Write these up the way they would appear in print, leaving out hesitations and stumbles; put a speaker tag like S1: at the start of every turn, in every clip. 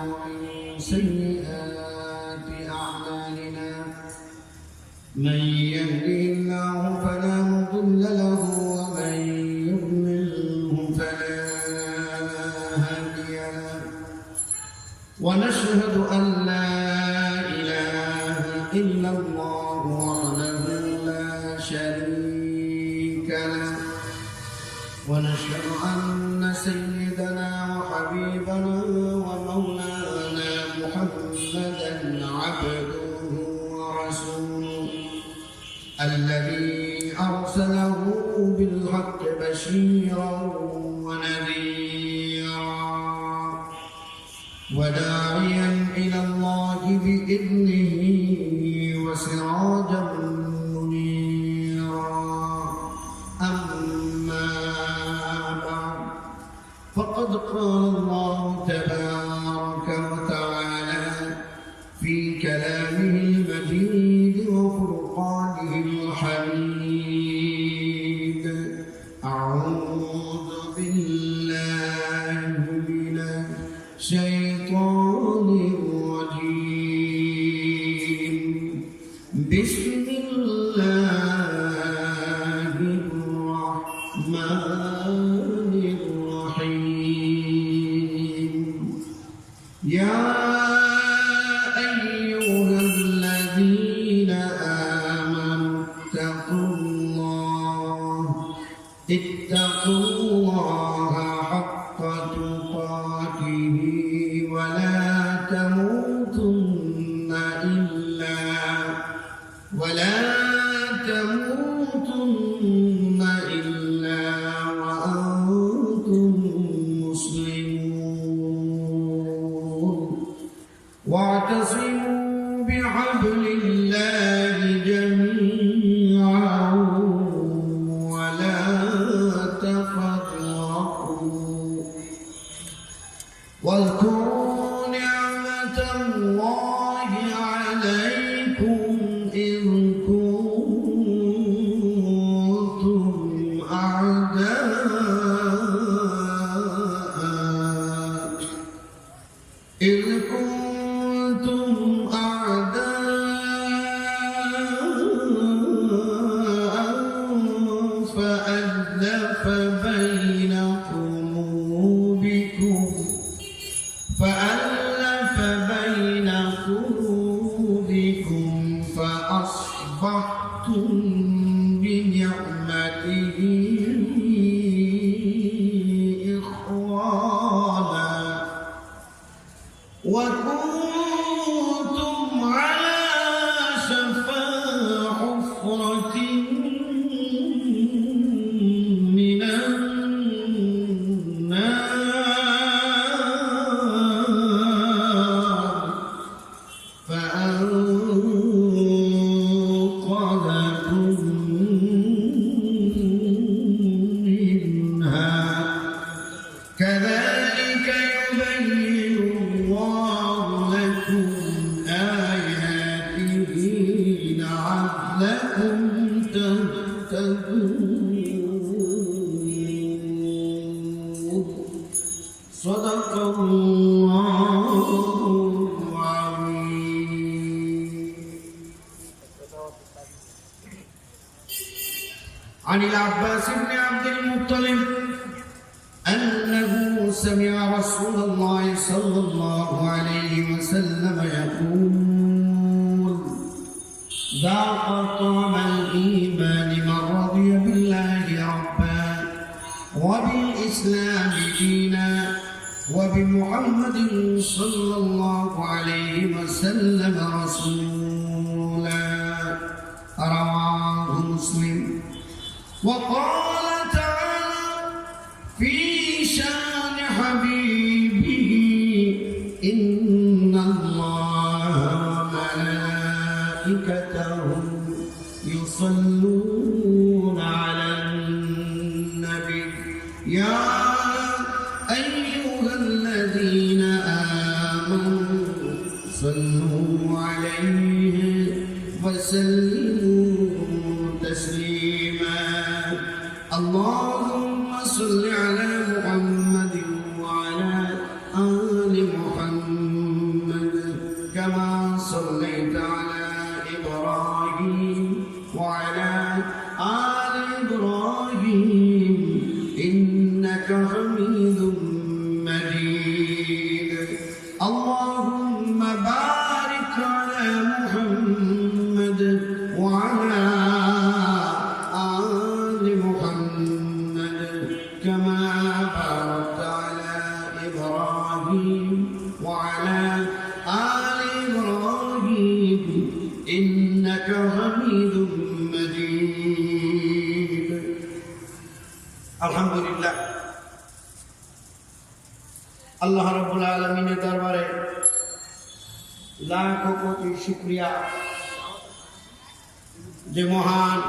S1: ومن سيئات أعمالنا من يهده الله فلا مضل له ومن يضلله فلا هادي له ونشهد أن لا إله إلا الله وحده لا شريك له ونشهد أن سيدنا وحبيبنا ومولانا محمدا عبده ورسوله الذي أرسله بالحق بشيرا ونذيرا وداعيا إلى الله بإذنه وسراجا منيرا أما بعد فقد قال الله تبارك وتعالى في كلامه المجيد وفرقانه الحميد أعوذ بالله من الشيطان الرجيم بسم الله الرحمن الرحيم يا أيها الذين آمنوا اتقوا الله حق تقاته ولا تموتن إلا وأنتم مسلمون واعتصموا بحبل الله جميعا ولا تفرقوا واذكروا نعمة الله عليكم إذ كنتم أعداء فألف بين قلوبكم فأصبحتم بنعمته إخوانا وكنتم على شفا حفرة من النار فأنقذكم منها كذلك يبين الله لكم آياته لعلكم تهتدون صدق الله العظيم. عن العباس بن عبد المطلب أنه سمع رسول الله صلى الله عليه وسلم يقول ذاق طعم الإيمان من رضي بالله ربا وبالإسلام دينا وبمحمد صلى الله عليه وسلم رسولا رواه مسلم. وقال تعالى في شان حبيبه إن الله وملائكته يصلون على النبي يا أيها الذين آمنوا صلوا عليه وسلموا تسليما اللهم صل على محمد وعلى آل محمد إنك حميد مجيد اللهم بارك على محمد وعلى آل محمد كما باركت على إبراهيم وعلى آل إبراهيم إنك حميد مجيد الحمد لله আল্লাহ রাব্বুল আলামিনের দরবারে লাখ কোটি শুকরিয়া যে মহান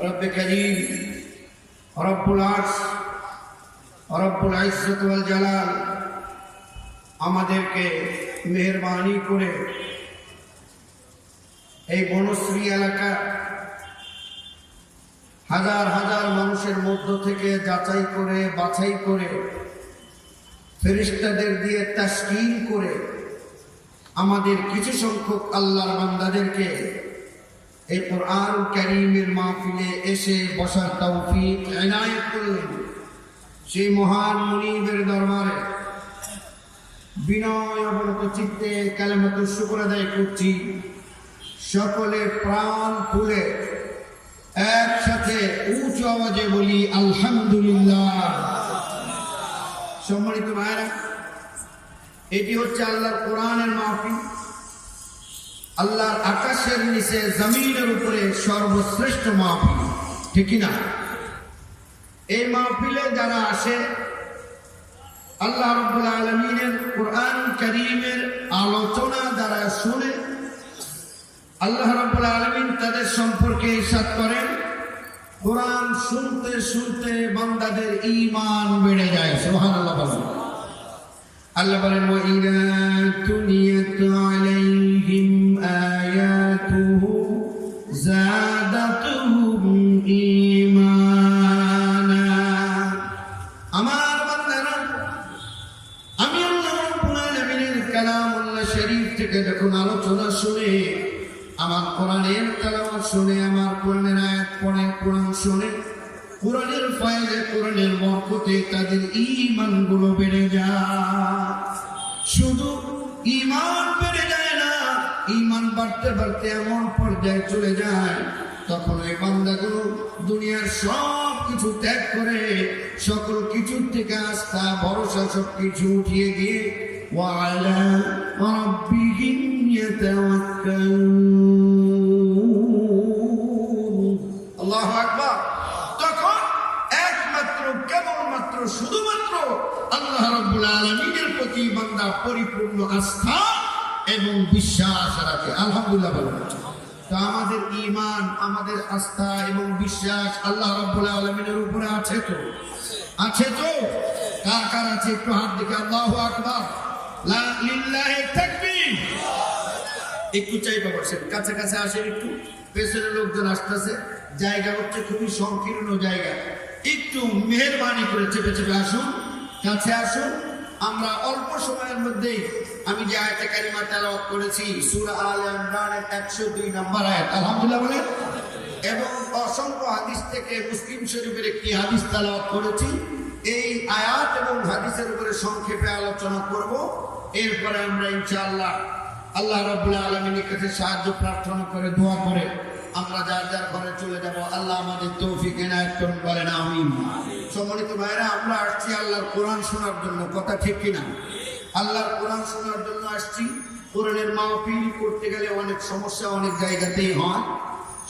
S1: রব্বে করিম রব্বুল আরশ রব্বুল ইজ্জত ওয়াল জালাল আমাদেরকে মেহেরবানি করে এই বনশ্রী এলাকা হাজার হাজার মানুষের মধ্য থেকে যাচাই করে বাছাই করে ফেরেশতাদের দিয়ে তাশকিল করে আমাদের কিছু সংখ্যক আল্লাহর বান্দাদেরকে এই কোরআন কারীমের মাহফিলে এসে বসার তৌফিক ইনায়াত করলেন। সেই মহান মুনিবের দরবারে বিনয় অবনত চিত্তে কালেমাতুল শুকর আদায় করছি। সকলে প্রাণ খুলে একসাথে উঁচু আওয়াজে বলি আলহামদুলিল্লাহ। সম্মানিত ভাইরা, এটি হচ্ছে আল্লাহর কোরআনের মাহফিল। আল্লাহর আকাশের নিচে জমিনের উপরে সর্বশ্রেষ্ঠ মাহফিল, ঠিক না? এই মাহফিলে যারা আসে আল্লাহ রাব্বুল আলামিনের কোরআন কারীমের আলোচনা যারা শুনে আল্লাহ রাব্বুল আলামিন তাদের সম্পর্কে ইরশাদ করেন, কোরআন শুনতে শুনতে বান্দাদের ঈমান বেড়ে যায়। সুবহানাল্লাহ বলেন। আল্লাহ বলেন ওয়াইদা তুলিয়াত আলাইহিম আয়াতুহু যাদাতুহুম ঈমানা। আমার বান্দারা, আমি আল্লাহ রাব্বুল আলামিনের কালামুল্লাহ শরীফ থেকে যখন আলোচনা শুনে, আমার কোরআনের তেলাওয়াত শুনে, আমার কোরআনের আয়াত পড়ে, কোরআন শুনে, কোরআনের ফায়দা, কোরআনের বরকতে তাদের ঈমানগুলো বেড়ে যায়। শুধু ঈমান বেড়ে যায় না, ঈমান বাড়তে বাড়তে এমন পর্যায়ে চলে যায় তখন ওই বান্দাগুলো দুনিয়ার সব কিছু ত্যাগ করে সকল কিছুর থেকে আস্থা ভরসা সব কিছু উঠিয়ে গিয়ে ওয়ালা রাব্বিহিম ইয়াতাওয়াক্কালুন। আল্লাহু আকবার। তখন একমাত্র কেবলমাত্র শুধুমাত্র আল্লাহ রাব্বুল আলামিনের প্রতি বান্দা পরিপূর্ণ আস্থা এবং বিশ্বাস রাখে। আলহামদুলিল্লাহ বলেন। তো আমাদের ঈমান, আমাদের আস্থা এবং বিশ্বাস আল্লাহ রাব্বুল আলামিনের উপরে আছে তো? আছে তো? কার কার আছে একটু হাত দেখে আল্লাহু আকবার। লা লিল্লাহি তাকবীর। একটু চাইবা বসেন, কাছে কাছে আসেন একটু, পেছনের লোকজন আসতেছে, জায়গা হচ্ছে খুবই সংকীর্ণ জায়গা, একটু মেহেরবানি করে চেপে চেপে আসুন, কাছে আসুন। আমরা অল্প সময়ের মধ্যেই আমি যে আয়াতে কারিমা তেলাওয়াত করেছি সূরা আলে ইমরানের 102 নম্বর আয়াত, আলহামদুলিল্লাহ বলেন, এবং অসংখ্য হাদিস থেকে মুসলিম শরীফের একটি হাদিস তেলাওয়াত করেছি। এই আয়াত এবং হাদিসের উপরে সংক্ষেপে আলোচনা করব। এরপরে আমরা ইনশাআল্লাহ আল্লাহ রাব্বুল আলামিনের কাছে সাহায্য প্রার্থনা করে দোয়া করে আমরা যার যার ঘরে চলে যাব। আল্লাহ আমাদের তৌফিক এনায়েত করুন, বলেন আমিন। সম্মানিত ভাইরা, আমরা আসছি আল্লাহর কোরআন শোনার জন্য, কথা ঠিক কিনা? আল্লাহর কোরআন শোনার জন্য আসছি। কোরআনের মাহফিল করতে গেলে অনেক সমস্যা অনেক জায়গাতেই হয়।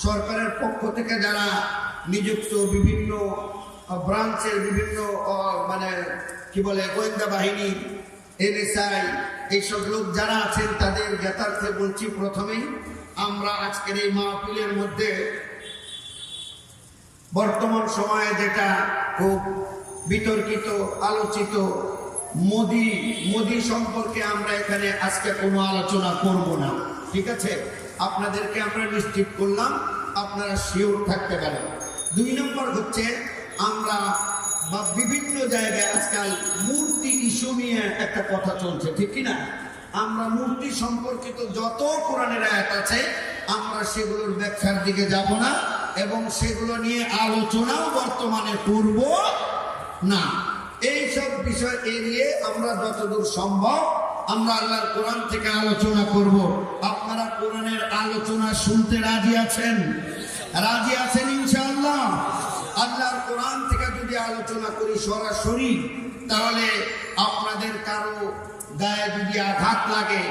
S1: সরকারের পক্ষ থেকে যারা নিযুক্ত বিভিন্ন ব্রাঞ্চের বিভিন্ন মানে কি বলে গোয়েন্দা বাহিনী, এনএসআই, এইসব লোক যারা আছেন তাদের জ্ঞাতার্থে বলছি, প্রথমেই আমরা আজকের এই মাহফিলের মধ্যে বর্তমান সময়ে যেটা খুব বিতর্কিত আলোচিত মোদি সম্পর্কে আমরা এখানে আজকে কোনো আলোচনা করব না, ঠিক আছে? আপনাদেরকে আমরা নিশ্চিত করলাম, আপনারা শিওর থাকতে পারেন। 2 নম্বর হচ্ছে আমরা বিভিন্ন জায়গায় আজকাল মূর্তি ইস্যু নিয়ে একটা কথা চলছে, ঠিক কিনা? আমরা মূর্তি সম্পর্কিত যত কোরআনের আয়াত আছে আমরা সেগুলোর ব্যাখ্যার দিকে যাব না, এবং সেগুলো নিয়ে আলোচনাও বর্তমানে করব না। এই সব বিষয় এড়িয়ে আমরা যতদূর সম্ভব আমরা আল্লাহর কোরআন থেকে আলোচনা করব। আপনারা কোরআনের আলোচনা শুনতে রাজি আছেন? রাজি আছেন ইনশাআল্লাহ? আল্লাহর কোরআন থেকে যদি আলোচনা করি সরাসরি, তাহলে আপনাদের কারো গায়ে যদি আঘাত লাগে,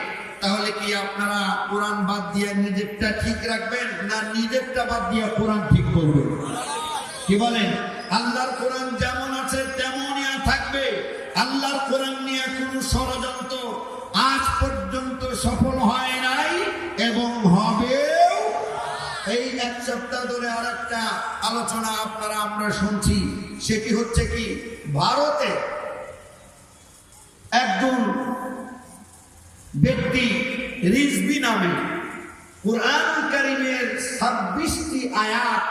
S1: তাহলে কি আপনারা কোরআন বাদ দিয়ে নিজেরটা ঠিক রাখবেন, না নিজেরটা বাদ দিয়ে কোরআন ঠিক করবেন? কি বলেন? আল্লাহর কোরআন যেমন আছে তেমনই থাকবে। আল্লাহর কোরআন নিয়ে কোনো ষড়যন্ত্র আজ পর্যন্ত সফল হয় নাই এবং হবেও। এই এক সপ্তাহ ধরে আর একটা আলোচনা আমরা শুনছি, সেটি হচ্ছে কি, ভারতে একজন ব্যক্তি রিজভী নামে কুরআন কারীমের 26টি আয়াত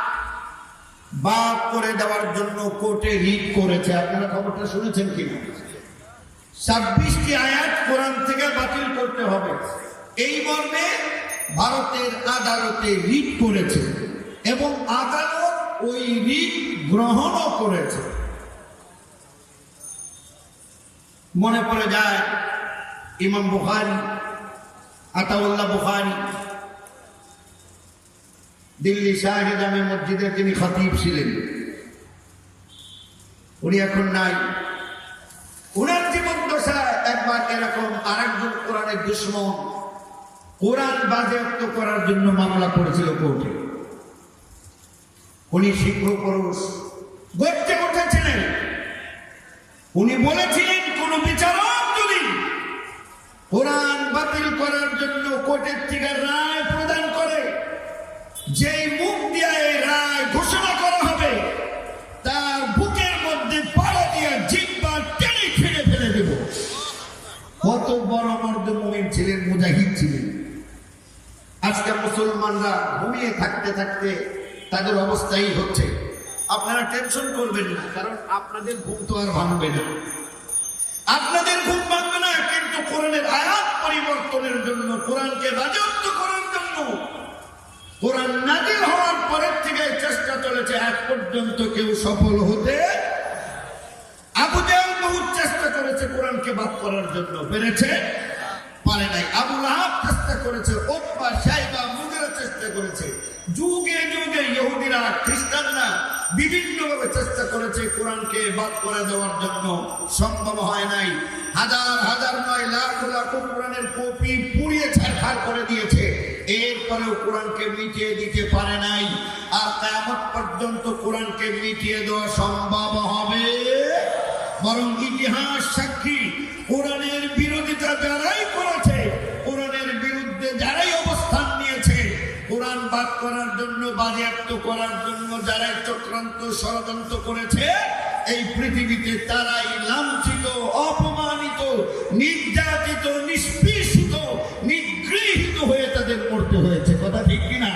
S1: বাদ করে দেওয়ার জন্য কোর্টে রিট করেছে। আপনারা খবরটা শুনেছেন কিনা? 26টি আয়াত কোরআন থেকে বাতিল করতে হবে, এই মর্মে ভারতের আদালতে রিট করেছে এবং আদালত ওই রিট গ্রহণও করেছে। মনে পড়ে যায় ইমাম বুখারী, আতাউল্লাহ বুখারী, দিল্লি শাহে জামে মসজিদের তিনি খতিব ছিলেন। উনি এখন নাই। উনার জীবন দশায় একবার এরকম আরেকজন কোরআনের দুশমন কোরআন বাজেয়াপ্ত করার জন্য মামলা করেছিল কোর্টে। উনি সিংহ পুরুষ, গর্জে উঠেছিলেন। উনি বলেছিলেন, কোন বিচারক যদি কোরআন বাতিল করার জন্য কোর্টের থেকে রায় প্রদান করে, যেই মুখ দিয়ে এই রায় ঘোষণা করা হবে, তার বুকের মধ্যে পাড়া দিয়ে জিহ্বা টেনে ছিঁড়ে ফেলে দেব। কত বড় মর্দ মুমিন ছিলেন, মুজাহিদ ছিলেন। আজকে মুসলমানরা ঘুমিয়ে থাকতে থাকতে তাদের অবস্থাই হচ্ছে। আপনারা টেনশন করবেন না, কারণ আপনাদের ঘুম তো আর ভাঙবে না। আপনাদের ঘুম ভাঙবে না, কিন্তু কোরআনের আয়াত পরিবর্তনের জন্য, কোরআনকে বাজেয়াপ্ত করার জন্য কোরআন নাযিল হওয়ার পরের থেকে চেষ্টা চলেছে, এক পর্যন্ত কেউ সফল হতে। আবু জাহেল বহু চেষ্টা করেছে কোরআনকে বাদ করার জন্য, পেরেছে? পারে নাই। আবু লাহাব চেষ্টা করেছে, উতবা, শাইবা, মুগীরা চেষ্টা করেছে। যুগে যুগে ইহুদিরা, খ্রিস্টানরা বিভিন্নভাবে চেষ্টা করেছে কোরআনকে বাদ করে দেওয়ার জন্য, সম্ভব হয় নাই। হাজার হাজার নয়, লাখ লাখ কোরআনের কপি পুড়িয়ে ছারখার করে দিয়েছে, এরপরেও কোরআনকে মিটিয়ে দিতে পারে নাই। আর কিয়ামত পর্যন্ত কোরআনকে মিটিয়ে দেওয়া সম্ভব হবে? বরং ইতিহাস সাক্ষী, কোরআনের বিরোধিতা যারাই করেছে, কোরআনের বিরুদ্ধে যারাই অবস্থান নিয়েছে, কোরআন বাদ করার জন্য, বাজেয়াপ্ত করার জন্য যারাই চক্রান্ত ষড়যন্ত্র করেছে, এই পৃথিবীতে তারাই লাঞ্ছিত, অপমানিত, নির্যাতিত, নিষ্পেষিত, নিগৃহীত হয়ে তাদের মরতে হয়েছে। কথা ঠিক কিনা?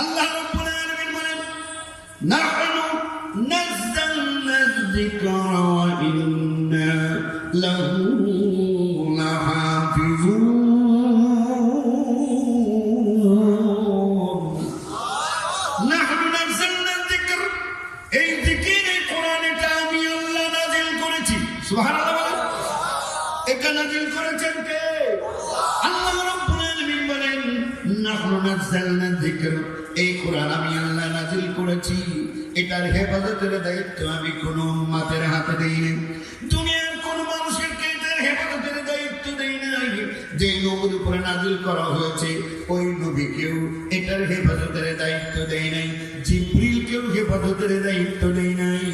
S1: আল্লাহ রাব্বুল আলামিন বলেন, নাহনু নাযালনা যিকরা ওয়া ইন্না লাহু লাহাফিজুন। নাহনু নাযালনা যিকর, এই যিকির, এই কোরআন, এটা আমি আল্লাহ নাযিল করেছি। সুবহানাল্লাহ বলেন। এটা নাযিল করেছেন কে? আল্লাহ রাব্বুল আলামিন বলেন, নাহনু নাযালনা যিকর, এই কোরআন আমি আল্লাহ নাযিল করেছি, এটার হেফাজতের দায়িত্ব আমি কোন উম্মতের হাতে দেইনি। দুনিয়ার কোন মানুষের এটার হেফাজতের দায়িত্ব দেই নাই। যে নবীর উপরে নাযিল করা হয়েছে, ওই নবীকেও এটার হেফাজতের দায়িত্ব দেই নাই। জিবরিলকেও হেফাজতের দায়িত্ব দেই নাই।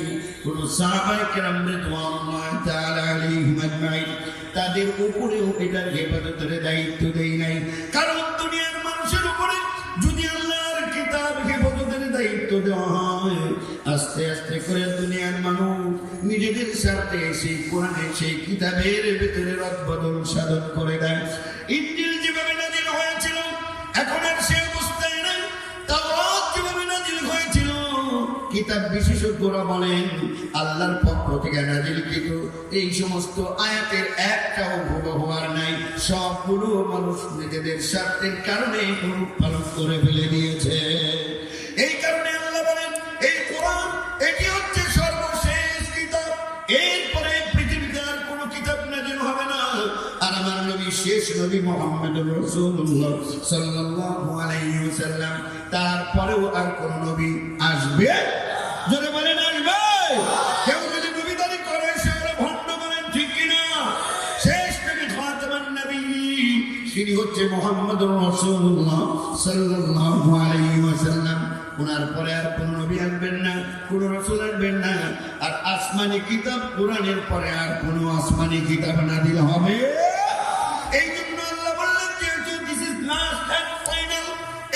S1: কোন সাহাবায়ে কেরাম রাদিয়াল্লাহু তাআলা আলাইহিম আজমাইন, তাদের উপরেও এটার হেফাজতের দায়িত্ব দেই নাই। কারণ দুনিয়ার মানুষের উপরে যদি আল্লাহর কিতাব হেফাজতের দায়িত্ব দেওয়া হয়, আস্তে আস্তে করে দুনিয়ার মানুষ নিজেদের স্বার্থে সেই কোরআনে, সেই কিতাবের ভিতরে রদবদল সাধন করে দেয়। ইনজিল যেভাবে নাযিল হয়েছিল, এখন আর সে অবস্থায় নাই। তাওরাত যেভাবে নাযিল হয়েছিল, কিতাব বিশেষজ্ঞরা বলেন আল্লাহর পক্ষ থেকে নাযিলকৃত এই সমস্ত আয়াতের একটাও হুবহু আর নাই। সবগুলো মানুষ নিজেদের স্বার্থের কারণে পালন করে ফেলে দিয়েছে। এই কারণে শেষ নবী মুহাম্মদুর রাসূলুল্লাহ সাল্লাল্লাহু আলাইহি ওয়াসাল্লাম, তারপরেও আর কোন নবী আসবে? জোরে বলেন আসবে? কেউ যদি নবী দাবি করে সে হলো ভণ্ড, বলেন ঠিক কিনা? শেষ নবী খাতামুন নবিয়্যিন তিনি হচ্ছে মুহাম্মদুর রাসূলুল্লাহ সাল্লাল্লাহু আলাইহি ওয়াসাল্লাম। ওনার পরে আর কোন নবী আসবেন না, কোন রাসূল আসবেন না। আর আসমানি কিতাব কোরআনের পরে আর কোন আসমানি কিতাব নাযিল হবে। এই জন্য আল্লাহ বললেন যে this is last and final,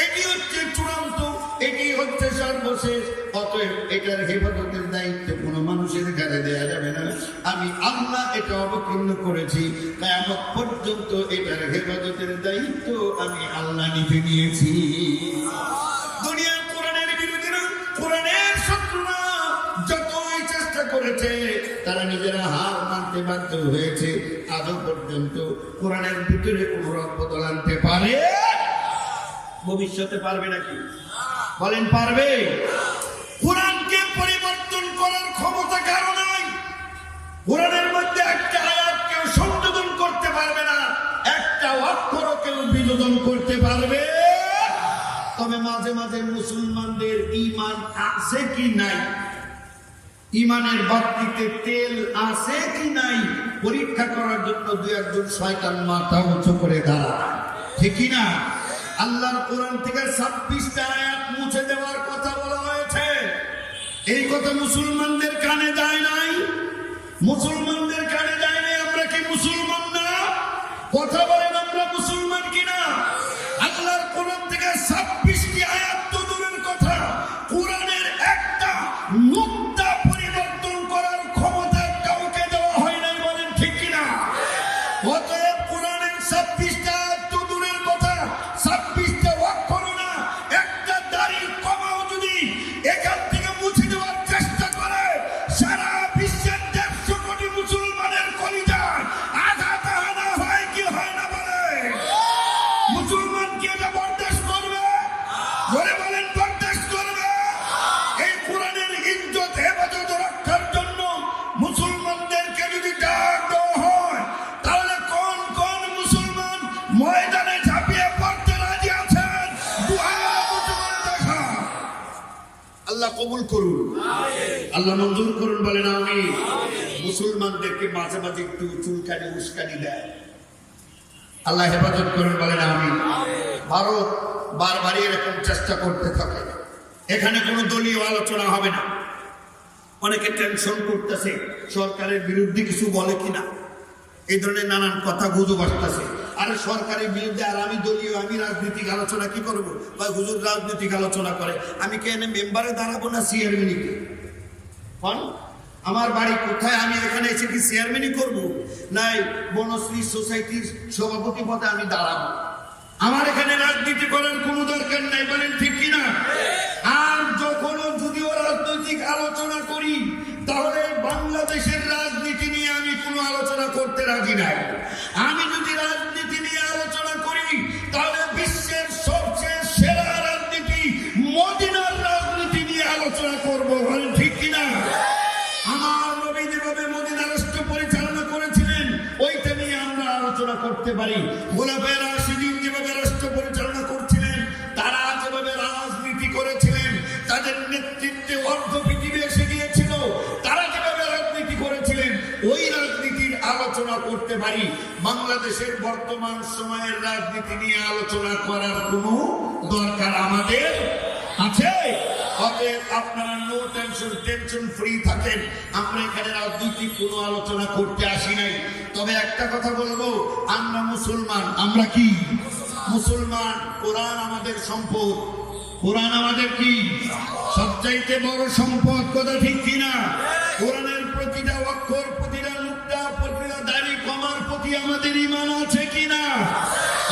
S1: এটি হচ্ছে চূড়ান্ত, এটি হচ্ছে সর্বশেষ। অতএব এটার হেফাজতের দায়িত্ব কোনো মানুষের কাছে দেয়া যাবে না। আমি আল্লাহ এটা অবতীর্ণ করেছি, কিয়ামত পর্যন্ত এটার হেফাজতের দায়িত্ব আমি আল্লাহ নিতে নিয়েছি। দুনিয়ার কোরআনের বিরোধীরা, কোরআনের শত্রুরা যতই চেষ্টা করেছে, তারা নিজেরা হার মানতে বাধ্য হয়েছে। আজও পর্যন্ত কোরআনের ভিতরে কোন রদবদল আনতে পারে? ভবিষ্যতে পারবে নাকি? বলেন পারবে? কোরআনকে পরিবর্তন করার ক্ষমতা কারো নাই। কোরআনের মধ্যে একটা আয়াত কেউ সংশোধন করতে পারবে না, একটা অক্ষরও কেউ বিনোদন করতে পারবে। তবে মাঝে মাঝে মুসলমানদের ঈমান আছে কি নাই, ঈমানের বাতিতে তেল আছে কি নাই পরীক্ষা করার জন্য দুই একজন শয়তান মাথা উঁচু করে দাঁড়ায়, ঠিক না? আল্লাহর কোরআন থেকে 26টা আয়াত মুছে দেওয়ার কথা বলা হয়েছে। এই কথা মুসলমানদের কানে যায় নাই, মুসলমানদের কানে যায় নাই। আমরা কি মুসলমান না? কথা বলেন, আমরা মুসলমান কিনা? আল্লাহর কোরআন থেকে 26টি আয়াত তো দূরের কথা, কোরআনের একটা নুক্তা পরিবর্তন করার ক্ষমতা কাউকে দেওয়া হয় নাই, বলেন ঠিক কিনা? অতএব কোরআনের 26টা আয়াত তো দূরের কথা, 26টা অক্ষর না, একটা দাড়ি কমাও যদি এখান থেকে মুছে দেওয়ার চেষ্টা করে, সারা বিশ্বের 150 কোটি মুসলমানের কলিজায় আঘাত হানা হয় কি হয় না? বলে মুসলমান কি এটা বরদাস্ত করবে? বলে বলেন বরদাস্ত করবে? এই কোরআনের ইজ্জত হেফাজত রক্ষার জন্য মুসলমানদেরকে যদি ডাক দেওয়া হয়, তাহলে কোন কোন মুসলমান ময়দানে ঝাঁপিয়ে পড়তে রাজি আছেন? দেখা আল্লাহ কবুল করুন, আল্লাহ মঞ্জুর করুন, বলেন আমিন। মুসলমানদেরকে মাঝে মাঝে একটু চুলকানি উস্কানি দেয়, আল্লাহ হেফাজত করুন, বলেন আমিন। ভারত বারবারই এরকম চেষ্টা করতে থাকে। এখানে কোনো দলীয় আলোচনা হবে না। অনেকে টেনশন করতেছে সরকারের বিরুদ্ধে কিছু বলে কিনা, এই ধরনের নানান কথা গুজব আসতেছে। আরে সরকারের বিরুদ্ধে আর আমি দলীয়, আমি রাজনৈতিক আলোচনা কি করব? বা হুজুর রাজনৈতিক আলোচনা করে, আমি কি এনে মেম্বারে দাঁড়াবো না চেয়ারম্যানই? আমার বাড়ি কোথায়, আমি এখানে এসে কি চেয়ারম্যানই করবো? নাই বনশ্রী সোসাইটির সভাপতি পদে আমি দাঁড়াবো। আমার এখানে রাজনীতি করার কোনো দরকার নাই, বলেন ঠিক কিনা? আর যখনও যদিও রাজনৈতিক আলোচনা করি, তাহলে বাংলাদেশের রাজনীতি নিয়ে আমি কোনো আলোচনা করতে রাজি নাই। আমি যদি রাজনীতি নিয়ে আলোচনা করি, তাহলে বিশ্বের সবচেয়ে সেরা রাজনীতি মদিনার রাজনীতি নিয়ে আলোচনা করব, বলেন ঠিক কিনা? আমার নবী যেভাবে মদিনা রাষ্ট্র পরিচালনা করেছিলেন, ওইটা নিয়ে আমরা আলোচনা করতে পারি। খোলাফায়ে রাশিদিন যেভাবে রাষ্ট্র পরিচালনা করছিলেন, তারা যেভাবে রাজনীতি করেছিলেন, তাদের নেতৃত্বে অর্ধ পৃথিবী এসে গিয়েছিল, তারা যেভাবে রাজনীতি করেছিলেন, ওই রাজনীতির আলোচনা করতে পারি। বাংলাদেশের বর্তমান সময়ের রাজনীতি নিয়ে আলোচনা করার কোনো দরকার আমাদের আছে? অতএব আপনারা নো টেনশন, টেনশন ফ্রি থাকেন। আমরা এখানে রাজনৈতিক কোনো আলোচনা করতে আসি নাই। তবে একটা কথা বলবো, আমরা মুসলমান। আমরা কি মুসলমান? কোরআন আমাদের সম্পদ, কোরআন আমাদের কি সবচাইতে বড় সম্পদ, কথা ঠিক কিনা? কোরআনের প্রতিটা অক্ষর, প্রতিটা নুক্তা, প্রতিটা দাড়ি কমার প্রতি আমাদের ঈমান আছে কিনা?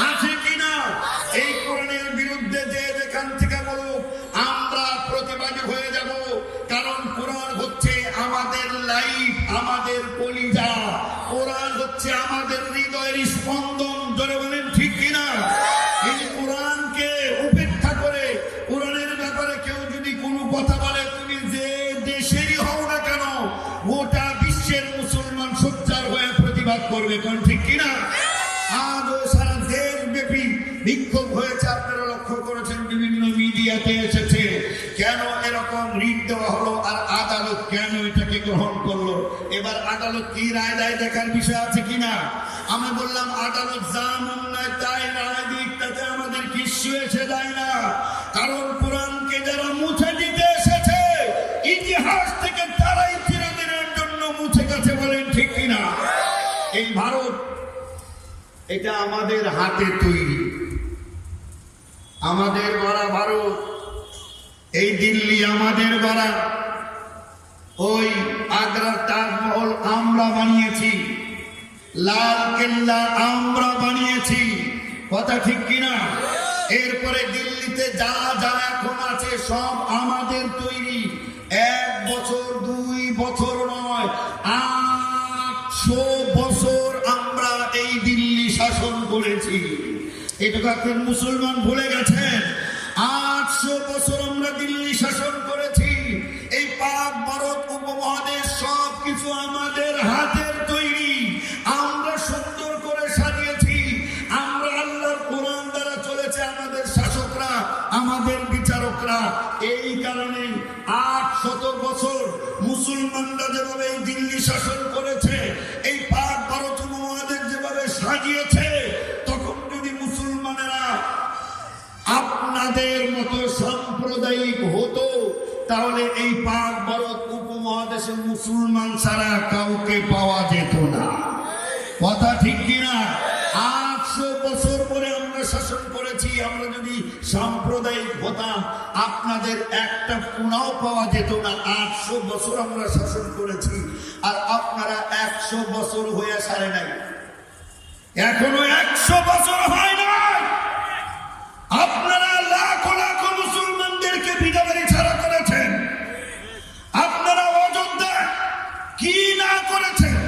S1: আছে কিনা? এই কোরআনের বিরুদ্ধে যে যেখান থেকে বলো, আমরা প্রতিবাদী হয়ে যাব। কারণ কোরআন হচ্ছে আমাদের লাইফ, আমাদের কলিজা। কোরআন হচ্ছে আমাদের হৃদয়ের স্পন্দন, জোরে বলেন ঠিক কিনা? এই কোরআনকে উপেক্ষা করে কোরআনের ব্যাপারে কেউ যদি কোনো কথা বলে, তুমি যে দেশেরই হও না কেন, গোটা বিশ্বের মুসলমান সোচ্চার হয়ে প্রতিবাদ করবে, কোন ঠিক কিনা? আজ বছর। এবার আদালত কি রায় দেয় দেখার বিষয় আছে কিনা। আমি বললাম আদালত যা মন নয় তাই রায় দিক, তাতে আমাদের কিছু এসে যায় না। কারণ কোরআনকে যারা মুছে দিতে এসেছে ইতিহাস থেকে তারাই চিরদিনের জন্য মুছে গেছে, বলেন ঠিক কিনা। এই ভারত এটা আমাদের হাতে তৈরি, আমাদের গড়া ভারত। এই দিল্লি আমাদের গড়া, ওই আগ্রার তাজমহল আমরা বানিয়েছি, লাল কেল্লা আমরা বানিয়েছি, কথা ঠিক কিনা। এরপরে দিল্লিতে যা যা এখন আছে সব আমাদের তৈরি। 1 বছর 2 বছর নয়, 800 বছর আমরা এই দিল্লি শাসন করেছি। এটাকে মুসলমান ভুলে গেছেন। 800 বছর আমরা দিল্লি শাসন করেছি। এই পাক ভারত উপমহাদেশ সব কিছু আমাদের হাতের তৈরি, আমরা সুন্দর করে সাজিয়েছি। আমরা আল্লাহর কোরআন দ্বারা চলেছে আমাদের শাসকরা, আমাদের বিচারকরা। এই কারণে 800 বছর মুসলমানরা যেভাবে এই দিল্লি শাসন করেছে, এই পাক ভারত উপমহাদেশ যেভাবে সাজিয়েছে, তখন যদি মুসলমানেরা আপনাদের মতো সাম্প্রদায়িক হতো তাহলে এই পাক ভারত উপমহাদেশে মুসলমান ছাড়া কাউকে পাওয়া যেত না, কথা ঠিক কিনা। 800 বছর পরে আমরা শাসন করেছি। আমরা যদি সাম্প্রদায়িক হতাম আপনাদের একটা কোনাও পাওয়া যেত না। 800 বছর আমরা শাসন করেছি, আর আপনারা 100 বছর হয়ে সারে নাই, এখনো 100 বছর হয় নাই। আপনারা লাখ লাখ মুসলমানদেরকে বিধবাড়ি ছাড়া করেছেন। আপনারা অযোধ্যা কি না করেছেন।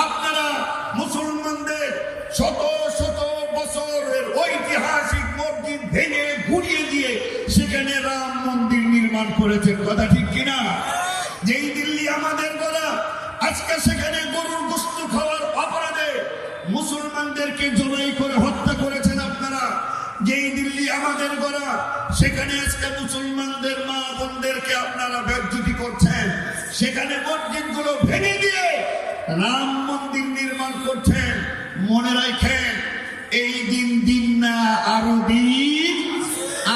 S1: আপনারা মুসলমানদের শত শত বছরের ঐতিহাসিক মসজিদ ভেঙে ঘুরিয়ে দিয়ে সেখানে রাম মন্দির নির্মাণ করেছেন, কথা ঠিক কিনা। যেই দিল্লি আমাদের গড়া, আজকে সেখানে গরুর গোশত খাওয়ার অপরাধে মুসলমানদেরকে জবাই করে হত্যা করেছেন আপনারা। যেই দিল্লি আমাদের গড়া, সেখানে আজকে মুসলমানদের মা বোনদেরকে আপনারা বেজ্জতি করছেন। সেখানে মসজিদগুলো ভেঙে দিয়ে রাম মন্দির নির্মাণ করছেন। মনে রাখেন, এই দিন দিন না আরো দিন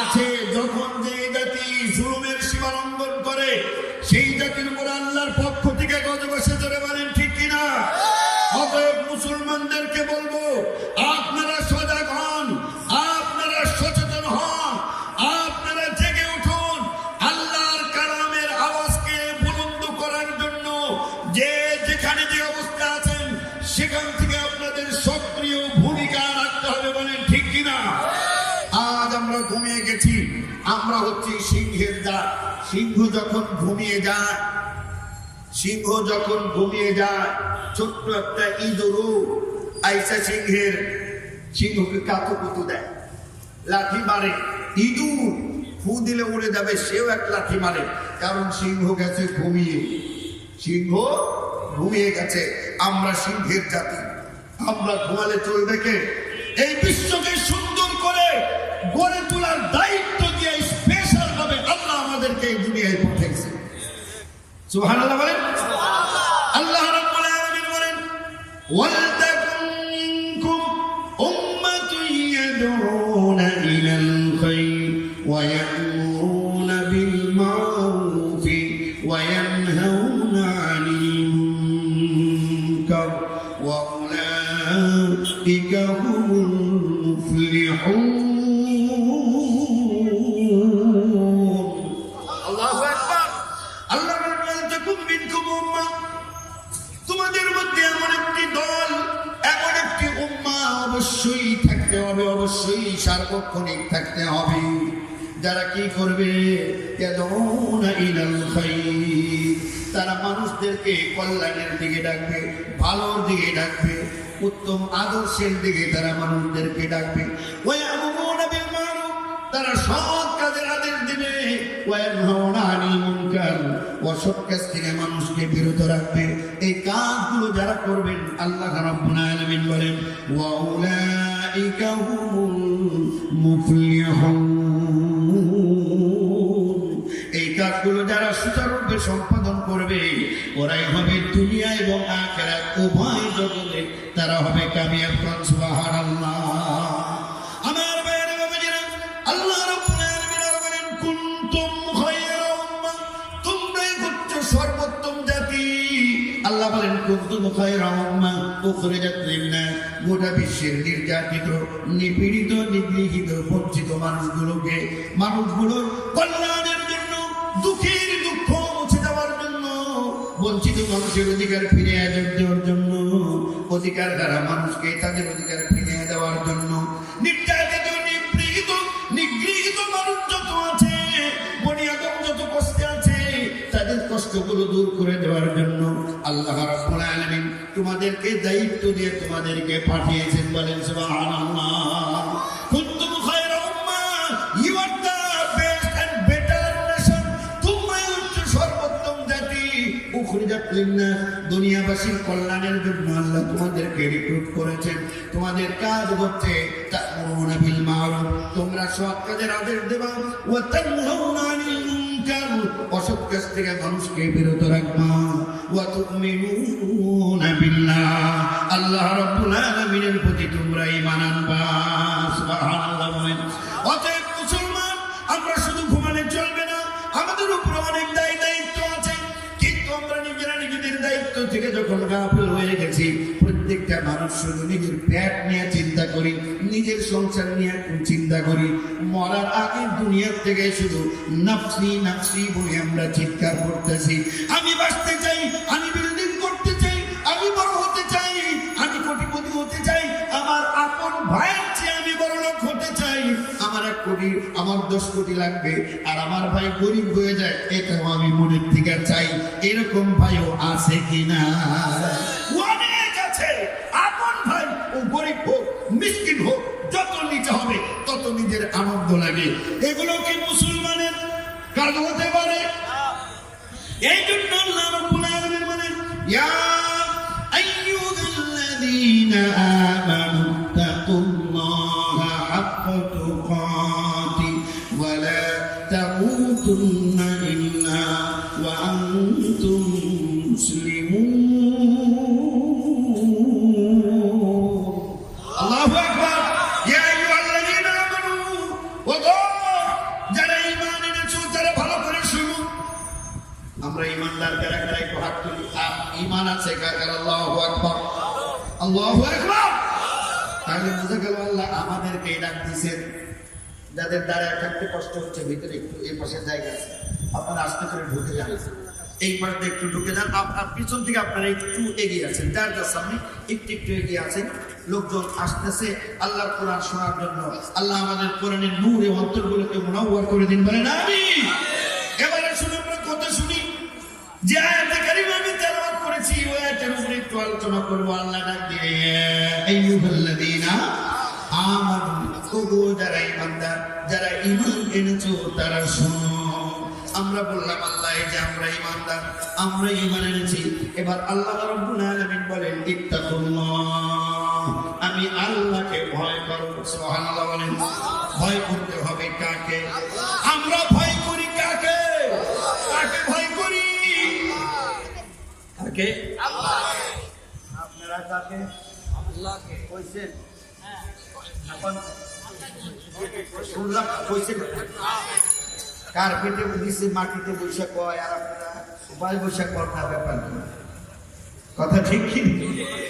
S1: আছে। যখন যে জাতি জুলুমের সীমা লঙ্ঘন করে সেই জাতির উপর আল্লাহর পক্ষ থেকে গজব এসে চলে, বলেন ঠিক কিনা। অতএব মুসলমানদেরকে বলবো, আপনারা সজাগ হন, আপনারা সচেতন হন, আপনারা জেগে উঠুন আল্লাহর কালামের আওয়াজকে বুলন্দ করার জন্য। যে যেখানে যে অবস্থা আছেন সেখান থেকে আপনাদের সক্রিয় ভূমিকা রাখতে হবে, বলেন ঠিক কিনা। আজ আমরা ঘুমিয়ে গেছি, আমরা হচ্ছি সিংহের জাত। সিংহ যখন ঘুমিয়ে যায়, সিংহ যখন ঘুমিয়ে যায়, ছোট্ট একটা ইঁদুরও আইসা সিংহকে কাতুকুতু দেয়, লাঠি মারে। ইঁদুর ফু দিলে উড়ে যাবে, সেও এক লাঠি মারে, কারণ সিংহ গেছে ঘুমিয়ে। সিংহ ঘুমিয়ে গেছে। আমরা সিংহের জাতি, আমরা ঘুমালে চলবে কে? এই বিশ্বকে সুন্দর করে গড়ে তোলার দায়িত্ব দিয়ে স্পেশাল ভাবে আল্লাহ আমাদেরকে এই দুনিয়ায় পাঠিয়েছে। সুবহানাল্লাহ বলেন। আল্লাহ রাব্বুল আলামিন বলেন, ওয়ালতাকুম মিনকুম উম্মাতুন ইয়াদউনা ইলাল খায়র ওয়া ইয়া'মুরুনা বিল মা'রুফি ওয়া ইয়ানহাউনা 'আনিল মুনকার ওয়া উলাইকা হুমুল মুফলিহুন। তোমাদের মধ্যে এমন একটি দল, এমন একটি উম্মাহ অবশ্যই থাকতে হবে, অবশ্যই সার্বক্ষণিক থাকতে হবে, যারা কি করবে? ইয়াদউনা ইলাল খায়র, তারা মানুষদেরকে কল্যাণের দিকে ডাকবে, ভালোর দিকে ডাকবে, উত্তম আদর্শের দিকে তারা মানুষদেরকে ডাকবে। ওয়া ইয়া'মুরুনা বিল মা'রুফ, তারা সৎ কাজের আদেশ দিবে। ওয়া ইয়ানহাউনা আনিল মুনকার, অসৎ কাজ থেকে মানুষকে বিরত রাখবে। এই কাজগুলো যারা করবেন, আল্লাহ রাব্বুল আলামিন বলেন, ওয়া উলাইকা হুমুল মুফলিহুন। এই কাজগুলো যারা সুচারুরূপে সম্পাদন করবে করবে, ওরাই হবে দুনিয়া এবং আখিরাত উভয় জগতে তারা হবে কামিয়াব। সুবহানাল্লাহ। আমার ভাইয়েরা বাবাজিরা, আল্লাহ রাব্বুল আলামিন বলেন কুনতুম খায়রা উম্মাহ, তোমরাই হচ্ছে সর্বোত্তম জাতি। আল্লাহ বলেন কুনতুম খায়রা উম্মাহ উখরিজাত লিন-নাস, গোটা বিশ্বের নির্যাতিত, নিপীড়িত, নিগৃহীত, বঞ্চিত মানুষগুলোর কল্যাণের জন্য, দুঃখের দুঃখ মুছে দেওয়ার জন্য, বঞ্চিত মানুষের অধিকার ফিরিয়ে দেওয়ার জন্য, অধিকার দ্বারা মানুষকে তাদের অধিকার ফিরিয়ে দেওয়ার জন্য, নির্যাতিত, নিপীড়িত, নিগৃহীত মানুষ যত আছে, বনি আদম যত কষ্টে আছে, তাদের কষ্টগুলো দূর করে দেওয়ার জন্য আল্লাহ রাব্বুল আলামিন তোমাদেরকে দায়িত্ব দিয়ে তোমাদেরকে পাঠিয়েছেন। বলেন সুবহানাল্লাহ। কুনতুম খায়রা উম্মাহ, you are the best and better nation, তোমরাই হচ্ছে সর্বোত্তম জাতি। উখরিজাত লিন-নাস, দুনিয়াবাসীর কল্যাণের জন্য আল্লাহ তোমাদেরকে রিক্রুট করেছেন। তোমাদের কাজ হচ্ছে তা'মুরুনা বিল মা'রুফ, তোমরা সৎ কাজের আদেশ দেবা, ওয়া তানহাউনা আনিল মুনকার, অসৎ কাজ থেকে মানুষকে বিরত রাখবা, ওয়া তু'মিনুনা বিল্লাহ, আল্লাহ রাব্বুল আলামিনের প্রতি তোমরা ঈমান আনবা। সুবহানাল্লাহ। অতএব মুসলমান, আমরা শুধু ঘুমালে চলবে না, আমাদের উপর অনেক দায়িত্ব আছে, কিন্তু আমরা নিজেদের দায়িত্ব থেকে যখন গাফিল হয়ে গেছি, প্রত্যেকটা মানুষ শুধু নিজের পেট নিয়ে চিন্তা করি, নিজের সংসার নিয়ে চিন্তা করি, মরার আগে দুনিয়ার থেকে শুধু নাফসি নাফসি বলে আমরা চিৎকার করতেছি। আমি বাঁচতে চাই, আমি বিল্ডিং করতে চাই, আমি বড় হতে চাই, আমি কোটিপতি হতে চাই, আমার আপন ভাইয়ের চেয়ে আমি বড় লোক হতে চাই, আমার 1 কোটি, আমার 10 কোটি লাগবে, আর আমার ভাই গরিব হয়ে যায়, এটাও আমি মনের থেকে চাই। এরকম ভাইও আছে কিনা? অনেক আছে। আপন ভাই ও গরিব হোক, মিসকিন হোক, যত নিচে হবে তত নিজের আনন্দ লাগে। এগুলো কি মুসলমানের কাজ হতে পারে? এই জন্য আল্লাহ রাব্বুল আলামিন বলেন, ইয়া আইয়ুহাল্লাযীনা আমানু তাকুল্লাহা হাক্কা তুকাতি ওয়া লা তামুতুন্না ইল্লা ওয়া আনতুম মুসলিমুন। আল্লাহু আকবার। ইয়া আইয়ুহাল্লাযীনা আমানু, ও যারা ঈমান এনেছো তারা ভালো করে শুনো। আমরা ঈমানদার কারা কারা একটু হাত তুলি। ঈমান আছে কার? আল্লাহু আকবার, আল্লাহু আকবার। তাহলে বুঝা গেল আল্লাহ আমাদেরকে ডাক দিয়েছেন। যাদের দাঁড়ায় থাকতে কষ্ট হচ্ছে, ভিতরে একটু এই পাশে জায়গা আছে, আপনারা আস্তে করে ঢুকে যান, এই পাশে একটু ঢুকে যান। আপনার পিছন থেকে আপনারা একটু এগিয়ে আছেন, যার সামনে একটু এগিয়ে আছেন। লোকজন আসতেছে আল্লাহর কোরআন শোনার জন্য। আল্লাহ আমাদের কোরআনের নূরে অন্তরগুলোকে মুনাওয়ার করে দিন, বলেন আমিন। এবারে শুনে আমরা কথা শুনি, যে আয়াতে কারিমা আমি তেলাওয়াত করেছি, ওই আয়াতের উপরে একটু আলোচনা করব। আল্লাহ ডাক দিয়ে, আইয়ুহাল্লাযীনা আমানু, ওগো যারা ঈমানদার, যারা ঈমান এনেছো তারা শোনো। আমরা বললাম আল্লাহ, এই যে আমরা ঈমানদার, আমরা ঈমান এনেছি। এবার আল্লাহ রাব্বুল আলামিন বলেন, ইত্তাকুল্লাহ, আমি আল্লাহকে ভয় করো। সুবহানাল্লাহ বলেন। ভয় করতে হবে কাকে? আমরা ভয় করি কাকে? কাকে ভয় করি? কাকে? আল্লাহকে। আপনারা কাকে? আল্লাহকে। কইছেন? এখন শুনলাম কইছেন কার্পেটে দিছে, মাটিতে বসে কয়, আর আপনারা উপায় বসে কর না, ব্যাপার কথা ঠিক কি?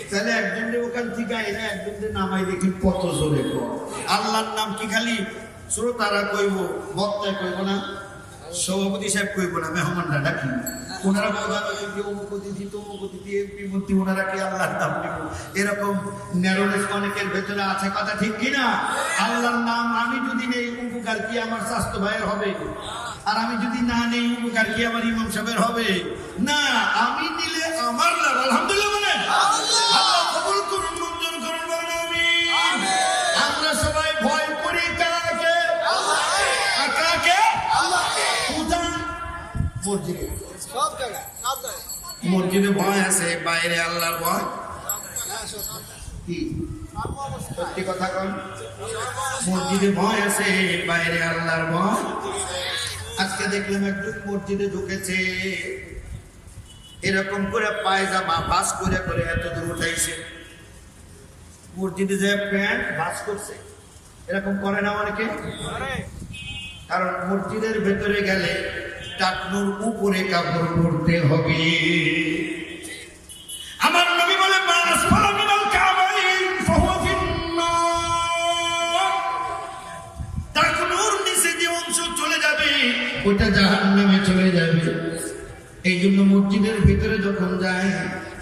S1: তাহলে একজনের ওখান থেকে এনে একজনের নামাই দেখি কত জোরে কয়। আল্লাহর নাম কি খালি শ্রোতারা কইব, বক্তায় কইব না, সভাপতি সাহেব কইব না, মেহমানরা ডাকি, ওনারা প্রধান অতিথি, অমুক অতিথি, তমুক অতিথি, এমপি মন্ত্রী, ওনারা কি আল্লাহর নাম নিব? এরকম ন্যারোনেস অনেকের ভেতরে আছে, কথা ঠিক কিনা? আল্লাহর নাম আমি যদি নেই, উপকার কি আমার স্বাস্থ্য ভাইয়ের হবে? আর আমি যদি না নেই, উপকার কি আমার ইমাম সাহেবের হবে? না, আমি নিলে আমার লাভ। আলহামদুলিল্লাহ বলেন। আল্লাহ কবুল করুন, মঞ্জুর করুন, বলেন আমিন। আমরা সবাই ভয় করি কাকে? আল্লাহকে। কাকে? আল্লাহকে। পূজা মসজিদে, সব জায়গায়, সব জায়গায় মসজিদে ভয় আছে, বাইরে আল্লাহর ভয় কি? সত্যি কথা কন। মসজিদে ভয় আছে, বাইরে আল্লাহর ভয়। আজকে দেখলাম একজন মসজিদে ঢুকেছে, এরকম করে পায়জামা ভাস করে করে এত দূর উঠাইছে। মসজিদে যে প্যান্ট ভাস করছে, এরকম করে না অনেকে? কারণ মসজিদের ভেতরে গেলে টাকনুর উপরে কাপড় পরতে হবে। আমার নবী বলে মা আসফালা মিনাল কাবাইন ফাহুয়া ফিন্নার, টাকনুর নিচে যে অংশ চলে যাবে ওটা জাহান্নামে চলে যাবে। এই জন্য মসজিদের ভিতরে যখন যায়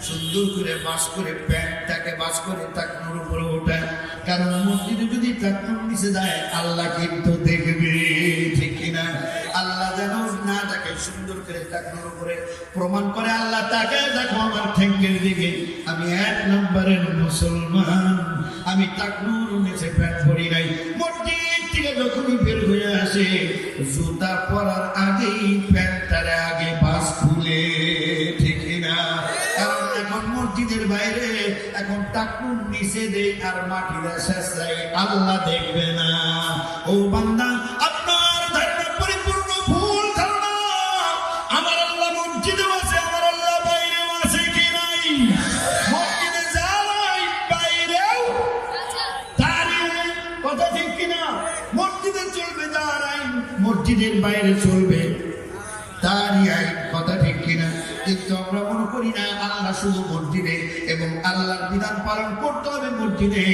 S1: সুন্দর করে বাস করে প্যান্টটাকে বাস করে টাকনুর উপরে ওঠায়, কারণ মসজিদে যদি টাকনুর নিচে যায় আল্লাহ কিন্তু দেখবে, ঠিক কিনা? আল্লাহ যেন না দেখে, সুন্দর করে টাকনুর উপরে প্রমাণ করে আল্লাহ তাকে দেখো আমার ঠেঙ্গের দিকে, আমি 1 নম্বরের মুসলমান, আমি টাকনুর নিচে প্যান্ট পরি নাই। মসজিদ থেকে যখনই বের হয়ে আসে জুতা পরার আগেই প্যান্টটারে আগে বাস খুলে, ঠিক কিনা? কারণ এখন মসজিদের বাইরে এখন টাকনুর নিচে দেই আর মাটিতে শেষ যায়, আল্লাহ দেখবে না। ও বান্দা, আপনার ধারণা পরিপূর্ণ ভুল ধারণা। আমার আল্লাহ মসজিদেও আছে, আমার আল্লাহ বাইরেও আছে কি নাই? মসজিদে যাই বাইরেও তারই কথা, ঠিক কিনা? মসজিদে চলবে যার আইন, মসজিদের বাইরে চলবে তারই আইন, কথা ঠিক কিনা? কিন্তু আমরা মনে করি না আল্লাহ শুধু মসজিদে এবং আল্লাহর বিধান পালন করতে হবে মসজিদে,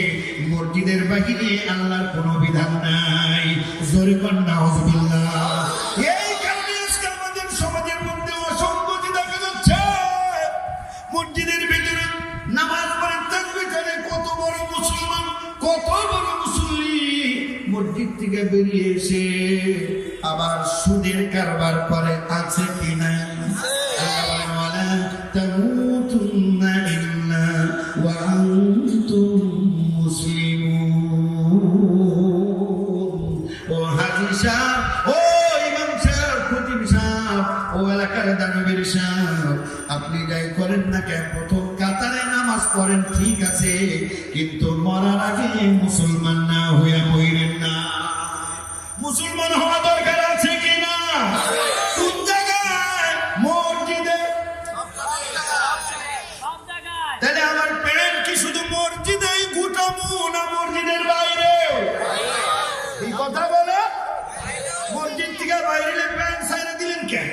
S1: মসজিদের বাহিরে আল্লাহর কোনো বিধান নাই। জোরে কর নাউযুবিল্লাহ। এই কারণে আজকে আমাদের সমাজের মধ্যে অসঙ্গতি দেখা যাচ্ছে। মসজিদের ভিতরে নামাজ পড়ে তাকবীর করে কত বড় মুসলমান, কত বড় মুসল্লি, মসজিদ থেকে বেরিয়ে এসে আবার সুদের কারবার করে, আছে কি না? তামুতুন্না ইল্লা ওয়া আনতুম মুসলিমুন। ও হাজী সাহেব, ও ইমাম সাহেব, খতিব সাহেব, ও এলাকার দানবীর সাহেব, আপনি যাই করেন না কেন প্রথম কাতারে নামাজ পড়েন, ঠিক আছে, কিন্তু মরার আগে মুসলমান না হইয়া মইরেন না। মুসলমান হওয়া দরকার আছে কিনা? কোন জায়গায়? মসজিদে। তাহলে আমার প্যান্ট কি শুধু মসজিদেই গুটামু না মসজিদের বাইরে? এই কথা বলে মসজিদ থেকে বাইরে প্যান্ট ছাইড়ে দিলেন কেন?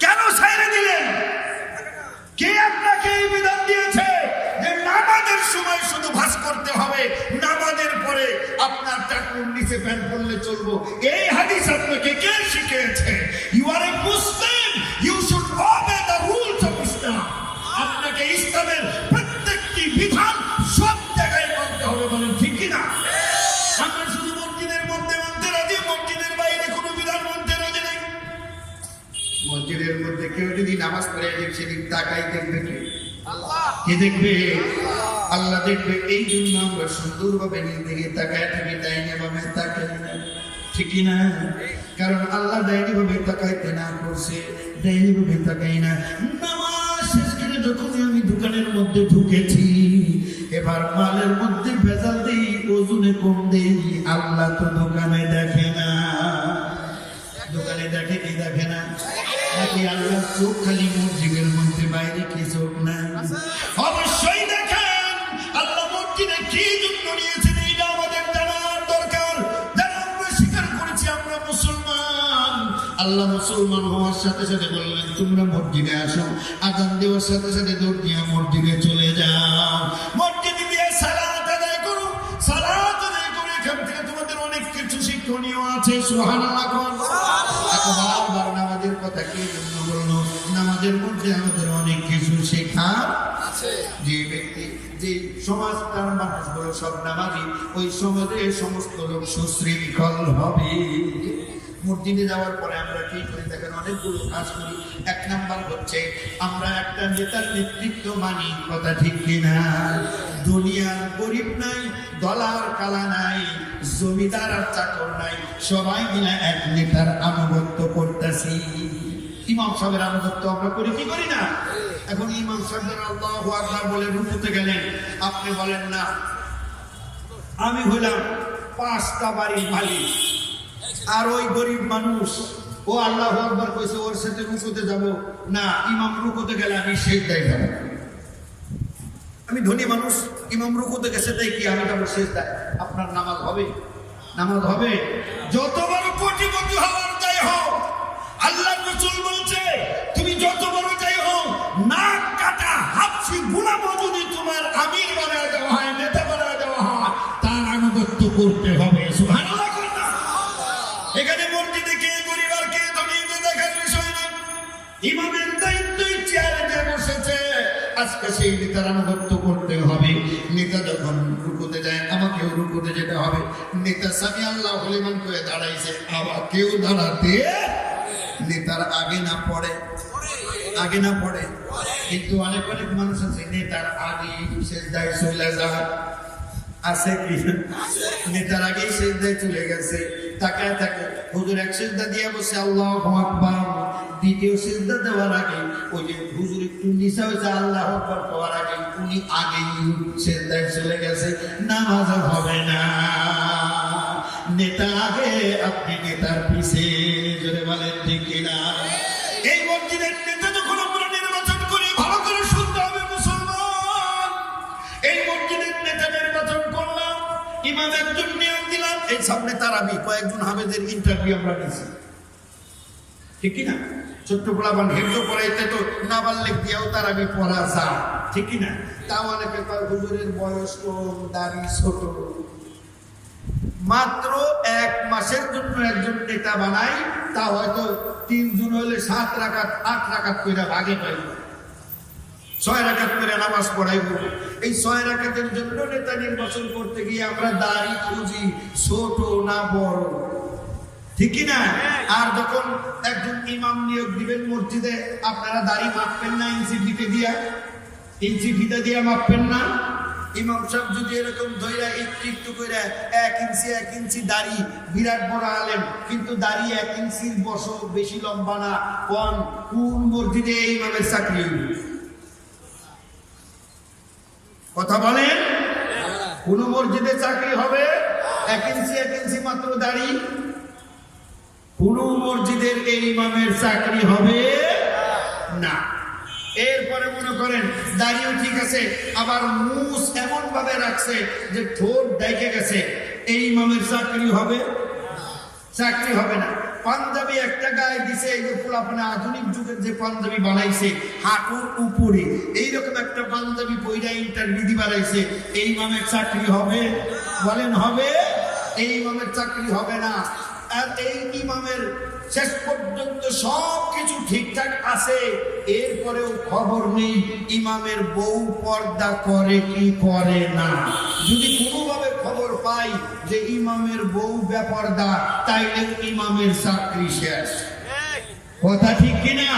S1: কেন ছাইড়ে দিলেন? কে আপনাকে এই বিধান দিয়েছে যে নামাজের সময় শুধু ভাঁজ করতে হবে, নামাজের পরে আপনার টাকনুর নিচে প্যান্ট পরলে চলবো? এই হাদিস আপনাকে কে শিখিয়েছে? You are a Muslim, you should obey the rules of Islam. আপনাকে ইসলামের প্রত্যেকটি বিধান সব জায়গায় মানতে হবে, বলেন ঠিক কিনা? আমরা শুধু মসজিদের মধ্যে মানতে রাজি, মসজিদের বাইরে কোনো বিধান মানতে রাজি নেই। মসজিদের মধ্যে কেউ যদি নামাজ পড়ে সেদিন তাকাই দেখবে কে? কে দেখবে? আল্লাহ দেখবে। এই জন্য আমরা সুন্দরভাবে দিকে তাকায় থাকি, ডাইনে ভাবে তাকাই না, ঠিক না? কারণ আল্লাহ ডাইনে ভাবে তাকাইতে না করছে, ডাইনে ভাবে তাকাই না। নামাজ শেষ করে যখন আমি দোকানের মধ্যে ঢুকেছি, এবার মালের মধ্যে ভেজাল দেই, ওজনে কম দেই, আল্লাহ তো দোকানে দেখে না। দোকানে দেখে কি দেখে না? নাকি আল্লাহ চোখ খালি মসজিদের মধ্যে, বাইরে কি চোখ না? অবশ্যই দেখেন আল্লাহ মসজিদে কি জন্য নিয়েছেন, এইটা আমাদের জানার দরকার। যারা আমরা স্বীকার করেছি আমরা মুসলমান, আল্লাহ মুসলমান হওয়ার সাথে সাথে বললেন তোমরা মসজিদে আসো, আযান দেওয়ার সাথে সাথে দৌড় দিয়ে মসজিদে চলে যাও, মসজিদে দিয়ে সালাত আদায় করো, সালাত আদায় করে এখান থেকে তোমাদের অনেক কিছু শিক্ষণীয় আছে। সুবহানাল্লাহ। বারবার নামাজের কথা কে জন্য বললো? নামাজের মধ্যে আমাদের অনেক কিছু শেখা আছে। যে ব্যক্তি, যে সমাজটার মানুষগুলো সব নামাজি, ওই সমাজে সমস্ত লোক সুশৃঙ্খল হবে। মসজিদে যাওয়ার পরে আমরা কি করি দেখেন? অনেকগুলো কাজ করি। 1 নাম্বার হচ্ছে আমরা একটা নেতার নেতৃত্ব মানি, কথা ঠিক কিনা? দুনিয়ার গরিব নাই, দলার কালা নাই, জমিদার আর চাকর নাই, সবাই মিলে এক নেতার আনুগত্য করতেছি। ইমাম সাহেবের আনুগত্য আমরা করি কি করি না? এখন ইমাম সাহেব আল্লাহু আকবার বলে রুকুতে গেলেন, আপনি বলেন না আমি হলাম 5টা বাড়ির মালিক, আর ওই গরিব মানুষ ও আল্লাহু আকবার কইছে, ওর সাথে রুকুতে যাব না, ইমাম রুকুতে গেলে আমি সিজদায় যাব। আমি ধনী মানুষ, ইমাম রুকুতে গেছে তাই কি আমি যাবো সিজদায়? আপনার নামাজ হবে? নামাজ হবে? যত বড় কোটিপতি হওয়ার যাই হোক, আল্লাহর রাসূল বলছে তুমি যত বড় যাই হোক, নাক কাটা হাবশি গোলামও যদি তোমার আমির বানায় দেওয়া হয়, নেতা বানায় দেওয়া হয়, তার আনুগত্য করতে হবে। সুবহানাল্লাহ। এখানে মসজিদে কে গরিব আর কে ধনী এটা দেখার বিষয় না। ইমামের দায়িত্বই চেয়ারে যে বসেছে, আজকে সেই নেতার আনুগত্য করতে হবে। নেতা যখন রুকুতে যায় আমাকেও রুকুতে যেতে হবে। নেতা সামি আল্লাহু লিমান করে দাঁড়াইছে, আমাকেও দাঁড়াতে, নেতার আগে না পড়ে, আগে না পড়ে। কিন্তু অনেক অনেক মানুষ আছে নেতার আগে সিজদায় চলে যায়, আছে কি? নেতার আগেই সিজদায় চলে গেছে, তাকায় থাকে। হুজুর এক সিজদা দিয়ে বসে আল্লাহু আকবার, দ্বিতীয় সিজদা দেওয়ার আগে ওই যে হুজুর একটু নিচে হয়েছে আল্লাহু আকবার দেওয়ার আগে উনি আগেই সিজদায় চলে গেছে, নামাজ হবে না। নেতা আগে, আপনি নেতার পিছে। জোরে বলেন ঠিক কিনা? এই মসজিদের নেতা যখন আমরা নির্বাচন করি, ভালো করে শুনতে হবে মুসলমান। এই মসজিদের নেতা নির্বাচন করলাম, ইমাম একজন নিয়োগ দিলাম, এই সামনে তারাবি কয়েকজন হাফেজের ইন্টারভিউ আমরা নিয়েছি, ঠিক কিনা? ছোট্ট পোলাপান হেঁটো পড়াইতে তো নাবাল্যক দিয়েও তারাবি পড়া যায়, ঠিক কিনা? তাও অনেকে কয় হুজুরের বয়স কম, দাড়ি ছোট। মাত্র 1 মাসের জন্য একজন নেতা বানাই, তা হয়তো 3 জন হলে 7 রাকাত 8 রাকাত করে ভাগে পাইব, 6 রাকাত করে নামাজ পড়াইব। এই 6 রাকাতের জন্য নেতা নির্বাচন করতে গিয়ে আমরা দাড়ি খুঁজি, ছোট না বড়, ঠিক কিনা? আর যখন একজন ইমাম নিয়োগ দিবেন মসজিদে, আপনারা দাড়ি মাপবেন না ইঞ্চি ফিতে দিয়া, ইঞ্চি ফিতে দিয়া মাপবেন না। ইমাম সাহেব যদি এরকম ধইরা একটু করে 1 ইঞ্চি দাড়ি, বিরাট বড় আলেম, কিন্তু দাড়ি 1 ইঞ্চির বসো বেশি লম্বা না, কোন মসজিদে ইমামের চাকরি হইবে? কথা বলেন, কোন মসজিদে চাকরি হবে 1 ইঞ্চি মাত্র দাড়ি? কোন মসজিদের এই ইমামের চাকরি হবে না। এরপরে মনে করেন দাড়িও ঠিক আছে, আবার মুছ এমন ভাবে রাখছে যে ঠোঁট ডেকে গেছে, এই ইমামের চাকরি হবে? চাকরি হবে না। পাঞ্জাবি একটা গায়ে দিছে, এই যে পোলাপানে আধুনিক যুগের যে পাঞ্জাবি বানাইছে হাঁটুর উপরে, এইরকম একটা পাঞ্জাবি পইরা ইন্টারভিউ দি বানাইছে, এই ইমামের চাকরি হবে? বলেন হবে? এই ইমামের চাকরি হবে না। আর এই ইমামের শেষ পর্যন্ত সবকিছু ঠিকঠাক আছে, এরপরেও খবর নেই ইমামের বউ পর্দা করে কি করে না। যদি কোনোভাবে খবর পাই যে ইমামের বউ বেপর্দা, তাইলে ইমামের চাকরি শেষ। কথা ঠিক কিনা?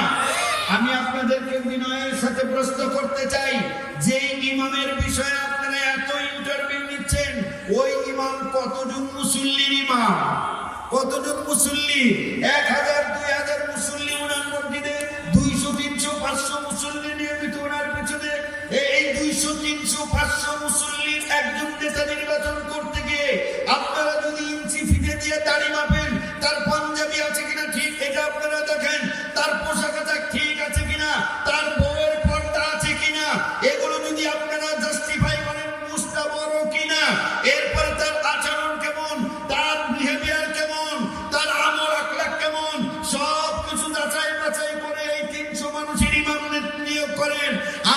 S1: আমি আপনাদেরকে বিনয়ের সাথে প্রশ্ন করতে চাই, যে ইমামের বিষয়ে আপনারা এত ইন্টারভিউ নিচ্ছেন, ওই ইমাম কতজন মুসল্লির ইমাম? কতজন মুসল্লি? 1000 2000 মুসল্লি ওনার মসজিদে, 200 300 500 মুসল্লি নিয়মিত ওনার পিছনে। এই 200 300 500 মুসল্লির একজন নেতা নির্বাচন করতে গিয়ে আপনারা যদি ইঞ্চি ফিতে দিয়ে দাড়ি মাপেন, তার পাঞ্জাবি আছে কিনা ঠিক এটা আপনারা দেখেন, তার পোশাক আশাক ঠিক আছে কিনা, তার বউয়ের পর্দা আছে কিনা, এগুলো যদি আপনারা জাস্টিফাই করেন, মুস্তা বড় কিনা, এরপরে তার আচরণ কেমন, তার বিহেভিয়ার কেমন, তার আমল আখলাক কেমন, সব কিছু যাচাই বাছাই করে এই 300 মানুষের ইমাম নিয়োগ করেন।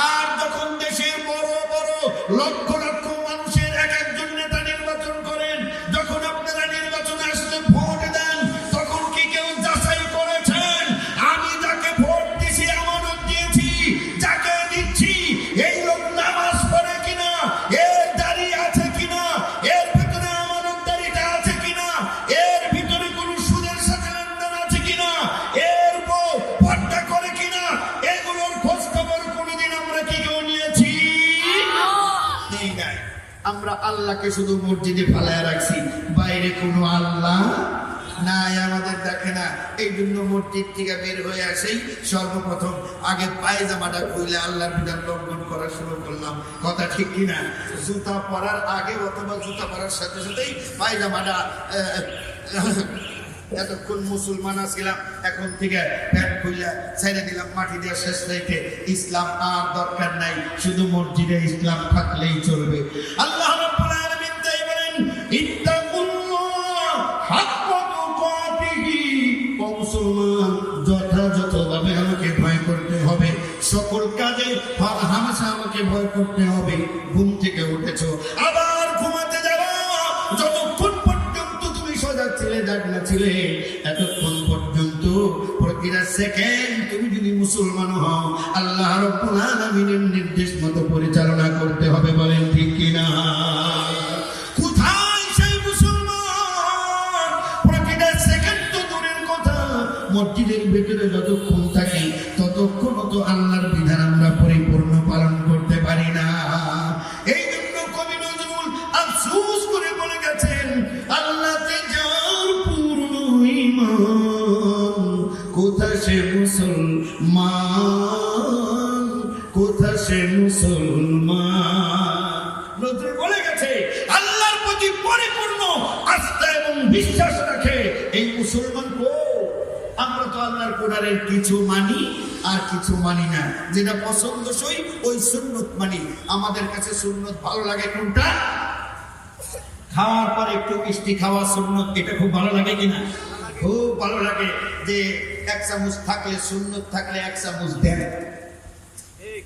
S1: আর যখন দেশের বড় বড় লক্ষ লক্ষ মানুষের এক একজন নেতা নির্বাচন করেন, যখন আপনারা নির্বাচনে আসলে ভোট দেন, তখন কি কেউ যাচাই করেছেন আমি যাকে ভোট দিয়েছি, আমানত দিয়েছি, যাকে দিচ্ছি এই লোক নামাজ পড়ে কিনা, এর দাড়ি আছে কিনা, এর ভিতরে আমানতদারিটা আছে কিনা, এর ভিতরে কোন সুদের সাথে লেনদেন আছে কিনা, এর বউ পর্দা করে কিনা, এগুলোর খোঁজ খবর কোনোদিন আমরা কি কেউ নিয়েছি? আমরা আল্লাহকে শুধু মসজিদে ফালায় রাখছি, বাইরে কোনো আল্লাহ নাই আমাদের দেখে না। এই জন্য মসজিদ থেকে বের হয়ে আসেই সর্বপ্রথম আগে পায়জামাটা খুলে আল্লাহর বিধান লঙ্ঘন করা শুরু করলাম। কথা ঠিক কিনা? জুতা পরার আগে অথবা জুতা পরার সাথে সাথেই পায়জামাটা এতক্ষণ মুসলমান ছিলাম, এখন থেকে প্যান্ট খুইলা ছেড়ে দিলাম মাটি দিয়ে শেষ রেখে, ইসলাম আর দরকার নাই, শুধু মসজিদে ইসলাম থাকলেই চলবে। আল্লাহ রাব্বুল আলামিন তাই বলেন, ইত্তাকুল্লাহ হাক্কা তুকাতিহি, ও মুসলমান যথাযথভাবে আমাকে ভয় করতে হবে, সকল কাজে হামেশা আমাকে ভয় করতে হবে। ঘুম থেকে উঠেছো, আবার ঘুমাতে যাবা, যতক্ষণ পর্যন্ত তুমি সজাগ ছিলে, জাগনা ছিলে, এতক্ষণ পর্যন্ত প্রতিটা সেকেন্ড তুমি যদি মুসলমান হও, আল্লাহ রাব্বুল আলামিনের নির্দেশ মতো পরিচালনা করতে হবে। বলেন ঠিক কিনা? কোথায় সেই মুসলমান? প্রতিটা সেকেন্ড তো দূরের কথা, মসজিদের ভিতরে যতক্ষণ থাকি ততক্ষণ তো আল্লাহর বিধান আমরা পরিপূর্ণ পালন করতে পারি না। এই জন্য কবি নজরুল আফসোস করে বলে গেছেন, আল্লাহতে যার পূর্ণ ঈমান, কোথা সে মুসলমান, কোথা সে মুসলমান। নজরুল বলে গেছে, আল্লাহর প্রতি পরিপূর্ণ আস্থা এবং বিশ্বাস রাখে এই মুসলমান কো। আমরা তো আল্লাহর কোরআনের কিছু মানি আর কিছু মানি না, যেটা পছন্দসই ওই সুন্নত মানি। আমাদের কাছে সুন্নত ভালো লাগে কোনটা? খাওয়ার পর একটু মিষ্টি খাওয়া সুন্নত, এটা খুব ভালো লাগে কিনা? খুব ভালো লাগে। যে এক চামচ থাকলে, সুন্নত থাকলে এক চামচ দেন,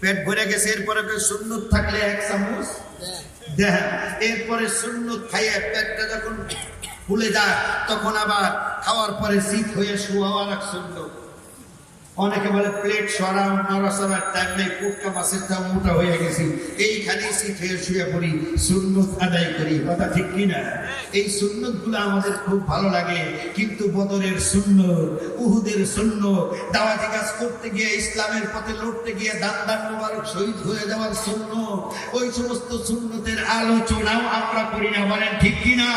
S1: পেট ভরে গেছে, এরপরে সুন্নত থাকলে এক চামচ দেন, এরপরে সুন্নত খাইয়ে পেটটা যখন ফুলে যায় তখন আবার খাওয়ার পরে শীত হয়ে শোয়ার এক সুন্নত। অনেকে বলে প্লেট সরাও, নড়াচড়ার টাইম নেই, পুটকা মাছের দাম মোটা হয়ে গেছি, এইখানে শীত হয়ে শুয়ে পড়ি, সুন্নত আদায় করি। কথা ঠিক কিনা? এই সুন্নত গুলো আমাদের খুব ভালো লাগে, কিন্তু বদরের সুন্নত, উহুদের সুন্নত, দাওয়াতি কাজ করতে গিয়ে, ইসলামের পথে লড়তে গিয়ে দান মোবারক শহীদ হয়ে যাওয়ার সুন্নত, ওই সমস্ত সুন্নতের আলোচনাও আমরা করি না। বলেন ঠিক কিনা?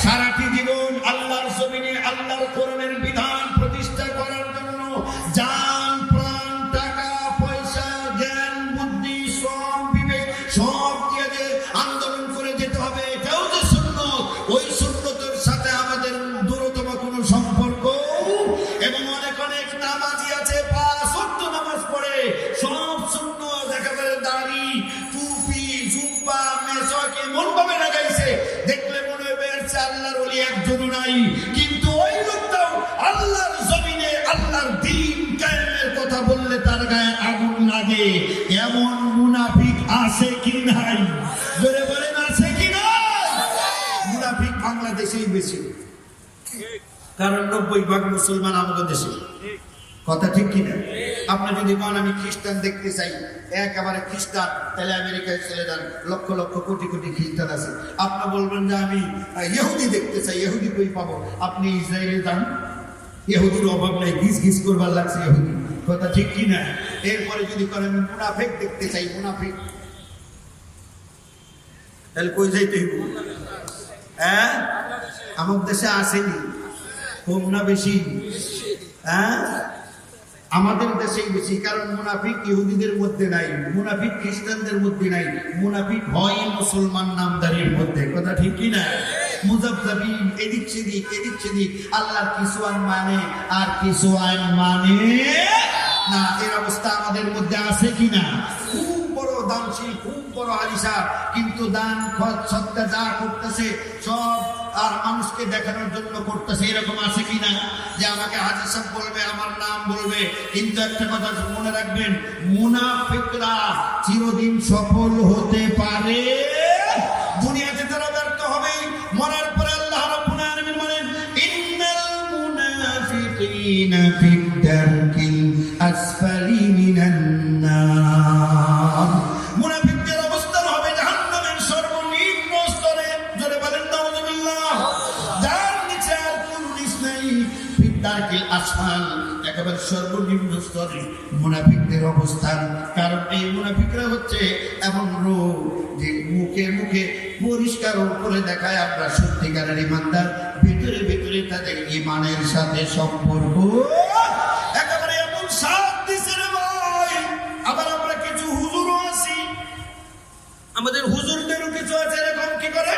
S1: সারাটি জীবন আল্লাহর জমিনে আল্লাহর কোরআনের বিধান প্রতিষ্ঠা করার জন্য জান, প্রাণ, টাকা, পয়সা, জ্ঞান, বুদ্ধি, শ্রম, বিবেক সব দিয়ে যে আন্দোলন করে যেতে হবে, এটাও যে সুন্নত। ওই সুন্নতের সাথে আমাদের দূরতম কোনো সম্পর্ক, এবং অনেক অনেক নামাজি আছে 5 ওয়াক্ত নামাজ পড়ে, সব সুন্নত একেবারে দাড়ি, টুপি, জুব্বা, মেসওয়াক এমন ভাবে লাগাইছে, দেখলে মনে হবে আল্লাহর ওলি একজনও নাই। কিন্তু ওই লোকটাও আল্লাহর জমিনে আল্লাহর দ্বীন কায়েমের কথা বললে তার গায়ে আগুন লাগে। এমন মুনাফিক আছে কি নাই? জোরে বলেন, আছে কি নাই? মুনাফিক বাংলাদেশেই বেশি, কারণ 90% মুসলমান আমাদের দেশে। কথা ঠিক কিনা? আপনি যদি বলেন আমি খ্রিস্টান দেখতে চাই, একেবারে খ্রিস্টান, তাহলে আমেরিকায় চলে যান, লক্ষ লক্ষ কোটি কোটি খ্রিস্টান আছে। আপনি বলবেন যে আমি ইহুদি দেখতে চাই, ইহুদি কই পাবো? আপনি ইসরায়েলে যান, ইহুদির অভাব নাই, ঘিস ঘিস করবার লাগছে ইহুদি। কথা ঠিক কিনা? এরপরে যদি করেন মুনাফিক দেখতে চাই, মুনাফিক, তাহলে কই যাইতে হইব? হ্যাঁ, আমার দেশে আসেনি, কম না বেশি? হ্যাঁ, আমাদের দেশেই বেশি, কারণ মুনাফিক ইহুদিদের মধ্যে নাই, মুনাফিক খ্রিস্টানদের মধ্যে নাই, মুনাফিক হয় মুসলমান নামদারির মধ্যে। কথা ঠিক কিনা? মুজাবজাবিন, এদিক সেদিক, এদিক সেদিক, আল্লাহর কিছু আইন মানে আর কিছু আইন মানে না। এর অবস্থা আমাদের মধ্যে আছে কিনা? খুব বড় দানশীল, খুব বড় আলিশা, কিন্তু দান সত্তা যা করতেছে সব আর মানুষকে দেখানোর জন্য করতেছে, এরকম আছে কিনা? যে আমাকে হাজী সাহেব বলবে, আমার নাম বলবে, কিন্তু একটা কথা মনে রাখবেন, মুনাফিকরা চিরদিন সফল হতে পারে, দুনিয়াতে তারা ব্যর্থ হবে, মরার পরে আল্লাহ রাব্বুল আলামিন বলেন, ইন্নাল মুনাফিকিনা ফিদ দারকিল আসফালি মিনান নার। মুনাফিকদের অবস্থান হবে জাহান্নামের সর্বনিম্ন স্তরে। জোরে বলেন নাউযুবিল্লাহ। যার নিচে আর কোনো নিচ নেই, ফিদ দারকিল আসফাল, একেবারে সর্বনিম্ন স্তরে মুনাফিকদের অবস্থান। কারণ এই মুনাফিকরা হচ্ছে এমন রোগ যে মুখে মুখে পরিষ্কার করে দেখায় আমরা সত্যিকারের ইমানদার, ভিতরে ভিতরে তাদের ইমানের সাথে সম্পর্ক একেবারে এমন সাথ দিছে রে ভাই। আবার আমরা কিছু হুজুরও আছি, আমাদের হুজুরদেরও কিছু আছে এরকম। কি করে?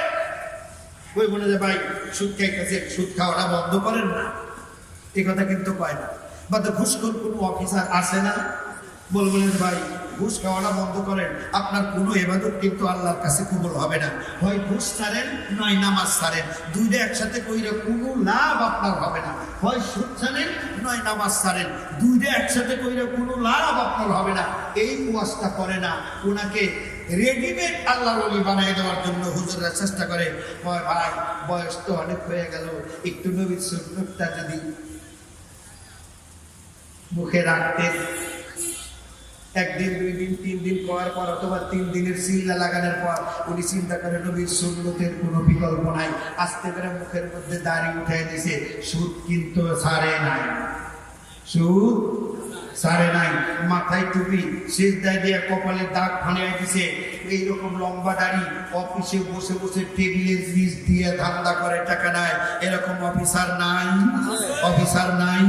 S1: ওই বলে যে ভাই সুদ খাইতেছে, সুদ খাওয়াটা বন্ধ করেন না, এই কথা কিন্তু কয় না। বা তো ঘুষখোর কোনো অফিসার আসে না, বলবেন ভাই ঘুষ খাওয়াটা বন্ধ করেন, আপনার কোনো ইবাদত কিন্তু আল্লাহর কাছে কবুল হবে না। হয় ঘুষ ছাড়েন, নয় নামাজ ছাড়েন, দুইটা একসাথে কইরে কোনো লাভ আপনার হবে না। হয় সুদ ছাড়েন, নয় নামাজ ছাড়েন, দুইটা একসাথে কইরে কোনো লাভ আপনার হবে না। এই ওয়াজটা করে না, ওনাকে রেডিমেড আল্লাহর ওলি বানিয়ে দেওয়ার জন্য হুজুররা চেষ্টা করে। ভাই বয়স তো অনেক হয়ে গেল, একটু নবীর সুন্নতটা যদি মুখে রাখতেন, একদিন, 2 দিন, 3 দিন করার পর অথবা 3 দিনের সিল্লা লাগানোর পর উনি চিন্তা করে নবীর সুন্নতের কোনো বিকল্প নাই, আস্তে করে মুখের মধ্যে দাড়ি উঠাই দিছে। সুদ কিন্তু ছাড়ে নাই, সুদ ছাড়ে নাই, মাথায় টুপি, সিজদায় দিয়ে কপালে দাগ ফানিয়ে দিছে, এইরকম লম্বা দাড়ি, অফিসে বসে বসে টেবিলের নিচ দিয়ে ধান্দা করে টাকা নেয়, এরকম অফিসার নাই, অফিসার নাই।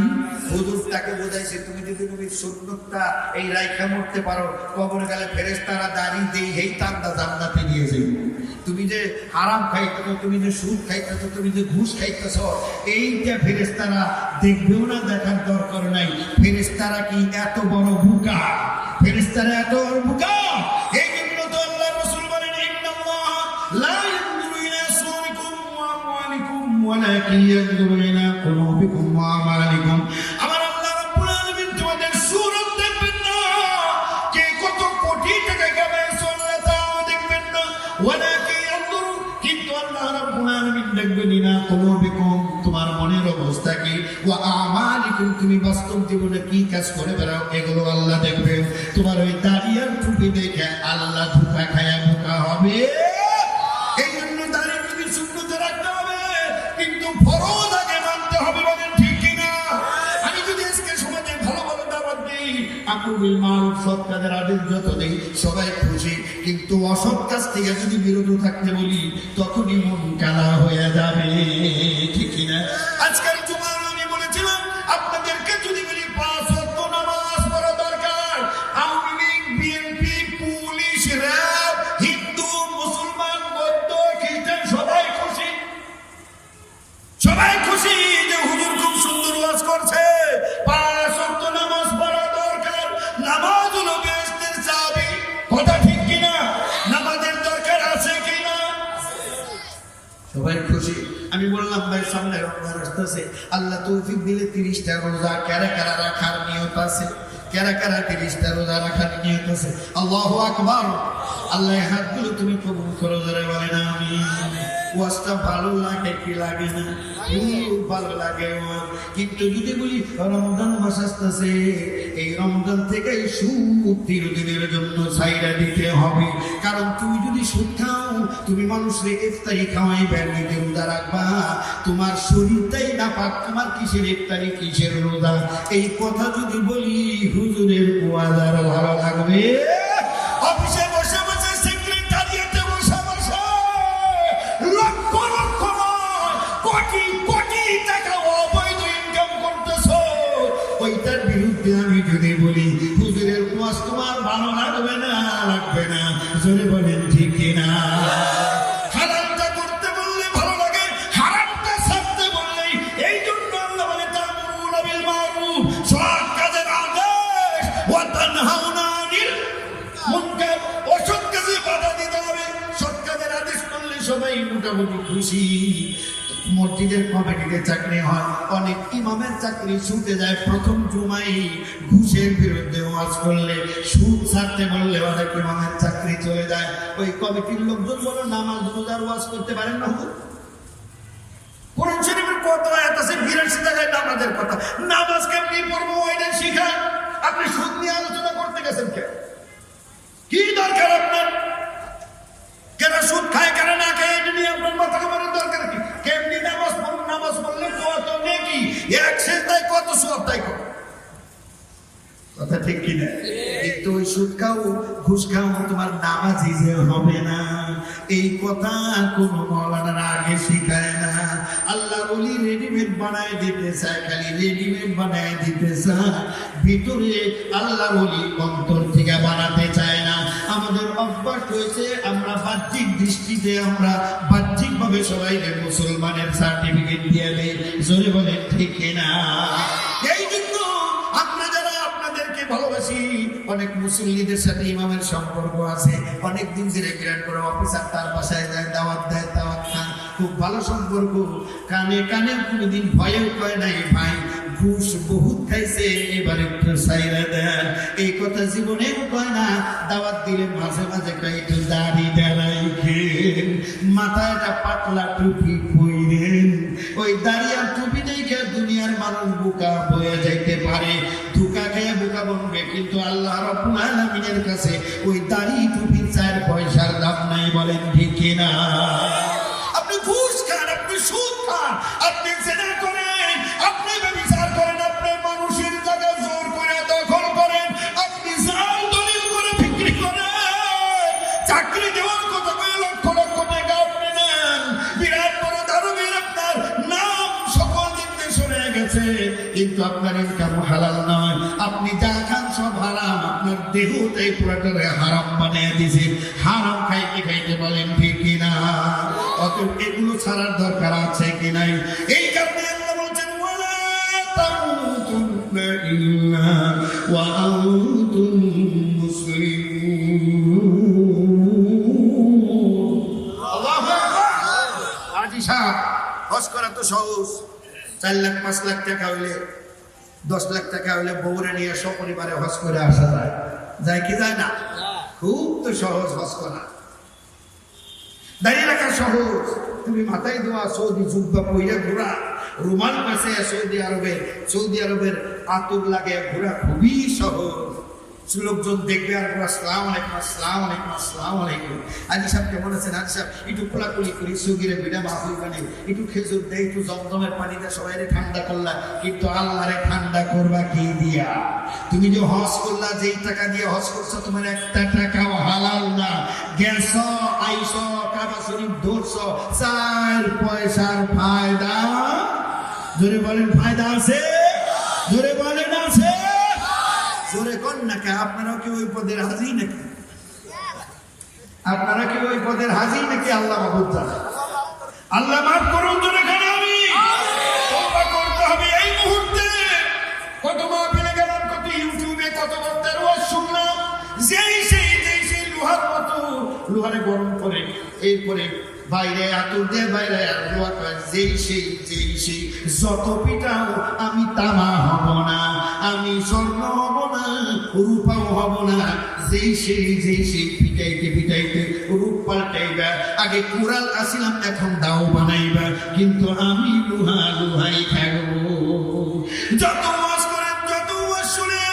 S1: হুজুর তাকে বোঝাইছে, তুমি যদি নবীর সুন্নতটা এই রাইখা মরতে পারো, কবরে গেলে ফেরেশতারা দাড়ি দেই এই তান্দা জান্নাতে নিয়ে যাইবে। তুমি যে হারাম খাইতেছো, তুমি যে সুদ খাইতেছো, তুমি যে ঘুষ খাইতেছো, এইটা ফেরেশতারা দেখবেও না, দেখার দরকার নাই। ফেরেশতারা কি এত বড় বোকা? ফেরেশতারা এত বড় বোকা? এই জন্য তো আল্লাহ রাসূল বলেন, ইন্নাল্লাহ লা ইয়ানজুরু ইলা সুওয়ারিকুম ওয়া আমওয়ালিকুম ওয়ালাকিন ইয়ানজুরু ইলা কুলুবিকুম ওয়া আমালিকুম। আমার আল্লাহ রাব্বুল আলামিন তোমাদের সূরত দেখবেন না, কে কত কোটি টাকা কামাইছো আল্লাহ তা দেখবেন না, ওয়ালাকিন ইয়ানজুরু, কিন্তু আল্লাহ রাব্বুল আলামিন দেখবেন না কুলুবিকুম, তোমার মনের অবস্থা কি, ওয়া আমালিকুম, তুমি বাস্তব জীবনে কি কাজ করে বেড়াও, এগুলো আল্লাহ দেখবে। তোমার ওই দাড়ি আর টুপি দেখে আল্লাহ ধোঁকা খায়া বোকা হবে। এই জন্য দাড়ি টুপি সুন্নতে রাখতে হবে, কিন্তু ফরজ আগে মানতে হবে। বলেন ঠিক কিনা? আমি যদি আজকে সমাজে ভালো ভালো দাওয়াত দিই, আমরুল বিল মারুফ, সৎ কাজের আদেশ যত দেই, সবাই খুশি, কিন্তু অসৎ কাজ থেকে যদি বিরত থাকতে বলি, তখনই মন কালা হয়ে যাবে। ঠিক কিনা? আজকাল জুমার আমি বলেছিলাম আপনাদেরকে, যদি বলি 5 ওয়াক্ত নামাজ পড়া দরকার, Awami League, BNP, police, RAB, Hindu, মুসলমান, বৌদ্ধ, খ্রিস্টান সবাই খুশি, সবাই খুশি যে হুজুর খুব সুন্দর ওয়াজ করছে। 5 ওয়াক্ত নামাজ পড়া দরকার, নামাজ হলো বেহেশতের চাবি। কথা ঠিক কিনা? নামাজের দরকার আছে কিনা? সবাই খুশি। আমি বললাম ভাই সামনে রমজান আসতেছে, আল্লাহ তৌফিক দিলে 30টা রোজা কারা কারা রাখার নিয়ত আছে, কারা কারা 30টা রোজা রাখার নিয়ত আছে? আল্লাহু আকবার। আল্লাহ হাতগুলো তুমি কবুল করো, জোরে বলেন আমিন। ওয়াজটা ভালো লাগে কি লাগে না? খুব ভালো লাগে। কিন্তু যদি বলি রমজান মাস আসতেছে, এই রমজান থেকে সুদ 3 দিনের জন্য ছাইরা দিতে হবে। কারণ তুমি যদি সুদ খাও, তুমি মানুষের ইফতারি খাওয়াইবে, নিজে রোজা রাখবা, তোমার শরীরটাই না পাক, তোমার কিসের ইফতারি কিসের রোজা? এই কথা যদি বলি হুজুরের ওয়াজ আর ভালো লাগবে। অফিসে বসে বসে, সেক্রেটারিয়েটে বসে বসে লক্ষ লক্ষ নয়, কোটি কোটি টাকা অবৈধ ইনকাম করতেছো, ওইটার বিরুদ্ধে আমি যদি বলি হুজুরের ওয়াজ তোমার ভালো লাগবে না, লাগবে না? জোরে বলেন ঠিক কিনা? হারামটা করতে বললে ভালো লাগে, হারামটা ছাড়তে বললে, এই জন্য আল্লাহ বলে তা'মুরুনা বিল মারুফ, সৎ কাজের আদেশ, ওয়া তানহাউনা আনিল মুনকার, অসৎ কাজে বাধা দিতে হবে। সৎ কাজের আদেশ করলে সবাই মোটামুটি খুশি। মসজিদের কমিটিতে চাকরি হয়, অনেক ইমামের চাকরি ছুটে যায় প্রথম জুমাই। ঘুষের বিরুদ্ধে ওয়াজ করলে, সুদ ছাড়তে বললে অনেক ইমামের চাকরি চলে যায়। ওই কমিটির লোকজন বলে নামাজ রোজার ওয়াজ করতে পারেন না? কোরআন শরীফের কত আয়াত আছে, 82 জায়গায় নামাজের কথা। নামাজ কেমনি পড়বো ওইটা শিখায়, আপনি সুদ নিয়ে আলোচনা করতে গেছেন কেন? কি দরকার আপনার? কেন সুদ খায়, কেন না খায়, এটা নিয়ে আপনার মাথা কামানোর দরকার কি? কেমনি নামাজ পড়ুন, নামাজ পড়লে কত নেকি, এক সেজদায় কত সওয়াব তাই কর। কথা ঠিক কিনা? কিন্তু ওই সুদ খাও, ঘুষ খাও, তোমার নামাজই যে হবে না, এই কথা কোন মাওলানার আগে শিখায় না। আল্লাহ ওলি রেডিমেড বানায় দিতে চায়, খালি রেডিমেড বানায় দিতে চায়, ভিতরে আল্লাহ ওলি অন্তর থেকে বানাতে চায় না। আমাদের অভ্যাস হয়েছে আমরা বাহ্যিক বাহ্যিক দৃষ্টিতে আমরা বাহ্যিকভাবে সবাই মুসলমানের সার্টিফিকেট দিয়ে দেয়, জোরে বলে ঠিক না? এই জন্য আমরা যারা আপনাদেরকে ভালোবাসি, অনেক মুসল্লিদের সাথে ইমামের সম্পর্ক আছে, অনেক দিন ধরে গ্রেড করে অফিসার তার বাসায় যায়, দাওয়াত দেয়, দাওয়াত খান, খুব ভালো সম্পর্ক। কানে কানে কোনোদিন ভয়েও কয় নাই ভাই ঘুষ বহুত খাইছে, এবার একটু সাইরা দেন, এই কথা জীবনেও কয় না। দাওয়াত দিলে মাঝে মাঝে কয় একটু দাড়ি রাখেন, মাথায় একটা পাতলা টুপি পইরেন, ওই দাড়ি আর টুপি দেখে দুনিয়ার মানুষ বোকা হয়ে যাইতে পারে, ধোঁকা খেয়ে বোকা বনবে, কিন্তু আল্লাহ রাব্বুল আলামিনের কাছে ওই দাড়ি টুপির 4 পয়সার দাম নাই, বলেন ঠিক কিনা? আপনি ঘুষ খান, আপনি সুদ খান, আপনি জেনা করেন, আপনি ব্যভিচার করেন, আপনি মানুষের জায়গা জোর করে দখল করেন, আপনি জাল দলিল করে বিক্রি করেন, চাকরি দেওয়ার কথা বলে লক্ষ লক্ষ টাকা আপনি নেন, বিরাট বড় দারুণের আপনার নাম সকল দিকে সরে গেছে, কিন্তু আপনার ইনকাম হালাল নয়, আপনি যা খান সব হারাম, আপনার দেহটাই পুরোটারে হারাম বানিয়ে দিয়েছে, হারাম খাইতে খাইতে, বলেন ঠিক কিনা? অতএব এগুলো ছাড়ার দরকার আছে কি নাই? এই কারণে আল্লাহ বলছেন ওয়ালা তামুতুন্না ইল্লা ওয়া আনতুম মুসলিমুন। আল্লাহু আকবার। আজি সাহেব, হজ করা তো সহজ, 4 লাখ 5 লাখ টাকা হইলে, 10 লাখ টাকা হইলে বউরে নিয়ে সপরিবারে হজ করে আসা যায়, যায় কি যায় না? খুব তো সহজ হজ করা, দাঁড়িয়ে রাখা সহজ, তুমি মাথায় দেওয়া সৌদি জুব্বা পইরা ঘোরা, রুমাল পাশে সৌদি আরবের আতর লাগে ঘোরা খুবই সহজ। লোকজন দেখবে আর আসসালামু আলাইকুম, আসসালামু আলাইকুম, আসসালামু আলাইকুম, আজি সাহেব কেমন আছেন? আজি সাহেব একটু কোলাকুলি করি, সুগিরে বিনা মাহুল পানি, একটু খেজুর দেয়, একটু জমজমের পানিতে সবাই ঠান্ডা করলা, কিন্তু আল্লাহরে ঠান্ডা করবা কি দিয়া? তুমি যে হজ করলা, যেই টাকা দিয়ে হজ করছো, তোমার একটা টাকাও হালাল না, গেছ আইস কাবা শরীফ ধরছ, 4 পয়সার ফায়দা, জোরে বলেন ফায়দা আছে, জোরে বলেন আছে, জোরে কর না কে? আপনারাও কি ওই পদের হাজি নাকি? আপনারা কি ওই পদের হাজি নাকি? আল্লাহ মাহবুব জানে, আল্লাহ মাফ করুন। জোরে কেন? আমি তওবা করতে হবে এই মুহূর্তে। কত মাহফিলে গেলাম, কত ইউটিউবে কত বক্তার ওয়াজ শুনলাম, যেই সেই লোহার মতো লোহারে গরম করে, এরপরে বাইরে আতুর দিয়ে বাইরে লোহা করে, যেই সেই যত পিটাও আমি তামা হব না, আমি স্বর্ণ হব না, রূপাও হব না, যেই সেই পিটাইতে রূপ পাল্টাইবা, আগে কুড়াল আসিলাম এখন দাও বানাইবা, কিন্তু আমি লোহাই থাকবো। যত ওয়াজ করেন, যত ওয়াজ শুনে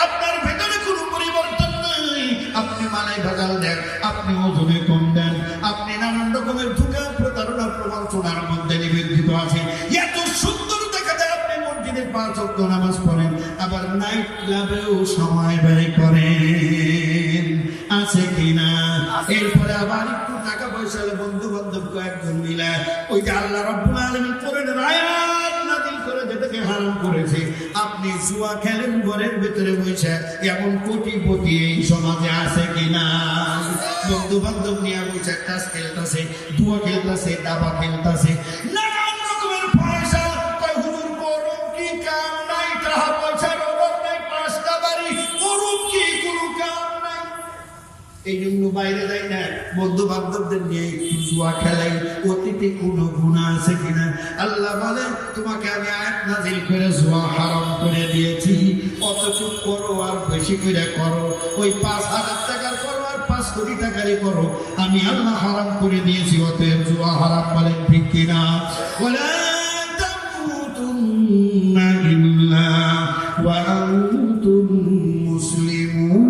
S1: আপনার ভেতরে কোনো পরিবর্তন নেই, আপনি মালাই ভেজাল দেন, আপনি ওজনে কম দেন, আপনি নানান রকমের ধোঁকা প্রতারণা প্রবঞ্চনার মধ্যে নিবেদিত আছেন। এত সুন্দর দেখা যায় আপনি মসজিদে 5 ওয়াক্ত নামাজ পড়েন, আবার নাইট ক্লাবেও সময় ব্যয় করেন, আছে কিনা? এরপরে আবার একটু টাকা পয়সা বন্ধু বান্ধব কয়েকজন মিলে ওই যে আল্লাহ রাব্বুল আলামিন কোরআনের আয়াত নাযিল করে যেটাকে হারাম করেছে, আপনি জুয়া খেলেন ঘরের ভিতরে বসে, এমন কোটিপতি এই সমাজে আছে কিনা? বন্ধু বান্ধব নিয়ে বসে টাস খেলতেছে, জুয়া খেলতেছে, দাবা খেলতেছে, নানান রকমের পয়সা, হুজুর গরম কি কাম নাই, টাকা পয়সার অভাব নাই, 5টা বাড়ি, গরম কি কোনো কাম নাই, এই জন্য বাইরে যাই না, বন্ধু বান্ধবদের নিয়ে জুয়া খেলাই, অতীতে কোনো গুনাহ আছে কিনা? আল্লাহ বলে তোমাকে আমি আয়াত নাযিল করে জুয়া হারাম করে দিয়েছি, অথচ করো আর বেশি করে করো, ওই 5,000 টাকার করো আর 5 কোটি টাকারই করো, আমি আল্লাহ হারাম করে দিয়েছি, অতএব জুয়া হারাম, বলেন ঠিক কিনা? ওয়ালা তামুতুন্না ইল্লা ওয়া আনতুম মুসলিমুন।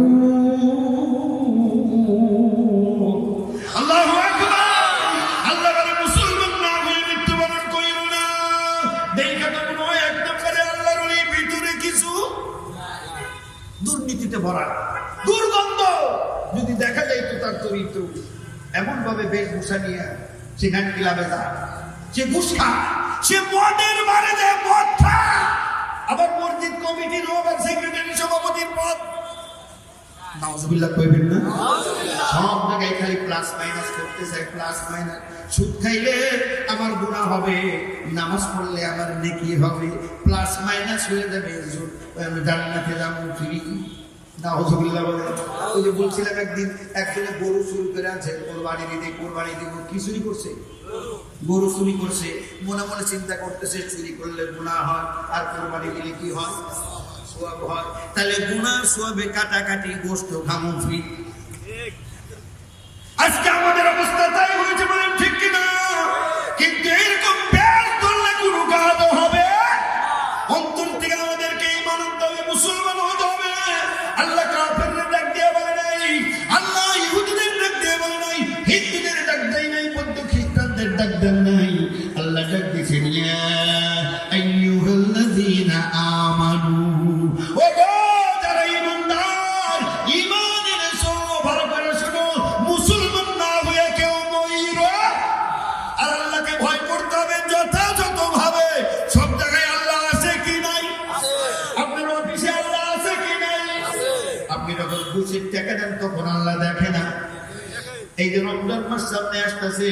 S1: দুর্নীতিতে ভরা, দুর্গন্ধ যদি দেখা যায় তো তার চরিত্র এমন ভাবে বেশভূষা নিয়ে সে নাইট ক্লাবে যায়, সে ঘুষ খায়, সে মদের বারে যায়, মদ খায়, আবার মসজিদ কমিটির আবার সেক্রেটারি সভাপতির পদ, নাউজুবিল্লাহ কইবেন না? সব জায়গায় খালি প্লাস মাইনাস করতেছে, প্লাস মাইনাস। সুদ খাইলে আমার গুনাহ হবে, নামাজ পড়লে আমার নেকি হবে, প্লাস মাইনাস হয়ে যাবে, জান্নাতে যাবো ফ্রি। নাউজুবিল্লাহ বলে। ওই যে বলছিলাম একদিন একজনে গরু চুরি করে আছে, কোরবানি দিব, কি চুরি করছে? গরু চুরি করছে। মনে মনে চিন্তা করতেছে চুরি করলে গুনাহ হয়, আর কোরবানি দিলে কি হয়? সওয়াব হয়। তাহলে গুনাহ সওয়াবে কাটাকাটি, গোশত খামু ফ্রি। আজকে আমাদের অবস্থা তাই হয়েছে, বলেন ঠিক কিনা? কিন্তু এরকম পেট ধরলে কোনো কাজ হবে? অন্তর থেকে আমাদেরকে ঈমান আনতে হবে, মুসলমান হতে হবে। আল্লাহ কাফেরদের ডাক দিয়ে বলে নাই, আল্লাহ ইহুদিদের ডাক দিয়ে বলে নাই, হিন্দুদের ডাক দেয় নাই, বৌদ্ধ খ্রিস্টানদের ডাক দেন নাই। আল্লাহ ডাক দিয়েছেন, ইয়া আইয়ুহাল্লাযীনা আমানু, ও গো যারা ঈমানদার, ঈমান এনেছো, ভালো করে শোনো, মুসলমান না হয়ে কেউ মইরো। আর আল্লাহকে ভয় করতে হবে যথাযথভাবে। সব জায়গায় আল্লাহ আছে কি নাই? আপনার অফিসে আল্লাহ আছে কি নাই? আপনি যখন ঘুষের টাকা দেন তখন আল্লাহ দেখে না? এই যে রমজান মাস সামনে আসতেছে,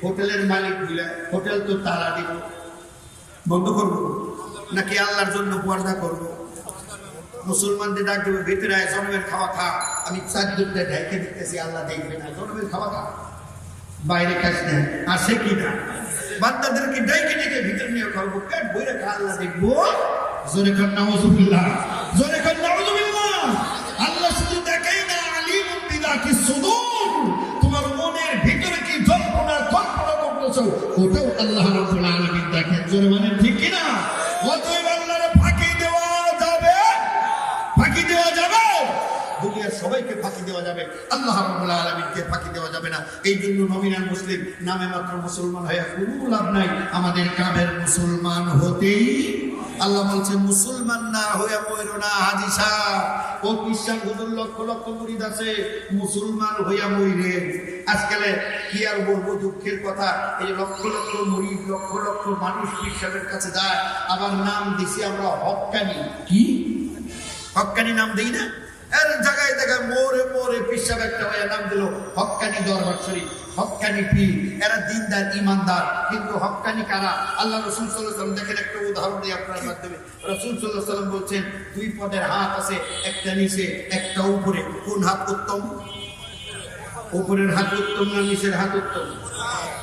S1: হোটেলের মালিক গুলা হোটেল তো তালা দিব, বন্ধ করবো নাকি আল্লাহর জন্য পর্দা করবো? মুসলমানদের ডাক দেবে, ভিতরে আয়, জনমের খাওয়া খা। আমি 4 দিনটা ঢেকে দিতেছি, আল্লাহ দেখবে না, জনমের খাওয়া খা, বাইরে খাস না। আসে কি না? বান্দাদেরকে ডেকে ডেকে ভিতরে নিয়ে খাওয়াবো, পেট ভরে খা, আল্লাহ দেখবো। জোরে কর নাউজুবিল্লাহ, জোরে কর নাউজুবিল্লাহ। আল্লাহ শুধু দেখাই না, আলিমুন বিযাতিস সুদূর, তোমার মনের ভিতরে কি জল্পনা কল্পনা করতেছো ওটাও আল্লাহ রাব্বুল আলামিন দেখেন। জোরে বলেন ঠিক কিনা? অতএব আল্লাহর ফাঁকি দেওয়া যাবে? ফাঁকি দেওয়া যাবে? দুনিয়ার সবাইকে ফাঁকি দেওয়া যাবে, আল্লাহ রাব্বুল আলামিনকে ফাঁকি দেওয়া যাবে না। এই জন্য নমিনাল মুসলিম, নামে মাত্র মুসলমান হয়ে কোনো লাভ নাই, আমাদের কামের মুসলমান হতেই। আল্লাহ বলছে মুসলমান না হয়ে মইরো না হাজী সাহেব, ও বিশ্বাস হুজুর লক্ষ লক্ষ মুরিদ আছে, মুসলমান হইয়া মইরে। আজকালে কি আর বলবো, দুঃখের কথা, এই লক্ষ লক্ষ মুরিদ, লক্ষ লক্ষ মানুষ বিশ্বাসের কাছে যায়, আবার নাম দিছি আমরা হক্কানি। কি হক্কানি নাম দেই না? এর জায়গায় জায়গায় মোরে মোরে পিসাব একটা হয়ে নাম দিল হক্কানি দরবার শরীফ, হক্কানি পীর। এরা দিনদার ইমানদার, কিন্তু হক্কানি কারা? আল্লাহ রাসূল সাল্লাল্লাহু আলাইহি ওয়াসাল্লাম, দেখেন একটা উদাহরণ দিই আপনার মাধ্যমে। রাসূল সাল্লাল্লাহু আলাইহি ওয়াসাল্লাম বলছেন, 2 পদের হাত আছে, একটা নিচে একটা উপরে, কোন হাত উত্তম? উপরের হাত উত্তম না নিচের হাত উত্তম?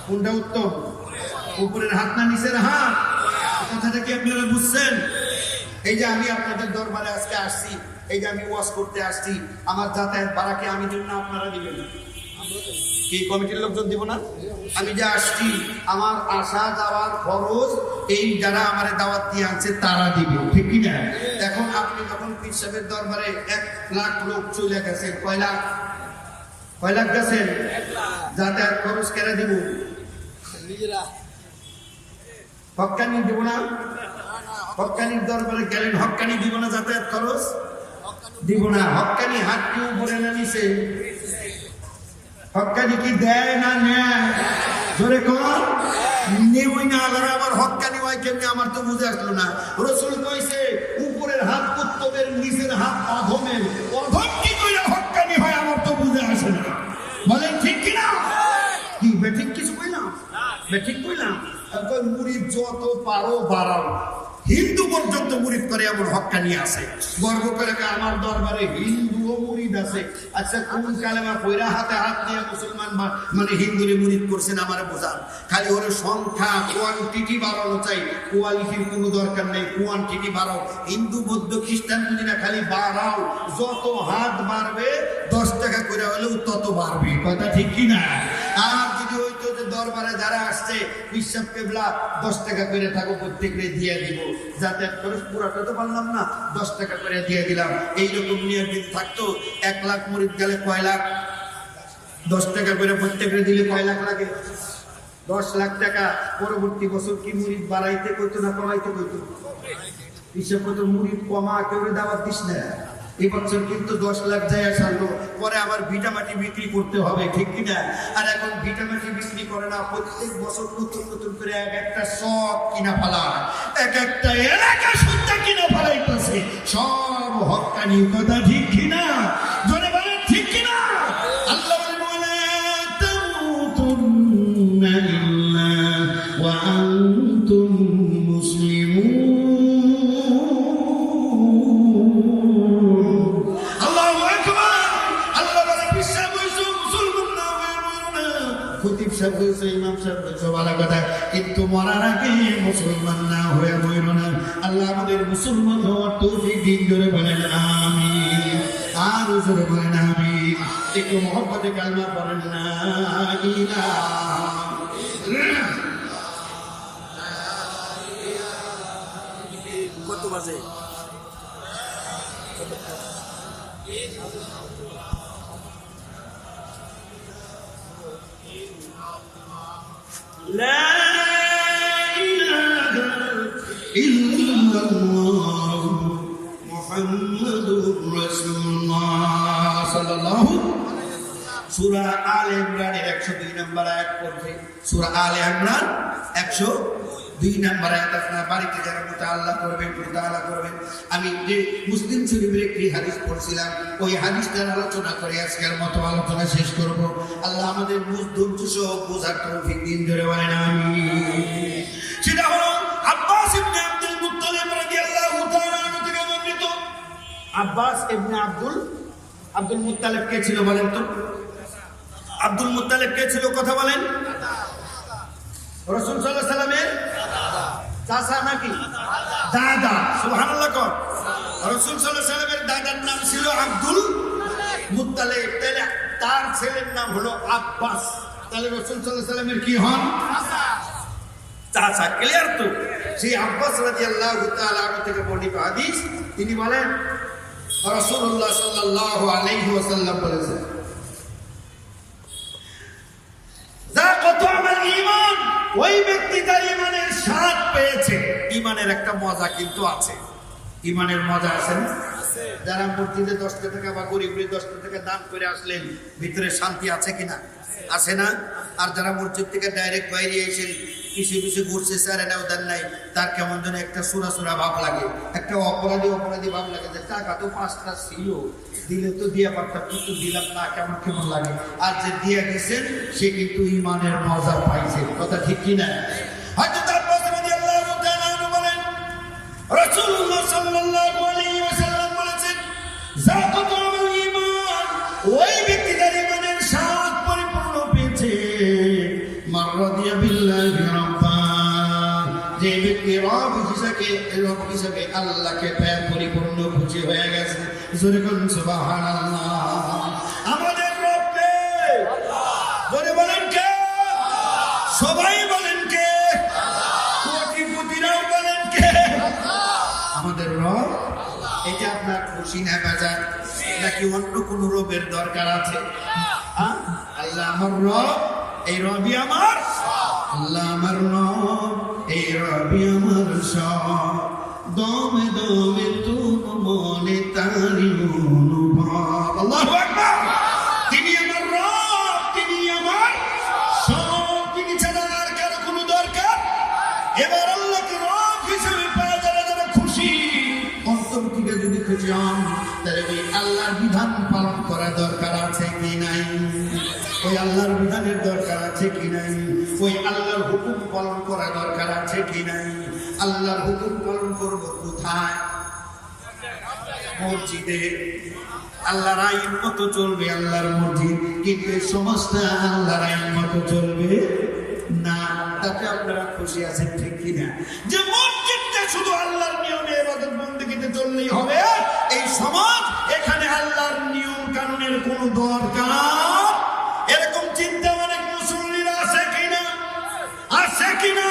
S1: কোনটা উত্তম? উপরের হাত না নিচের হাত? কথাটা কি আপনারা বুঝছেন? এই যে আমি আপনাদের দরবারে আজকে আসছি, এই যে আমি ওয়াজ করতে আসছি, আমার যাতায়াত ভাড়াকে আমি দিব না, আপনারা দিবেন? কি কমিটির লোকজন দিব না? আমি যে আসছি, আমার আসা যাওয়ার খরচ এই যারা আমার দাওয়াত দিয়ে আনছে তারা দিবে, ঠিক কি না? এখন আপনি যখন পীর সাহেবের দরবারে 1 লাখ লোক চলে গেছেন, কয় লাখ গেছেন, যাতায়াত খরচ কেন দিব? হক্কানি দিব না? হক্কানির দরবারে গেলেন, হক্কানি দিব না যাতায়াত খরচ? দিব না। হক্কানি হাত কি উপরে না নিচে? হক্কানি কি দেয় না নেয়? জোরে কর। নেবই না, আবার হক্কানি হয় কেমনি? আমার তো বুঝে আসলো না। রাসূল কইছে উপরের হাত উত্তমের, নিচের হাত অধমের। অধম কি কইরা হক্কানি হয় আমার তো বুঝে আসে না। বলেন ঠিক কিনা? কি বেঠিক কিছু কইলাম? বেঠিক কইলাম? মুরিদ যত পারো বাড়াও, হিন্দু পর্যন্ত মুরিদ করে এমন হক্কানি আছে। গর্ব করে আমার দরবারে হিন্দুও মুরিদ আছে। আচ্ছা, কোন কালেমা কইরা হাতে হাত নিয়ে মুসলমান মানে হিন্দুরে মুরিদ করছেন আমার বোঝান। খালি ওর সংখ্যা কোয়ান্টিটি বাড়ানো চাই, কোয়ালিটির কোনো দরকার নেই, কোয়ান্টিটি বাড়াও। হিন্দু বৌদ্ধ খ্রিস্টান বুঝি না, খালি বাড়াও। যত হাত বাড়বে 10 টাকা করে হলেও তত বাড়বে। কথা ঠিক কিনা? আর যদি হইতো যে দরবারে যারা আসছে বিশ্বাস কেবলা 10 টাকা করে থাকো, প্রত্যেককে দিয়ে দিব, যাতায়াত খরচ পুরাটা তো পারলাম না, 10 টাকা করে দিয়ে দিলাম। এইরকম নিয়ে যদি থাকতো, 1 লাখ মুরিদ গেলে কয় লাখ? 10 টাকা করে প্রত্যেককে দিলে কয় লাখ লাগে? 10 লাখ টাকা। পরবর্তী বছর কি মুরিদ বাড়াইতে কইতো না কমাইতে কইতো? হিসাব কত মুরিদ কমা, কেউ দাওয়াত দিস না। এবছর কিন্তু 10 লাখ যায় আসলো, পরে আবার ভিটামাটি বিক্রি করতে হবে, ঠিক কিনা? আর এখন ভিটামাটি বিক্রি করে না, প্রত্যেক বছর নতুন নতুন করে এক একটা শখ কিনা ফেলায়, এক একটা এলাকা শুদ্ধ কিনা ফেলাইতেছে, সব হক্কানি। কথা ঠিক কিনা? জোরে বলেন। সাহেব হয়েছে, ইমাম সাহেব হয়েছে, ভালো কথা, কিন্তু মরার আগে মুসলমান না হয়ে মইর না। আল্লাহ আমাদের মুসলমান হওয়ার তৌফিক দিন, ধরে বলেন আমিন। আর জোরে বলেন আমিন। একটু মহব্বতে কালমা পড়েন না ইলাহা।
S2: কত বাজে? লা ইলাহা ইল্লাল্লাহ মুহাম্মাদুর রাসূলুল্লাহ সাল্লাল্লাহু। সূরা আলে ইমরানের 102 নম্বর আয়াত পড়বে। সূরা আলে ইমরান 102 নম্বর আয়াত। আপনার বাড়িতে যারা মুতাআল্লা করবেন, আমি যে মুসলিম শরীফের একটি হাদিস পড়ছিলাম, ওই হাদিসটার আলোচনা করে আজকের মতো আলোচনা শেষ করব। আল্লাহ আমাদের ধৈর্য সহ বোঝার তৌফিক দিন, ধরে বলেন আমিন। সেটা হলো আব্বাস ইবনে আব্দুল মুত্তালিব রাদিয়াল্লাহু তাআলা আনহু থেকে বর্ণিত। আব্বাস ইবনে আব্দুল মুত্তালিব কে ছিল বলেন তো? আব্দুল মুত্তালিব কে ছিল কথা বলেন? রাসূল সাল্লাল্লাহু আলাইহি সাল্লামের চাচা নাকি দাদা? সুবহানাল্লাহ। কোন রাসূল সাল্লাল্লাহু আলাইহি সাল্লামের দাদার নাম ছিল আব্দুল মুত্তালিব, তাহলে তার ছেলের নাম হলো আব্বাস। তাহলে রাসূল সাল্লাল্লাহু আলাইহি সাল্লামের কি হন? চাচা। ক্লিয়ার তো? সেই আব্বাস রাদিয়াল্লাহু তাআলা আনহু থেকে বর্ণিত হাদিস, তিনি বলেন রাসূলুল্লাহ সাল্লাল্লাহু আলাইহি ওয়াসাল্লাম বলেছেন, ওই ব্যক্তি তার ইমানের স্বাদ পেয়েছে। ইমানের একটা মজা কিন্তু আছে। ইমানের মজা আছে না? যারা মসজিদে 10 টাকা বা গরিবরে 10 টাকা দান করে আসলেন, ভিতরে শান্তি আছে কিনা? আছে না? আর যারা মসজিদ থেকে ডাইরেক্ট বাইরে এসে পিছিয়ে ঘুরছে, স্যার এটাও দেন নাই, তার কেমন যেন একটা সুরা ভাব লাগে, একটা অপরাধী ভাব লাগে, যে টাকা তো 5টা ছিল, দিলে তো দিয়ে পারতাম, কিন্তু দিলাম না, কেমন লাগে। আর যে দিয়ে গেছেন সে কিন্তু ইমানের মজা পাইছে। কথা ঠিক কিনা? হয়তো তার বলেন রাসূলুল্লাহ সাল্লাল্লাহু আলাইহি ওয়াসাল্লাম বলেছেন, যাকাতুল ঈমান, ওই ব্যক্তি যার ইমানের স্বাদ পরিপূর্ণ পেয়েছে, মান রাদিয়া বিল্লাহি রাব্বা, যে ব্যক্তি রব হিসেবে আল্লাহকে পেয়ে পরিপূর্ণ খুশি হয়ে গেছে। জোরে বলুন সুবহানাল্লাহ। আমাদের রব কে? জোরে বলেন কে? সবাই বলেন কে? কোটিপতিরাও বলেন কে? আমাদের রব। এটা আপনার খুশি না বাজার, নাকি অন্য কোন রবের দরকার আছে? আল্লাহ আমার রব, এই রবি আমার। আল্লাহ আমার রব, এই রবি আমার সব। দমে দমে তুম মনে তারি অনুভব। আল্লাহু আকবার। তিনি আমার রব, তিনি আমার সব, তিনি ছাড়া আর কারো কোনো দরকার। এবার আল্লাহকে রব হিসেবে পাওয়া যারা খুশি, অন্তর থেকে যদি খুশি হন, তাহলে ওই আল্লাহর বিধান পালন করা দরকার আছে কি নাই? ওই আল্লাহর বিধানের দরকার আছে কি নাই? ওই আল্লাহর হুকুম পালন করা দরকার আছে কি নাই? আল্লাহর হুকুম পালন করব কোথায়? মসজিদে। আল্লাহর আইন মতো চলবে আল্লাহর মসজিদ, কিন্তু এই সমাজটা আল্লাহর আইন মতো চলবে না। তাতে আপনারা খুশি আছেন ঠিক কিনা? যে মসজিদটা শুধু আল্লাহর নিয়মে ইবাদত বন্দেগীতে চললেই হবে, এই সমাজ, এখানে আল্লাহর নিয়ম কানুনের কোনো দরকার, এরকম চিন্তা অনেক মুসল্লিরা আছে কিনা? আছে কিনা?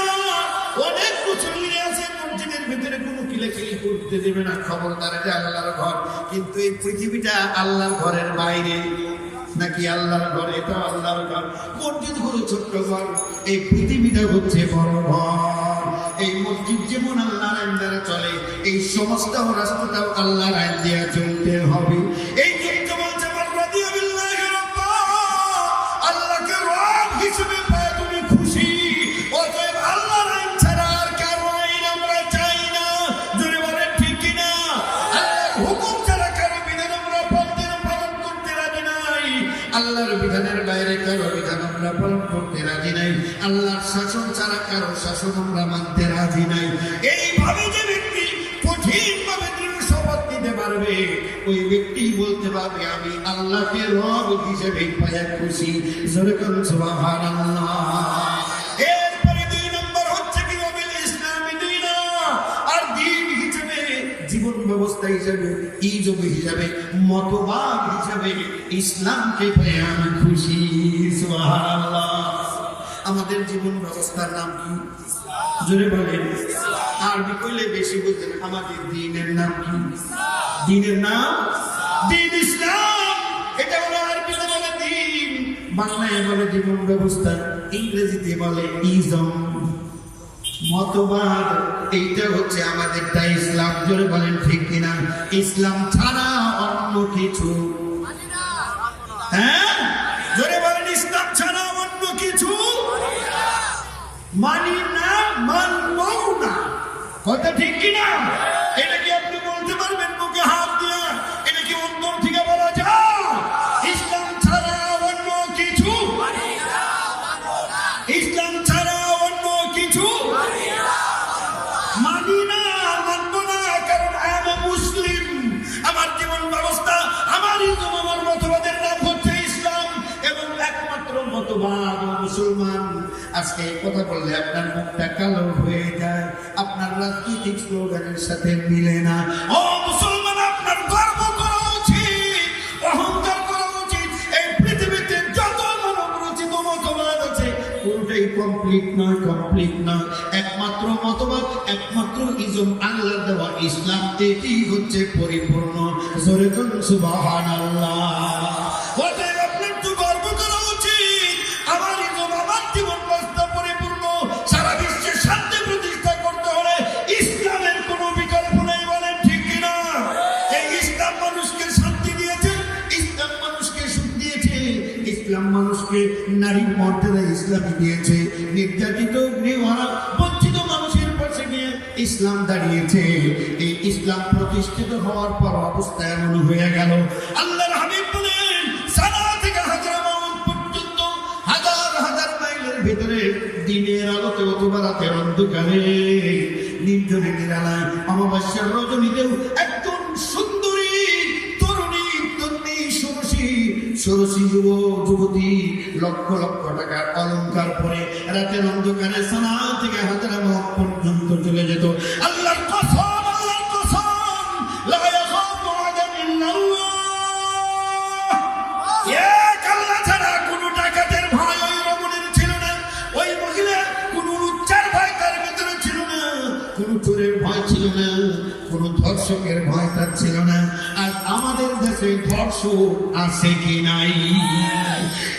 S2: অনেক মুসল্লিরা আছে মসজিদের ভিতরে কোনো কিলাকিলি করতে দেবে না, খবরদার এটা আল্লাহর ঘর। কিন্তু এই পৃথিবীটা আল্লাহর ঘরের বাইরে নাকি আল্লাহর ঘর? এটা আল্লাহর ঘর। মসজিদ হলো ছোট্ট ঘর, এই পৃথিবীটা হচ্ছে বড় ঘর। এই মসজিদ যেমন আল্লাহর আইন দ্বারা চলে, এই সমাজটাও রাষ্ট্রটাও আল্লাহর আইন দিয়ে চলতে হবে। এই যুক্ত বলছে আল্লাহকে রব হিসেবে পায় তুমি খুশি, অতএব আল্লাহর আইন ছাড়া আর কারো আইন আমরা চাই না। জোরে বলেন ঠিক কিনা? আল্লাহর হুকুম ছাড়া কারো বিধান আমরা পালন করতে রাজি নাই। আল্লাহর বিধানের বাইরে কারো বিধান আমরা পালন করতে রাজি নাই। আল্লাহর শাসন ছাড়া কারো শাসন আমরা মানতে রাজি নাই। এইভাবে যে ব্যক্তি কঠিন ভাবে দৃঢ় শপথ নিতে পারবে, পারবে, ওই ব্যক্তি বলতে পারবে আমি আল্লাহকে রব হিসেবে পায়া খুশি। জোরে করুন সুবহানাল্লাহ। এরপরে 2 নম্বর হচ্ছে কি ওয়াবিল ইসলামি দীনা, আর দ্বীন হিসেবে, জীবন ব্যবস্থা হিসেবে, ইজম হিসেবে, মতবাদ হিসেবে ইসলামকে পেয়ে আমি খুশি। সুবহানাল্লাহ। আমাদের জীবন ব্যবস্থার নাম কি? জোরে বলেন। আরবি কইলে বেশি বুঝবেন। আমাদের দ্বীনের নাম কি? দ্বীনের নাম দ্বীন ইসলাম। এটা হলো আরবিতে বলে দ্বীন, বাংলায় বলে জীবন ব্যবস্থা, ইংরেজিতে বলে ইজম, মতবাদ। এইটা হচ্ছে আমাদেরটা ইসলাম। জোরে বলেন ঠিক কিনা? ইসলাম ছাড়া অন্য কিছু, হ্যাঁ জোরে বলেন, ইসলাম ছাড়া অন্য কিছু মানি না, মানবো না। কথা ঠিক কিনা? এটা কি আপনি বলতে পারবেন মুখে হাত দিয়ে? এটা কি অন্তর থেকে বলা যায়? ইসলাম ছাড়া অন্য কিছু, ইসলাম ছাড়া অন্য কিছু মানি না, মানবো না। কারণ আমি মুসলিম, আমার জীবন ব্যবস্থা, আমার ইসলাম, আমার মতবাদের নাম হচ্ছে ইসলাম, এবং একমাত্র মতবাদ মুসলমান। আজকে কথা বললে আপনার মুখটা কালো হয়ে যায়, আপনার রাজনৈতিক স্লোগানের সাথে মিলে না। ও মুসলমান, আপনার গর্ব করা উচিত, অহংকার করা উচিত। এই পৃথিবীতে যত মানবরচিত মতবাদ আছে কোনটাই কমপ্লিট নয়, কমপ্লিট নয়। একমাত্র মতবাদ, একমাত্র ইজম, আল্লাহর দেওয়া ইসলাম, এটি হচ্ছে পরিপূর্ণ। জোরে করুন সুবহানাল্লাহ। অতএব আপনার তো গর্ব করা উচিত, আমার ইজম, আমার জীবন ব্যবস্থা পরিপূর্ণ। সারা বিশ্বে শান্তি প্রতিষ্ঠা করতে হলে ইসলামের কোনো বিকল্প নেই। বলেন ঠিক কিনা? এই ইসলাম মানুষকে শান্তি দিয়েছে, ইসলাম মানুষকে সুখ দিয়েছে, ইসলাম মানুষকে নারীর মর্যাদা ইসলামই দিয়েছে। নির্যাতিত, গৃহহারা, বঞ্চিত মানুষের পাশে গিয়ে ইসলাম দাঁড়িয়েছে। এই ইসলাম প্রতিষ্ঠিত হওয়ার পর অবস্থা এমন হয়ে গেল, আল্লাহর হাবিব বলেন সানা থেকে হাজরামাউত পর্যন্ত হাজার হাজার মাইলের ভিতরে দিনের আলোতে অথবা রাতের অন্ধকারে, নির্জনে নিরালায়, অমাবস্যার রজনীতেও একজন সুন্দরী তরুণী, তন্নি, ষোড়শী যুবতী লক্ষ লক্ষ টাকার অলংকার পরে রাতের অন্ধকারে সানা থেকে হাজরামাউত পর্যন্ত চলে যেত। আল্লাহর কসম, আল্লাহর কসম, লা ইয়াখাফু আহাদান ইল্লাল্লাহ। এক আল্লাহ ছাড়া কোনো ডাকাতের ভয় ওই রমণীর ছিল না, ওই মহিলা কোনো লুচ্চার ভয় তার ভিতরে ছিল না, কোনো চোরের ভয় ছিল না, কোনো ধর্ষকের ভয় তার ছিল না। আর আমাদের দেশে ধর্ষক আছে কি নাই?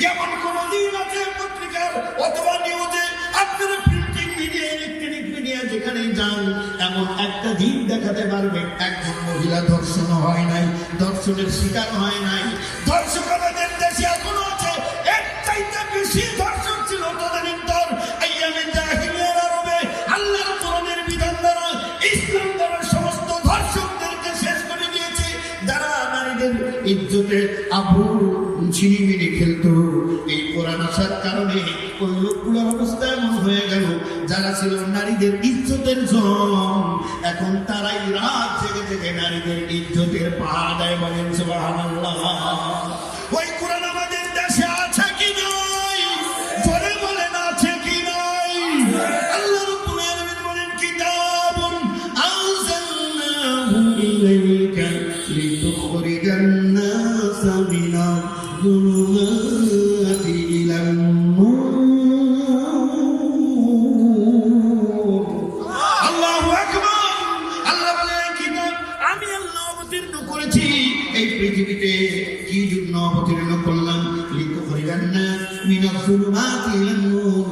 S2: যেমন কোনদিন আছে পত্রিকার অথবা নিউজে, আপনারা প্রিন্টিং মিডিয়া, ইলেকট্রনিক মিডিয়া যেখানেই যান, এমন একটা দিন দেখাতে পারবে একজন মহিলা ধর্ষণ হয় নাই, ধর্ষণের শিকার হয় নাই। ধর্ষক আমাদের দেশে এখনো আছে, এর চাইতে বেশি ধর্ষক ছিল তদানীন্তন আইয়ামে জাহিলিয়ার আরবে। আল্লাহর কোরআনের বিধান দ্বারা, ইসলাম দ্বারা সমস্ত ধর্ষকদেরকে শেষ করে দিয়েছে, যারা নারীদের ইজ্জতে আবুর ছিনিমিনি খেলতো। এই কোরআন আসার কারণে ওই লোকগুলোর অবস্থা এমন হয়ে গেল, যারা ছিল নারীদের ইজ্জতের জন, এখন তারাই রাত জেগে জেগে নারীদের ইজ্জতের পাহাড় দেয়। বলেন সুবহানাল্লাহ। ওই কোরআন আমাদের দেশে আছে কি নাই? জোরে বলেন আছে কি নাই? আল্লাহ রাব্বুল আলামিন বলেন কিতাবুন আনজালনাহু ইলাইকা লিতুখরিজান নাসা মিনাল যুলুমাতি ইলান নূর। আল্লাহু আকবার। আল্লাহ বলেন কিতাব আমি আল্লাহ অবতীর্ণ করেছি এই পৃথিবীতে। কি জন্য অবতীর্ণ করলাম? লিতুখরিজান নাস মিনাল যুলুমাতি ইলান নূর।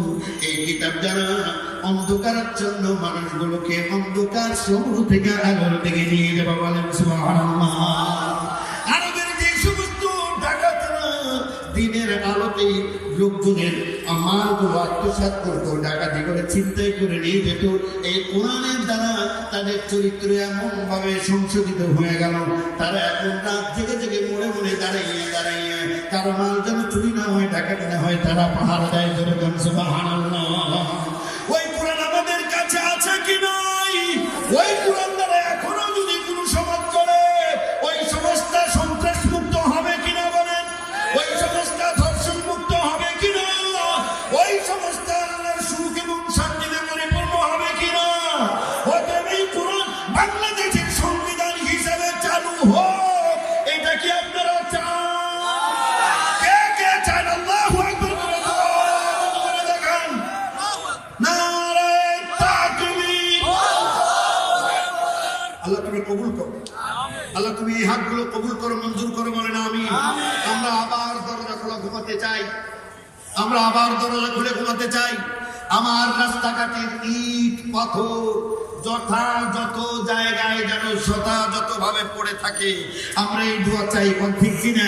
S2: এই কিতাব দ্বারা অন্ধকারাচ্ছন্ন মানুষগুলোকে অন্ধকার সমূহ থেকে আলোর দিকে নিয়ে যাবে। বলেন সুবহানাল্লাহ। আরবের যে সমস্ত ডাকাতরা দিনের আলোতে লোকজনের মালগুলো আত্মসাৎ করতো, ডাকাতি করে ছিনতাই করে নিয়ে যেত, এই কোরআনের দ্বারা তাদের চরিত্র এমন ভাবে সংশোধিত হয়ে গেল, তারা এখন রাত জেগে জেগে মনে মনে দাঁড়াইয়ে দাঁড়াইয়ে কারো মাল যেন চুরি না হয়, ডাকাতি না হয়, তারা পাহাড় দেয়। ধরে সুবহানাল্লাহ। ওই কোরআন আমাদের কাছে আছে কি নাই? ওই কোরআন দ্বারা এখনো যদি কোনো সমাজ চলে, হাতগুলো কবুল করো, মঞ্জুর করো, বলেন আমিন। আমরা আবার দরজা খোলা ঘুমাতে চাই, আমরা আবার দরজা খুলে ঘুমাতে চাই। আমার রাস্তাঘাটের ইট পাথর যথাযথ জায়গায় যেন যথাযথ ভাবে পড়ে থাকে, আমরা এই দোয়া চাই, কোন ঠিক কিনা?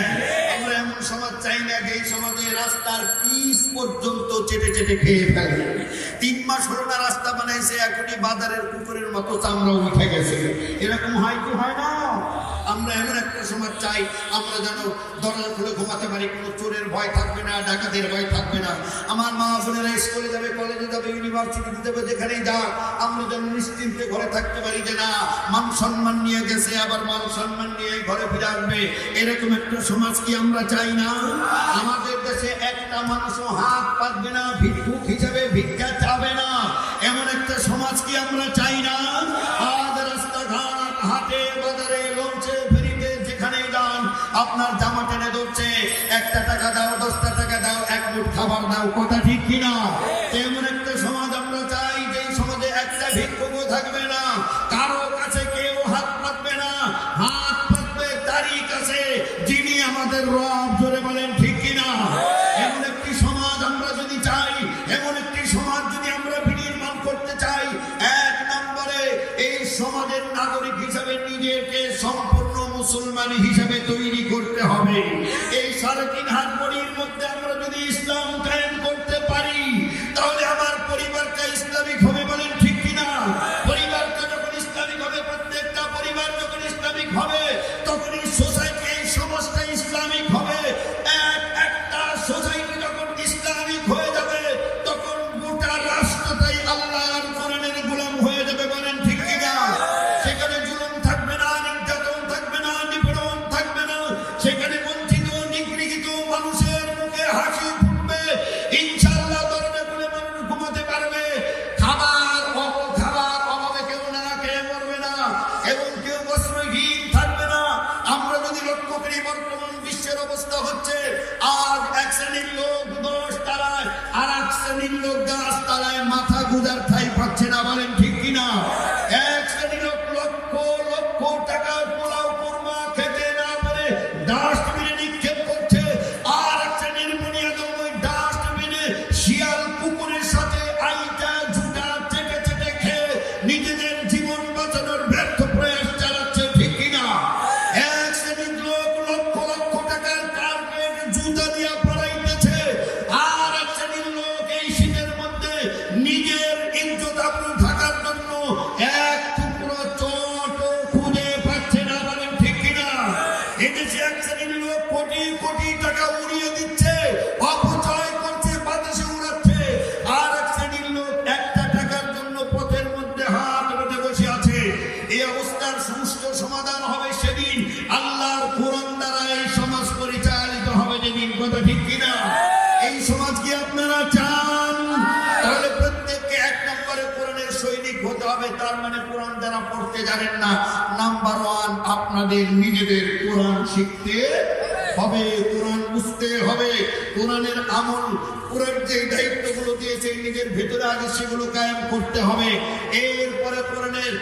S2: আমরা এমন সমাজ চাই না যে এই সমাজে রাস্তার পিচ পর্যন্ত চেটে চেটে খেয়ে ফেলে। 3 মাস হলো না রাস্তা বানাইছে, এখনই বাজারের কুকুরের মতো চামড়া উঠে গেছে। এরকম হয় কি হয় না? আমরা এমন একটা সমাজ চাই, আমরা যেন দরজা খুলে ঘুমাতে পারি, কোনো চোরের ভয় থাকবে না, ডাকাতের ভয় থাকবে না। আমার মা বোনেরা স্কুলে যাবে, কলেজে যাবে, ইউনিভার্সিটিতে যাবে, যেখানেই যা, আমরা যেন নিশ্চিন্তে ঘরে থাকতে পারি যে না, মান সম্মান নিয়ে গেছে, আবার মান সম্মান নিয়ে ঘরে ফিরে আসবে। এরকম একটা সমাজ কি আমরা চাই না? আমাদের দেশে একটা মানুষও হাত পাতবে না, ভিক্ষুক হিসেবে ভিক্ষা চাবে না, এমন একটা সমাজ কি আমরা চাই না? আজ রাস্তাঘাট, হাটে, বাজারে, লঞ্চে, ফেরিতে, যেখানেই যান, আপনার জামা টেনে ধরছে, 1 টাকা দাও, 10 টাকা দাও, 1 মুঠ খাবার দাও, কথা ঠিক কিনা? এমন একটা সমাজ আমরা চাই, যে সমাজে একটা ভিক্ষুকও থাকবে না, কারো কাছে কেউ হাত পাতবে না, হাত পাতবে তারই কাছে যিনি আমাদের রব, জোরে বলেন ঠিক কিনা? এমন একটি সমাজ আমরা যদি চাই, এমন একটি সমাজ যদি আমরা বিনির্মাণ করতে চাই, 1 নম্বরে এই সমাজের নাগরিক হিসাবে নিজেকে সম্পূর্ণ মুসলমান হিসাবে তৈরি করতে হবে। এই 3.5 হাত বড়ির মধ্যে আমরা যদি ইসলাম কায়েম করতে পারি, তাহলে আমার পরিবারটা ইসলামিক হবে, বলেন ঠিক কিনা? পরিবারটা যখন ইসলামিক হবে, প্রত্যেকটা পরিবার যখন ইসলামিক হবে, তখনই সোসাইটি, এই সমাজটা ইসলামিক হবে। একটা সোসাইটি যখন ইসলামিক হয়ে যাবে, তখন গোটা রাষ্ট্রটাই আল্লাহর কোরআনের গোলাম হয়ে যাবে, বলেন ঠিক কিনা? সেখানে জুলুম থাকবে না, নির্যাতন থাকবে না, নিপীড়ন থাকবে না, সেখানে বঞ্চিত নিগৃহীত মানুষের মুখে হাসি ফুটবে। ইনশাআল্লাহ দরজা খুলে মানুষ ঘুমাতে পারবে, খাবার অভাবে কেউ না খেয়ে মরবে না, এবং কেউ বস্ত্রহীন থাকবে না। আমরা যদি লক্ষ্য করি, বর্তমান বিশ্বের অবস্থা হচ্ছে, আজ 1 শ্রেণীর লোক 10 তলায়, আর 1 শ্রেণীর লোক 10 তলায় মাথা গুজার ঠাই পাচ্ছে না, বলেন ঠিক কিনা? 1 শ্রেণীর লোক লক্ষ লক্ষ টাকা পোলাও কোরমা খেতে না পারে ডাস্টবিনে নিক্ষেপ করছে, আর 1 শ্রেণীর বুনিয়াদম ওই ডাস্টবিনে শিয়াল কুকুরের সাথে আইটা ঝুটা চেটে চেটে খেয়ে নিজেদের জীবন বাঁচানোর ব্যর্থ প্রয়াস চালাচ্ছে, ঠিক কিনা? 1 শ্রেণীর লোক লক্ষ লক্ষ টাকার কার্পেট জুতা দিয়া পড়াইতেছে, আর 1 শ্রেণীর লোক এই শীতের মধ্যে নিজের ইজ্জত আবরু ঢাকার জন্য 1 টুকরো চটও খুঁজে পাচ্ছে না, বলেন ঠিক কিনা? এদেশে 1 শ্রেণীর লোক কোটি কোটি টাকা উড়িয়ে দিচ্ছে, অপচয় করছে, বাতাসে উড়াচ্ছে, আর 1 শ্রেণীর লোক 1টা টাকার জন্য পথের মধ্যে হাত বেঁধে বসে আছে। এই অবস্থার সুষ্ঠু সমাধান হবে সেদিন, আল্লাহর কোরআন দ্বারা এই সমাজ পরিচালিত হবে যেদিন, কথা ঠিক কিনা? এই সমাজ কি আপনারা চান? তাহলে প্রত্যেককে 1 নম্বরে কোরআনের সৈনিক হতে হবে। তার মানে কোরআন যারা পড়তে জানেন না, নাম্বার 1 আপনাদের নিজেদের কোরআন শিখতে হবে, কোরআন বুঝতে হবে, কোরআনের আমল, কোরআন যে দায়িত্বগুলো দিয়েছে নিজের ভেতরে আগে সেগুলো কায়েম করতে হবে। এরপরে কোরআনের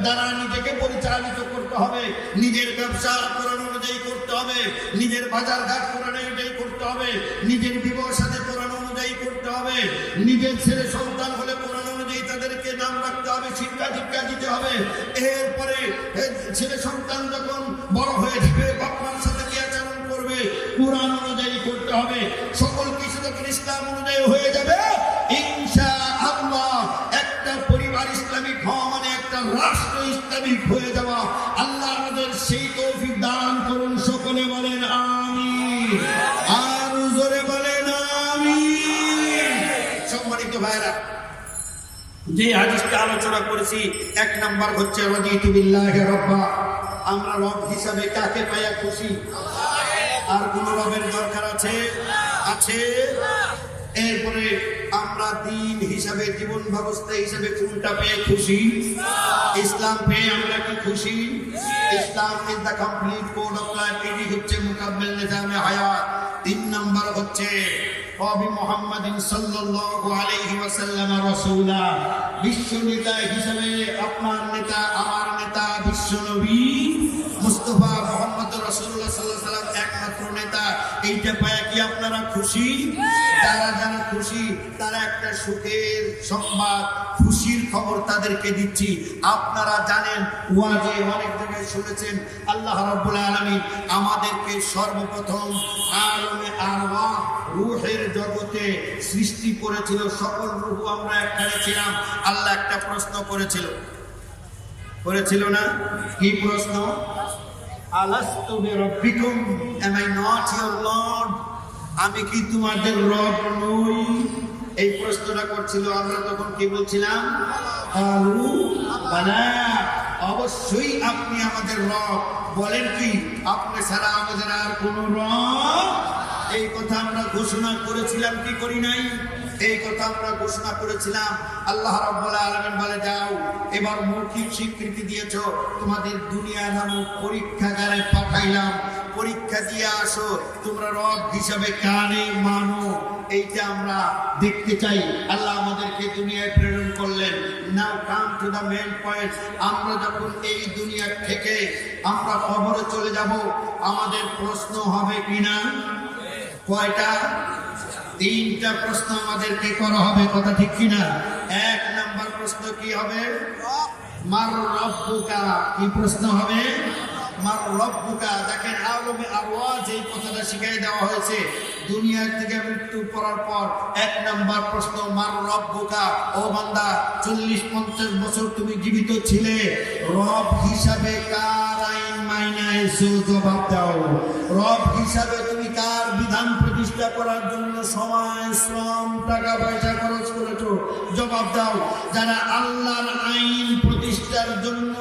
S2: দ্বারা নিজেকে পরিচালিত করতে হবে, নিজের ব্যবসা কোরআন অনুযায়ী করতে হবে, নিজের বাজার ঘাট কোরআন অনুযায়ী করতে হবে, নিজের বিবাহ সাথে কোরআন অনুযায়ী করতে হবে, নিজের ছেলে সন্তান হলে কোরআন অনুযায়ী তাদেরকে নাম রাখতে হবে, শিক্ষা দীক্ষা দিতে হবে। এরপরে ছেলে সন্তান যখন বড় হয়ে যাবে, বাপমার সাথে কি আচরণ করবে, কোরআন অনুযায়ী করতে হবে। সকল কিছু যখন ইসলাম অনুযায়ী হয়ে যাবে, ইনশাআল্লাহ একটা পরিবার ইসলামিক হওয়া মানে একটা রাষ্ট্র ইসলামিক হয়ে যাওয়া। আল্লাহ আমাদের সেই তৌফিক দান করুন, সকলে বলেন আমিন, আর জোরে বলেন আমিন। সম্মানিত ভাইরা, যে হাদিসটা আলোচনা করেছি, 1 নাম্বার হচ্ছে রাদিতু বিল্লাহি রাব্বা, আমরা রব হিসাবে কাকে পাইয়া খুশি? আর কোন রবের দরকার আছে? এরপরে আমরা দিন হিসাবে, জীবন ব্যবস্থা হিসাবে কোনটা পেয়ে খুশি? ইসলাম পেয়ে আমরা কি খুশি? Islam is the complete code of life, এটি হচ্ছে মুকাম্মেল নিজামে হায়াত। 3 নাম্বার হচ্ছে নবী মুহাম্মদ সাল্লাল্লাহু আলাইহি ওয়াসাল্লাম রাসূলা, বিশ্ব নেতা হিসেবে আপনার নেতা, আমার নেতা, বিশ্ব নবী মুস্তাফা মুহাম্মদ এইটা পায় কি আপনারা খুশি? যারা যারা খুশি তারা একটা সুখের সংবাদ, খুশির খবর তাদেরকে দিচ্ছি। আপনারা জানেন, ওয়াজে অনেক জায়গায় শুনেছেন, আল্লাহ রাব্বুল আলামিন আমাদেরকে সর্বপ্রথম আলমে আরওয়াহ, রূহের জগতে সৃষ্টি করেছিল। সকল রূহ আমরা একখানে ছিলাম। আল্লাহ একটা প্রশ্ন করেছিল না? কি প্রশ্ন? আলাস্তু বিরাব্বিকুম, am I not your Lord? আমি কি তোমাদের রব নই? এই প্রশ্নটা করছিল। আমরা তখন কি বলছিলাম? আলু বালা, অবশ্যই আপনি আমাদের রব। বলেন কি আপনি ছাড়া আমাদের আর কোন রব? এই কথা আমরা ঘোষণা করেছিলাম কি করি নাই? এই কথা আমরা ঘোষণা করেছিলাম। আল্লাহ রাব্বুল আলামিন বলে, যাও এবার মৌখিক স্বীকৃতি দিয়েছো, তোমাদের দুনিয়া নামক পরীক্ষাগারে পাঠাইলাম, পরীক্ষা দিয়ে আসো, তোমরা রব হিসাবে কানে মানো। এইটা আমরা দেখতে চাই। আল্লাহ আমাদেরকে দুনিয়ায় প্রেরণ করলেন। Now come to the main point. আমরা যখন এই দুনিয়া থেকে আমরা কবরে চলে যাব, আমাদের প্রশ্ন হবে কিনা? কয়টা? 3টা প্রশ্ন আমাদেরকে করা হবে, কথা ঠিক কিনা? 1 নাম্বার প্রশ্ন কি হবে? মার রব্বুকা। কি প্রশ্ন হবে? মার রব্বুকা। দেখেন, আলমে আরওয়াহ যে কথাটা শিখিয়ে দেওয়া হয়েছে, দুনিয়া থেকে মৃত্যু করার পর 1 নাম্বার প্রশ্ন মার রব্বুকা। ও বান্দা, 40-50 বছর তুমি জীবিত ছিলে, রব হিসাবে কার আইন মাইনাইছো? জবাব দাও। রব হিসাবে তুমি কার বিধান প্রতিষ্ঠা করার জন্য সময়, শ্রম, টাকা পয়সা খরচ করেছো? জবাব দাও। যারা আল্লাহর আইন প্রতিষ্ঠার জন্য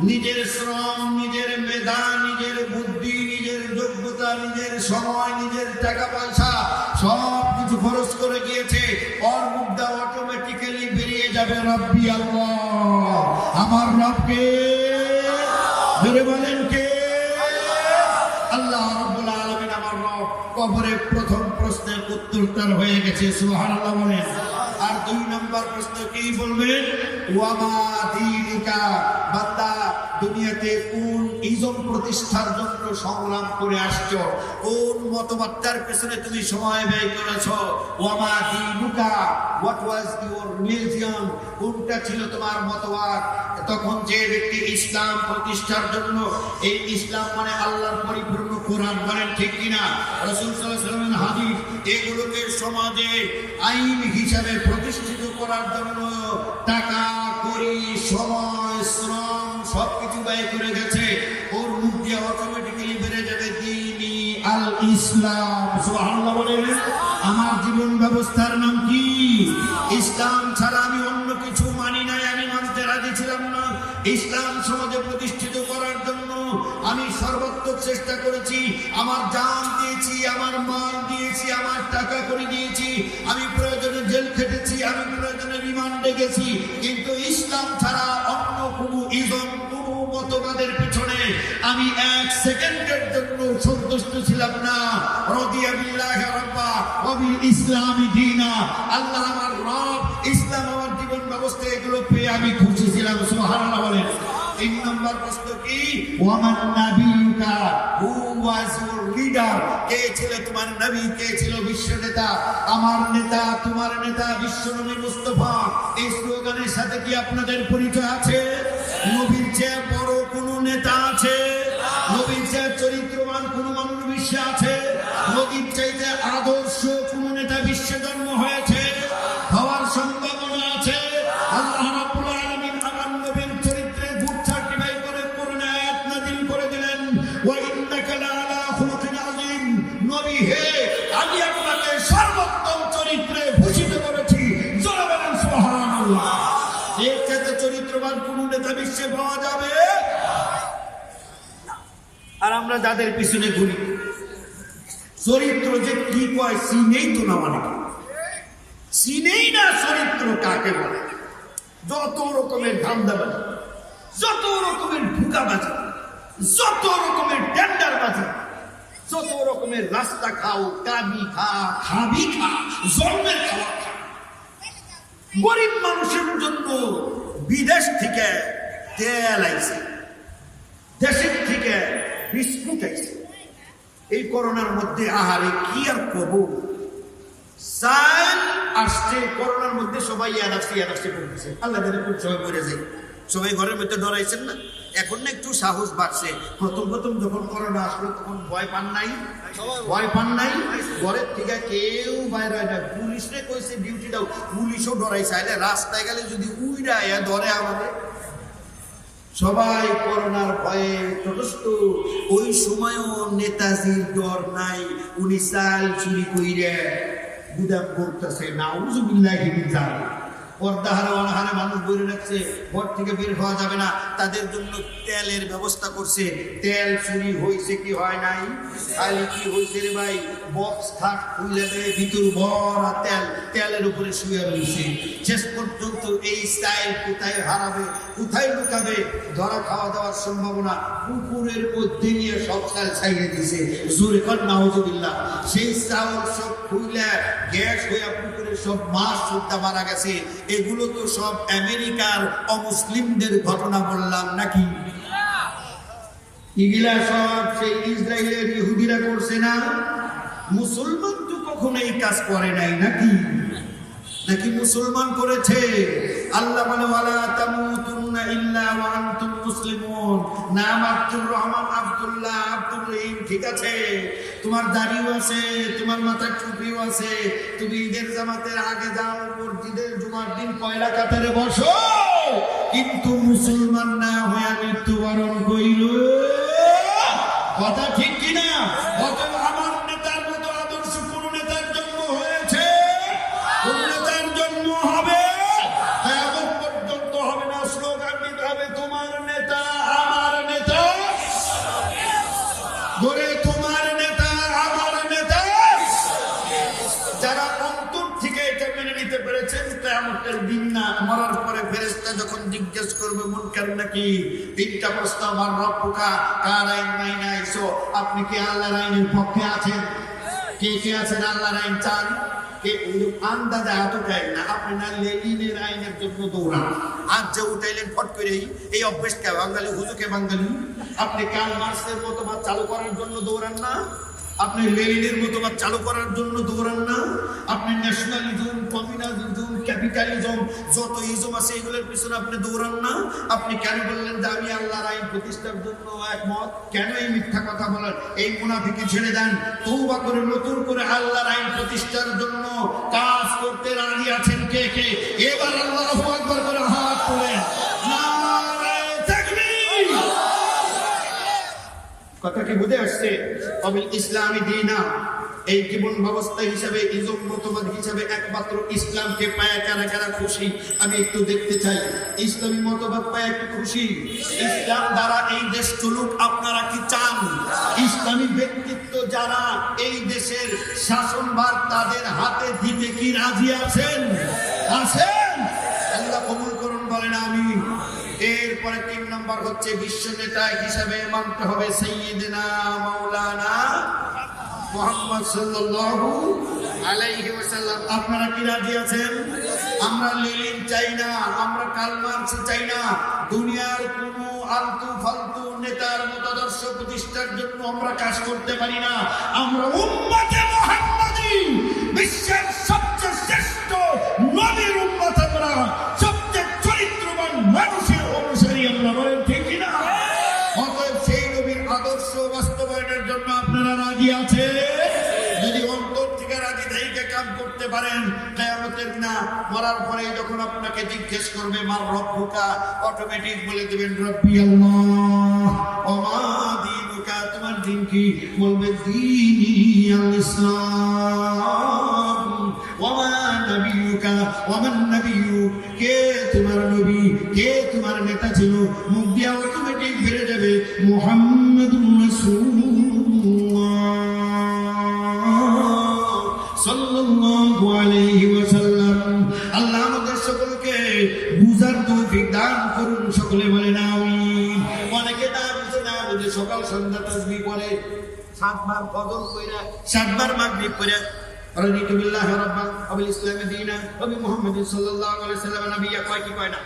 S2: নিজের শ্রম, নিজের মেধা, নিজের বুদ্ধি, নিজের যোগ্যতা, নিজের সময়, নিজের টাকা পয়সা সব কিছু খরচ করে গিয়েছে, ওর মুখটা অটোমেটিক্যালি বেরিয়ে যাবে রব্বি আল্লাহ। আমার রবকে ধরে বলেন কে? আল্লাহ রাব্বুল আলামিন আমার রব। কবরে প্রথম প্রশ্নের উত্তরটা হয়ে গেছে, সুবহানাল্লাহ বলেন। আর 2 নম্বর প্রশ্ন কি বলবেন? ওয়ামা দীনুকা। বান্দা, দুনিয়াতে কোন ইজম প্রতিষ্ঠার জন্য সংগ্রাম করে আসছো? কোন মতবাদটার পেছনে তুমি সময় ব্যয় করেছো? ওয়ামা দীনুকা, হোয়াট ওয়াজ ইউর রিলিজিয়ন? কোনটা ছিল তোমার মতবাদ? তখন যে ব্যক্তি ইসলাম প্রতিষ্ঠার জন্য, এই ইসলাম মানে আল্লাহর পরিপূর্ণ কোরআন, বলেন ঠিক কিনা? রাসূল সাল্লাল্লাহু আলাইহি ওয়াসাল্লামের হাদিস, এগুলোকে সমাজে আইন হিসাবে প্রতিষ্ঠিত করার জন্য টাকা, কড়ি, সময়, শ্রম সবকিছু ব্যয় করে গেছে। ওর মুখ দিয়ে অটোমেটিক্যালি বেড়ে যাবে দীনি আল ইসলাম। সুবহানাল্লাহ বলেন। আমার জীবন ব্যবস্থার নাম কি? ইসলাম ছাড়া আমি অন্য কিছু মানি নাই, আমি মানতে রাজি ছিলাম না। ইসলাম সমাজে প্রতিষ্ঠিত করার জন্য আমি সর্বোত্তম চেষ্টা করেছি। আমার জান দিয়েছি, আমার মাল দিয়েছি, আমার টাকা করে দিয়েছি। আমি প্রয়োজনে জেল খেটেছি, আমি প্রয়োজনে রিমান্ডে গেছি। কিন্তু ইসলাম ছাড়া অন্য কোনো ইজম, কোনো মতবাদের পিছনে আমি 1 সেকেন্ডের জন্য সন্তুষ্ট ছিলাম না। রাদিয়া বিল্লাহি রাব্বা ওয়া বিল ইসলামি দীনা। আল্লাহ আমার রব, ইসলাম আমার জীবন ব্যবস্থা, এগুলো পেয়ে আমি খুশি ছিলাম। সুবহানাল্লাহ বলেন। 3 নম্বর প্রশ্ন কি? ওয়ামান নাবিয়ুকা, হু ওয়াজ ইউর লিডার? কে ছিল তোমার নবী? কে ছিল বিশ্ব নেতা? আমার নেতা, তোমার নেতা বিশ্বনবী মুস্তাফা। এই স্লোগানের সাথে কি আপনাদের পরিচয় আছে? নবীর চেয়ে বড় কোন নেতা আছে? নবীর চেয়ে চরিত্রবান কোন মানুষ বিশ্বে আছে? নবীর চাইতে আদর্শ কোন নেতা বিশ্বে জন্ম হয়েছে? হওয়ার সম্ভাবনা আছে? আল্লাহ রাব্বুল আলামিন আমার নবীর চরিত্রে গুড সার্টিফাই করে কোরআনে আয়াত নাযিল করে দিলেন, ওয়া ইন্নাকা লাআলা খুলুকিন আযীম। নবী হে, আমি আপনাকে সর্বোত্তম চরিত্রে ভূষিত করেছি। জোরে বলেন সুবহানাল্লাহ। এর চাইতে চরিত্রবান কোন নেতা বিশ্বে পাওয়া যাবে? আর আমরা যাদের পিছনে ঘুরি, চরিত্র যে কি কয় চিনেই তো না, মানে চিনেই না চরিত্র কাকে বলে। যত রকমের ধান্দাবাজি, যত রকমের ঢুকাবাজি, যত রকমের টেন্ডারবাজি, যত রকমের রাস্তা খাও, কাবি খা, খাবি খা, জন্মের খাওয়া খা। গরিব মানুষের জন্য বিদেশ থেকে তেল আইছে, দেশের থেকে বিস্কুট আইছে, এই করোনার মধ্যে আহারে কি আর কব, সাল আসছে করোনার মধ্যে সবাই ইয়াদাসি করতেছে, আল্লাহ জানে কোন সময় মরে যায়। সবাই ঘরের মধ্যে ডরাইছেন না, এখন না একটু সাহস বাড়ছে। প্রথম যখন করোনা আসলো তখন ভয় পান নাই, ঘরের থেকে কেউ বাইরে হয় না। পুলিশে কইছে ডিউটি দাও, পুলিশও ডরাইছে, আইলে রাস্তায় গেলে যদি উইরা ধরে আমাদের। সবাই করোনার ভয়ে তটস্থ। ওই সময়ও নেতাজির ডর নাই, উনি চাল চুরি কইরে গুদাম করতেছে, নাউজুবিল্লাহি মিন যালিক। পর্দা হারে অনাহারে মানুষ বইরে রাখছে, ঘর থেকে বের হওয়া যাবে না, তাদের জন্য তেলের ব্যবস্থা করছে। তেল চুরি হয়েছে কি হয় নাই? খালি কি হয়েছে রে ভাই, বক্স খাট খুলে দেয়, ভিতর ভরা তেলের উপরে শুয়ে রয়েছে। শেষ পর্যন্ত এই স্টাইল কোথায় হারাবে, কোথায় লুকাবে, ধরা খাওয়া দাওয়ার সম্ভাবনা, পুকুরের মধ্যে নিয়ে সব চাল ছাইড়ে দিছে। জোরে কর নাউজুবিল্লাহ। সেই চাউল সব খুলে গ্যাস হয়ে পুকুরের সব মাছ সুদ্ধা মারা গেছে। এগুলো তো সব আমেরিকার অমুসলিমদের ঘটনা বললাম নাকি? এগুলা সব সেই ইসরায়েলের ইহুদিরা করছে না? মুসলমান তো কখনো এই কাজ করে নাই নাকি মুসলমান করেছে? আল্লাহ বলে ওয়ালা তামুতুন্না ইল্লা ওয়া আনতুম মুসলিমুন। নাম আব্দুর রহমান, আব্দুল্লাহ, আব্দুর রহিম, ঠিক আছে, তোমার দাড়িও আছে, তোমার মাথায় টুপিও আছে, তুমি ঈদের জামাতের আগে যাও, মসজিদের জুমার দিন পয়লা কাতারে বসো, কিন্তু মুসলমান না হয়ে মৃত্যুবরণ কইল। কথা ঠিক কিনা? অতএব আমার নেতার মতো আদর্শ কোন নেতার জন্ম হয়েছে, কোন নেতার জন্ম হবে, এখন পর্যন্ত হবে না। স্লোগান দিতে হবে, তোমার নেতা আমার নেতা, ধরে তোমার নেতা আমার নেতা। যারা অন্তর থেকে এটা মেনে নিতে পেরেছেন, কিয়ামতের দিন না মরার পরে ফেরেশতা যখন জিজ্ঞেস করবে মুনকার নাকি, তিনটা প্রশ্ন। আমার রব্বুকা, কার আইন মাইনে আইছো? আপনি কি আল্লাহর আইনের পক্ষে আছেন? কে আছেন আল্লাহর আইন চান? কে আন্দাজে হাত উঠাই না, আপনি না লেনিনের আইনের জন্য দৌড়ান। আর যে উঠাইলেন ফট করে এই অভ্যেসকে বাঙালি, হুজুকে বাঙালি। আপনি কার্ল মার্কসের মতবাদ চালু করার জন্য দৌড়ান না, আপনি লেনিনের মতবাদ চালু করার জন্য দৌড়ান না, আপনি ন্যাশনালিজম, কমিউনালিজম, ক্যাপিটালিজম, যত ইজম আছে এগুলোর পিছনে আপনি দৌড়ান না। আপনি কেন বললেন যে আমি আল্লাহর আইন প্রতিষ্ঠার জন্য একমত? কেন এই মিথ্যা কথা বলেন? এই মুনাফিকি ছেড়ে দেন, তওবা করে নতুন করে আল্লাহর আইন প্রতিষ্ঠার জন্য কাজ করতে রাজি আছেন কে? এবার আল্লাহু আকবার করে হাত তোলেন। নারায়ে তাকবীর। কথা কি বুঝে আসছে? অবিল ইসলামী দীনা, এই জীবন ব্যবস্থা হিসাবে, ইজম মতবাদ হিসাবে একমাত্র ইসলামকে পায় কারা খুশি? আমি একটু দেখতে চাই। ইসলামী মতবাদ পায় একটু খুশি? ইসলাম দ্বারা এই দেশ চলুক, আপনারা কি চান? ইসলামী ব্যক্তিত্ব যারা এই দেশের শাসনভার তাদের হাতে দিতে কি রাজি আছেন? আল্লাহ কবুল করুন, বলেন আমিন। এরপরে 3 নম্বর হচ্ছে বিশ্ব নেতা হিসাবে মানতে হবে সাইয়্যিদনা মাওলানা মুহাম্মদ সাল্লাল্লাহু আলাইহি ওয়াসাল্লাম। আপনারা কি রাজি আছেন? আমরা লেনিন চাই না, আমরা কার্ল মার্কস চাই না। দুনিয়ার কোনো আলতু ফালতু নেতার মতাদর্শ প্রতিষ্ঠার জন্য আমরা কাজ করতে পারি না। আমরা উম্মতে মুহাম্মাদি, বিশ্বের সবচেয়ে শ্রেষ্ঠ নবীর উম্মত, আমরা সবচেয়ে চরিত্রবান মানুষের অনুসারী আমরা, বলেন ঠিক কিনা? অতএব সেই নবীর আদর্শ বাস্তবায়নের জন্য আপনারা রাজি আছে? যদি অন্তর থেকে রাজি থেকে কাম করতে পারেন, কিয়ামতের দিন মরার পরে যখন আপনাকে জিজ্ঞেস করবে মার রব্বুকা, অটোমেটিক বলে দেবেন রব্বি আল্লাহ। ওমা দীনুকা, তোমার দিন কি? বলবে দীনি আল ইসলাম। ওমা নবিয়ুকা, ওমান নবিয়্যু, কে তোমার নবী, কে তোমার নেতা ছিল? মুখ দিয়ে অটোমেটিক বেড়ে যাবে মুহাম্মাদুর রাসূলুল্লাহ সাল্লাল্লাহু আলাইহি ওয়াসাল্লাম। আল্লাহ আমাদের সকলকে বুঝার তৌফিক দান করুন, সকলে বলেন আমিন। অনেকে না বুঝে সকাল সন্ধ্যা তাসবিহ পড়ে, 7 বার ফজর কইরা, 7 বার মাগরিব কইরা, রাদিতু বিল্লাহি রাব্বান ওয়া বিল ইসলামি দীনা ওয়া বি মুহাম্মাদিন সাল্লাল্লাহু আলাইহি ওয়াসাল্লাম নবিয়্যা, কয় কি কয় না?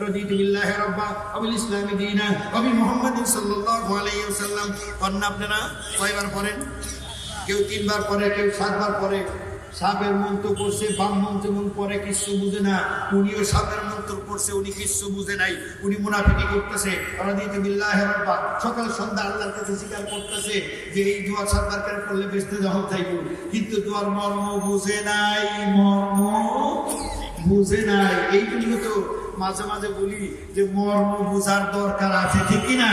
S2: রাদিতু বিল্লাহি রাব্বা ওয়া বিল ইসলামি দীনা ওয়া বি মুহাম্মাদিন সাল্লাল্লাহু আলাইহি ওয়াসাল্লাম। কন্যা আপনারা কয়বার পড়েন? কেউ 3 বার পড়ে, কেউ 7 বার পড়ে। সাপের মন্ত্র পড়ছে, বাম মন্ত্র পরে কিছু বুঝে না, উনিও সাপের মন্ত্র পড়ছে, উনি কিছু বুঝে নাই, উনি মুনাফিকি করতেছে। রাদিতু বিল্লাহি রাব্বা, সকাল সন্ধ্যা আল্লাহর কাছে স্বীকার করতেছে যে এই দোয়া 7 বার করে পড়লে বেহেশতে যাওয়া যাইব, কিন্তু দোয়ার মর্ম বুঝে নাই, মর্ম বুঝে নাই। এই জন্য তো মাঝে মাঝে বলি যে মর্ম বুঝার দরকার আছে, ঠিক কিনা?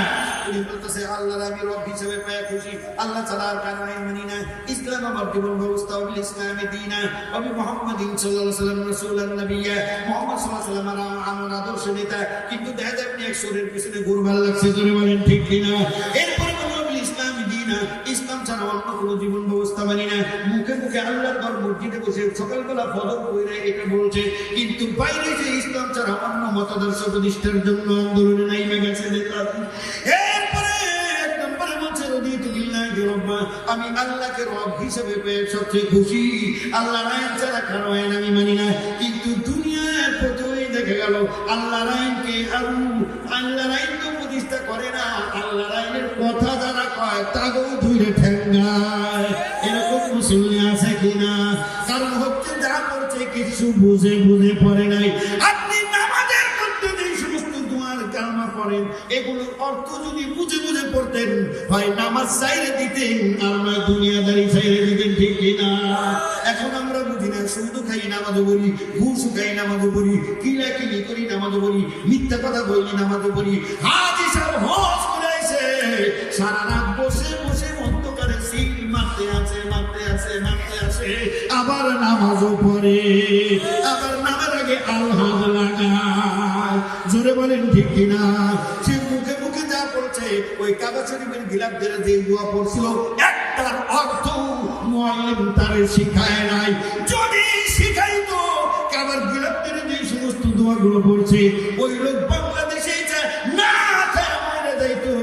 S2: উনি বলতেছে আল্লাহর আমি রব হিসেবে পেয়ে খুশি, আল্লাহ ছাড়া আর কারো আইন মানি না, ইসলাম আমার জীবন ব্যবস্থা, বিল ইসলামে দীনা ওয়া বি মুহাম্মাদিন সাল্লাল্লাহু আলাইহি ওয়াসাল্লাম রাসূলান নাবিয়্যা, মুহাম্মদ সাল্লাল্লাহু আলাইহি ওয়াসাল্লাম আমার আদর্শ নেতা। কিন্তু দেখা যায় আপনি এক সুরের পিছনে ঘুরবার লাগছে, জোরে বলেন ঠিক কিনা? এরপরে বিল ইসলামে দীনা, ইসলাম ছাড়া অন্য কোনো জীবন ব্যবস্থা মানি না। মুখে মুখে আল্লাহর ঘর মসজিদে বসে সকালবেলা ফজর পড়ে এটা বলছে, কিন্তু বাইরে যে ইসলাম ছাড়া অন্য মতাদর্শ প্রতিষ্ঠার জন্য আন্দোলনে নাইমে গেছে। এরপরে 1 নম্বরে বলছে রাদিতু বিল্লাহি রাব্বা, আমি আল্লাহকে রব হিসেবে পেয়ে সবচেয়ে খুশি, আল্লাহর আইন ছাড়া কারো আইন আমি মানি না। কিন্তু দুনিয়ার প্রথমেই দেখা গেল আল্লাহর আইনকে আল্লাহর আইন তো প্রতিষ্ঠা করে না, আল্লাহর আইনের কথা যারা কয় তাকেও ধরে ঠেঙ্গায়। এরকম মুসলিম আছে কিনা? কারণ হচ্ছে যা করছে কিছু বুঝে পড়ে নাই। আপনি নামাজের মধ্যে যে সমস্ত দোয়ার কালমা পড়েন, এগুলোর অর্থ যদি বুঝে পড়তেন, হয় নামাজ ছাইরে দিতেন, আর নয় দুনিয়াদারি ছাইরে দিতেন, ঠিক কিনা? এখন আমরা বুঝি না, শুধু খাই নামাজও বলি, ঘুষ খাই নামাজও বলি, কিলাকিলি করি নামাজও বলি, মিথ্যা কথা বলি নামাজও বলি। হাজি সাহেব হজ করে আইছে, সারা রাত বসে অন্ধকারে সিল মারতে আছে, আবার নামাজও পড়ে, আবার নামার আগে আল্লাহ লাগায়, জোরে বলেন ঠিক কিনা? সে মুখে মুখে যা পড়ছে, ওই কাবা শরীফের গিলাফ ধরে যে দোয়া পড়ছিল, একটার অর্থ মুআল্লিম তার শিখায় নাই। যদি শিখাইতো, কাবার গিলাফ ধরে যে সমস্ত দোয়াগুলো পড়ছে, ওই লোক বাংলাদেশে না মরে যাইতো।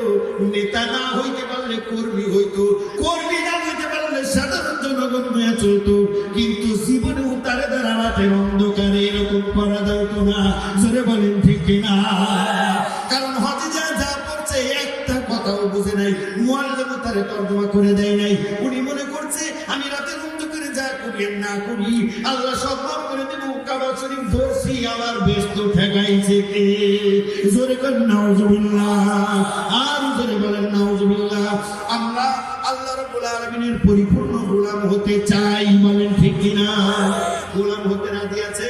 S2: নেতা না হইতে পারলে কর্মী হইতো, কর্মী না হইতে পারলে সাধারণ জনগণ হয়ে চলতো, কিন্তু জীবনে উতারে দ্বারা রাতের অন্ধকারে এরকম করা যাইতো না, জোরে বলেন ঠিক কিনা? কারণ হজে যা পড়ছে একটা কথাও বুঝে নাই, মুআল্লিম তারে তরজমা করে দেয় নাই। উনি মনে করছে আমি রাতের অন্ধকারে যা করি না করি আল্লাহ সব মাফ করে দেব। কাবা শরীফ ধরছি, আমার ব্যস্ত ঠেকাইছে কে? জোরে করেন নাউজুবিল্লাহ, আর জোরে বলেন নাউজুবিল্লাহ। আমরা আল্লাহ রাব্বুল আলামিনের পরিপূর্ণ গোলাম হতে চাই, বলেন ঠিক কিনা? গোলাম হতে রাজি আছে?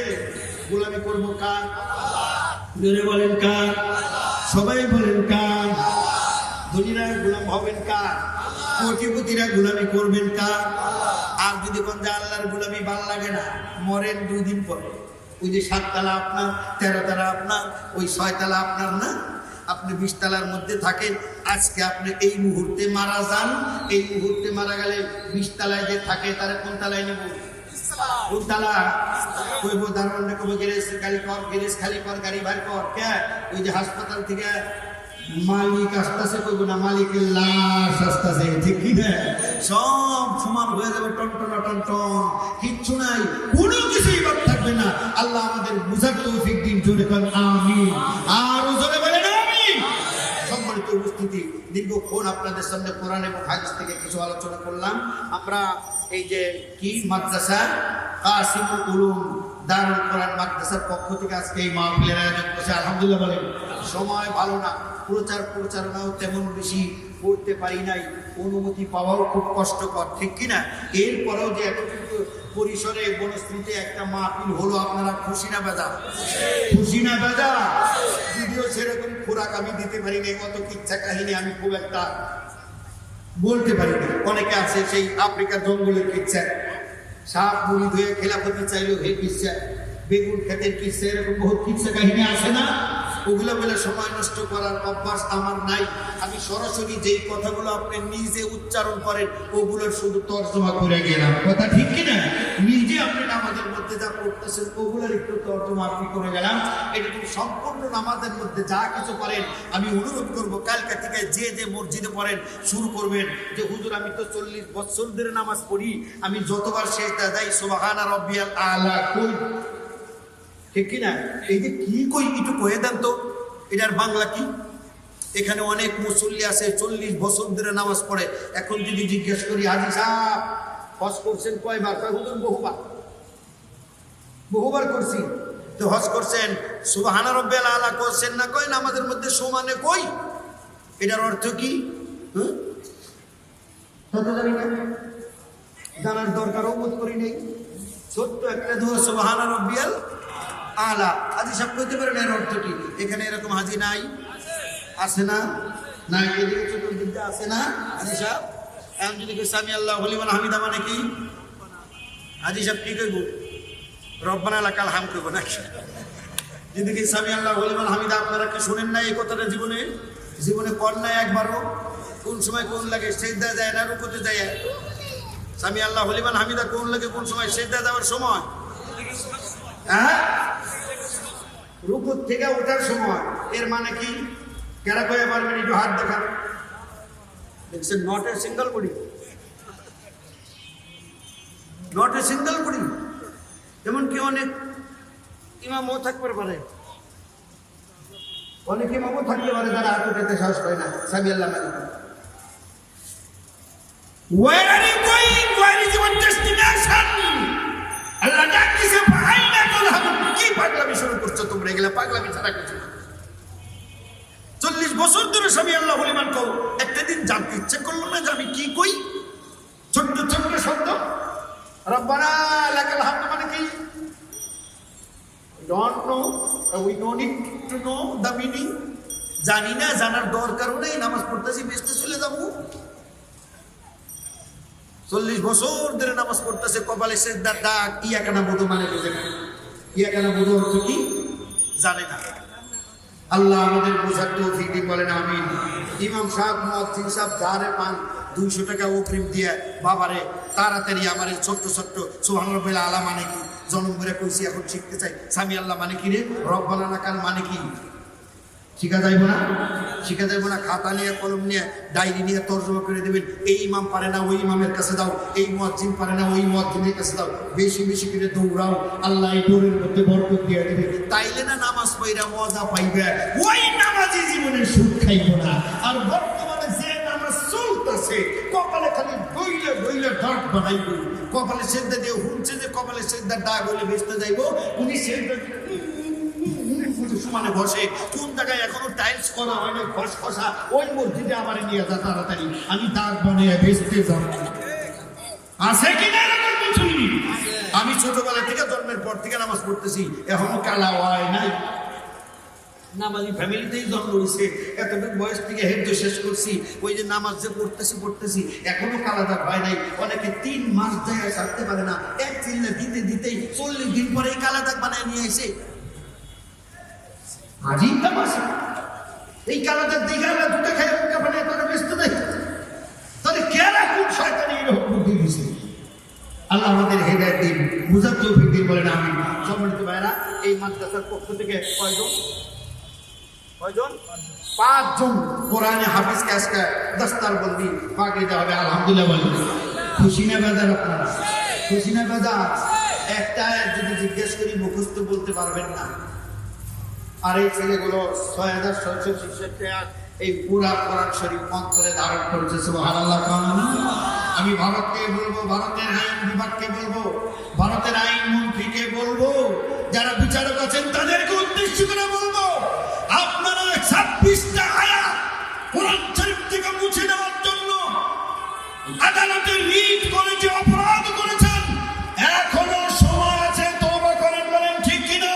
S2: গোলামি করব কার? জোরে বলেন কার? সবাই বলেন কার? ধনীরা গোলাম হবেন কার? কোটিপতিরা গোলামি করবেন কার? আর যদি কোন যে আল্লাহর গোলামি ভালো লাগে না, মরেন 2 দিন পরে, ওই যে 7 তালা আপনার, 13 তালা আপনার, ওই 6 তালা আপনার না, আপনি 20 তালার মধ্যে থাকেন। আজকে আপনি এই মুহূর্তে মারা যান, এই মুহূর্তে মারা গেলে 20 তালায় যে থাকে তারা কোন তালায় নেব? কোন তালা? কইব দারোয়ানকে কইব গ্যারেজ খালি কর, গাড়ি বাইর কর। কে? ওই যে হাসপাতাল থেকে মালিক আসতেছে, কইব না মালিকের লাশ আসতেছে, ঠিক কি না? সব সমান হয়ে যাবে, টন, কিচ্ছু নাই, কোনো কিছুই বাদ থাকবে না। আল্লাহ আমাদের বুঝার তৌফিক দিন, জোরে করেন আমিন, আর জোরে বলেন আমিন। সম্মানিত উপস্থিতি, দীর্ঘক্ষণ আপনাদের সামনে কোরআন এবং হাদিস থেকে কিছু আলোচনা করলাম। আমরা এই যে কি মাদ্রাসা কাসিমুল উলুম দারুল কোরআন মাদ্রাসার পক্ষ থেকে আজকে এই মাহফিলের আয়োজন করছে, আলহামদুলিল্লাহ বলেন। সময় ভালো না, প্রচারণাও তেমন বেশি করতে পারি নাই, অনুমতি পাওয়াও খুব কষ্টকর, ঠিক কিনা? এরপরেও যে এতটুকু পরিসরে বনশ্রীতে একটা মাহফিল হলো, আপনারা খুশি না বেজা? খুশি না বেজা? যদিও সেরকম খোরাক আমি দিতে পারি না, কত কিচ্ছা কাহিনী আমি খুব একটা বলতে পারি না। অনেকে আছে সেই আফ্রিকার জঙ্গলের কিচ্ছা, সাপ মুড়ি ধুয়ে খেলাফতি চাইলো হে কিচ্ছা, বেগুন খেতের কিচ্ছা, এরকম বহুত কিচ্ছা কাহিনী আছে না? ওগুলো বলে সময় নষ্ট করার অভ্যাস আমার নাই। আমি সরাসরি যেই কথাগুলো আপনি নিজে উচ্চারণ করেন ওগুলোর শুধু তর্জমা করে গেলাম, কথা ঠিক কিনা? নিজে আপনি নামাজের মধ্যে যা পড়তেছেন ওগুলোর একটু তর্জমা আপনি করে গেলাম। এটা তো সম্পূর্ণ নামাজের মধ্যে যা কিছু করেন, আমি অনুরোধ করব কালকে থেকে যে মসজিদে পড়েন শুরু করবেন যে হুজুর আমি তো 40 বছর ধরে নামাজ পড়ি, আমি যতবার সেজদা যাই সুবহানা রাব্বিয়াল আলা কই ঠিক কিনা? এই যে কি কই একটু কয়ে দেন তো, এটার বাংলা কি? এখানে অনেক মুসল্লি আছে 40 বছর ধরে নামাজ পড়ে। এখন যদি জিজ্ঞেস করি হাজী সাহেব হজ করছেন কয়বার, কয় হুজুর বহুবার, বহুবার করছি। তো হজ করছেন সুবহানা রাব্বিয়াল আলা করছেন না, কয় নামাজের মধ্যে সমানে কই, এটার অর্থ কি? জানি না, জানার দরকারও বোধ করি নেই। ছোট্ট একটা দোয়া সুবহানা রাব্বিয়াল আলা, হাজী সাহেব কইতে পারেন এর অর্থ কি? এখানে এরকম হাজী নাই, আছে না? না, এদিকে চতুর্দিকে আছে না হাজী সাহেব? এখন যদি সামি আল্লাহু লিমান হামিদা মানে কি? হাজী সাহেব কি কইব? রব্বানা লাকাল হামদ কইব নাকি? যদি কি সামি আল্লাহু লিমান হামিদা আপনারা কি শুনেন না এই কথাটা? জীবনে জীবনে কর নাই একবারও? কোন সময় কোন লাগে? সিজদা যায় না রুকুতে যায়? সামি আল্লাহু লিমান হামিদা কোন লাগে? কোন সময়? সিজদা যাওয়ার সময়, হ্যাঁ, রুকু থেকে ওঠার সময়। এর মানে কি? কেরা কয়ে পারবেন? একটু হাত দেখান। দেখছেন, not a single body, not a single body. এমনকি অনেক ইমামও থাকতে পারে, অনেক ইমামও থাকতে পারে যারা হাত উঠাতে সাহস পায় না। সামি আল্লাহ মানে where are you going? Where is your destination? আল্লাহ ডাকতেছে ফাইনা কলহাম। কি পাগলামি শুরু করছো তোমরা? এগুলা পাগলামি ছাড়া কিছু না। 40 বছর ধরে সামি আল্লাহু লিমান কও, একটা দিন জানতে ইচ্ছে করলো না যে আমি কি কই? ছোট্ট ছোট্ট শব্দ রব্বানা লাকাল হামদ মানে কি? Don't know, we know need to know the meaning. জানি না, জানার দরকারও নেই। নামাজ পড়তেছি, বেসতে চলে যাবো। 40 বছর ধরে নামাজ পড়তেছে, কপালে সিজদার দাগ, ইয়াকানা বুদু মানে বুঝে না। ইয়াকানা বুদু অর্থ কি জানে না। আল্লাহ আমাদের বোঝার তৌফিক দিন, বলেন আমিন। ইমাম সাহেব, মুয়াজ্জিন সাহেব যারে পান 200 টাকা অগ্রিম দিয়ে, বাবারে তাড়াতাড়ি আমার এই ছোট্ট ছোট্ট সুবহান রাব্বিল আলা মানে কি? জন্ম করে কইছি, এখন শিখতে চাই। সামি আল্লাহ মানে কি রে? রব্বানা লাকাল মানে কি? শিখা যাইব না? শিখা যাইব না? খাতা নিয়ে কলম নিয়ে ডায়েরি নিয়ে তর্জমা করে দেবেন। এই ইমাম পারে না, ওই ইমামের কাছে দাও। এই মুয়াজ্জিন পারে না, ওই মুয়াজ্জিনের কাছে দাও। বেশি বেশি করে দৌড়াও, আল্লাহ এই দৌড়ের মধ্যে বরকত দিয়ে দেবে। তাইলে না নামাজ পড়া মজা পাইবে, ওই নামাজি জীবনে সুদ খাইব না। আর বর্তমানে যে নামাজ চলতেছে, কপালে খালি বইলে বইলে ডাক বানাইব। কপালে সেজদা দিয়ে হুনছে যে কপালে সেজদার দাগ হইলে বেচতে যাইব, উনি সেজদা সমানে বসে। কোন জায়গায় এখনো টাইলস করা হয় না, ঘষ খসা, ওই মসজিদে আমার নিয়ে যা তাড়াতাড়ি, আমি দাগ বানিয়ে বেচতে যাব। আছে কিনা এরকম কিছু? আমি ছোটবেলা থেকে, জন্মের পর থেকে নামাজ পড়তেছি, এখনো কালা হয় নাই। নামাজি ফ্যামিলিতেই জন্ম হয়েছে, এতটুকু বয়স থেকে হেফজ শেষ করছি। ওই যে নামাজ যে পড়তেছি এখনো কালা দাগ হয় নাই। অনেকে 3 মাস জায়গায় ছাড়তে পারে না, এক চিল্লা দিতে দিতেই 40 দিন পরে কালা দাগ বানায় নিয়ে এসে। আজিব তামাশা। এই কালাদার দিঘা না দুটো খাই মুখা বানিয়ে তারা ব্যস্ত দেয়। তাহলে কেরা কোন শয়তানি এরকম বুদ্ধি দিছে? আল্লাহ আমাদের হেদায়েত দিন, বুঝার তৌফিক দিন, বলেন আমিন। সম্মানিত ভাইরা, এই মাদ্রাসার পক্ষ থেকে কয়জন? 5 জন কোরআনে হাফিজকে আজকে দস্তারবন্দি পাগড়ি দেওয়া হবে। আলহামদুলিল্লাহ বলেন। খুশি না বেজার? আপনারা খুশি না বেজার? একটা যদি জিজ্ঞেস করি মুখস্থ বলতে পারবেন না। আর এই ছেলেগুলো 6666 এই পুরা কোরআন শরীফ অন্তরে ধারণ করেছে। সুবহানাল্লাহ। আমি ভারতকে বলবো, ভারতের আইন বিভাগকে বলবো, ভারতের আইন মন্ত্রীকে বলবো, যারা বিচারক আছেন তাদেরকে উদ্দেশ্য করে বলবো, আপনারা 26টা আয়াত কোরআন শরীফ থেকে মুছে দেওয়ার জন্য আদালতে রিট করে যে অপরাধ করেছেন, এখনো সময় আছে, তওবা করেন। বলেন ঠিক কিনা?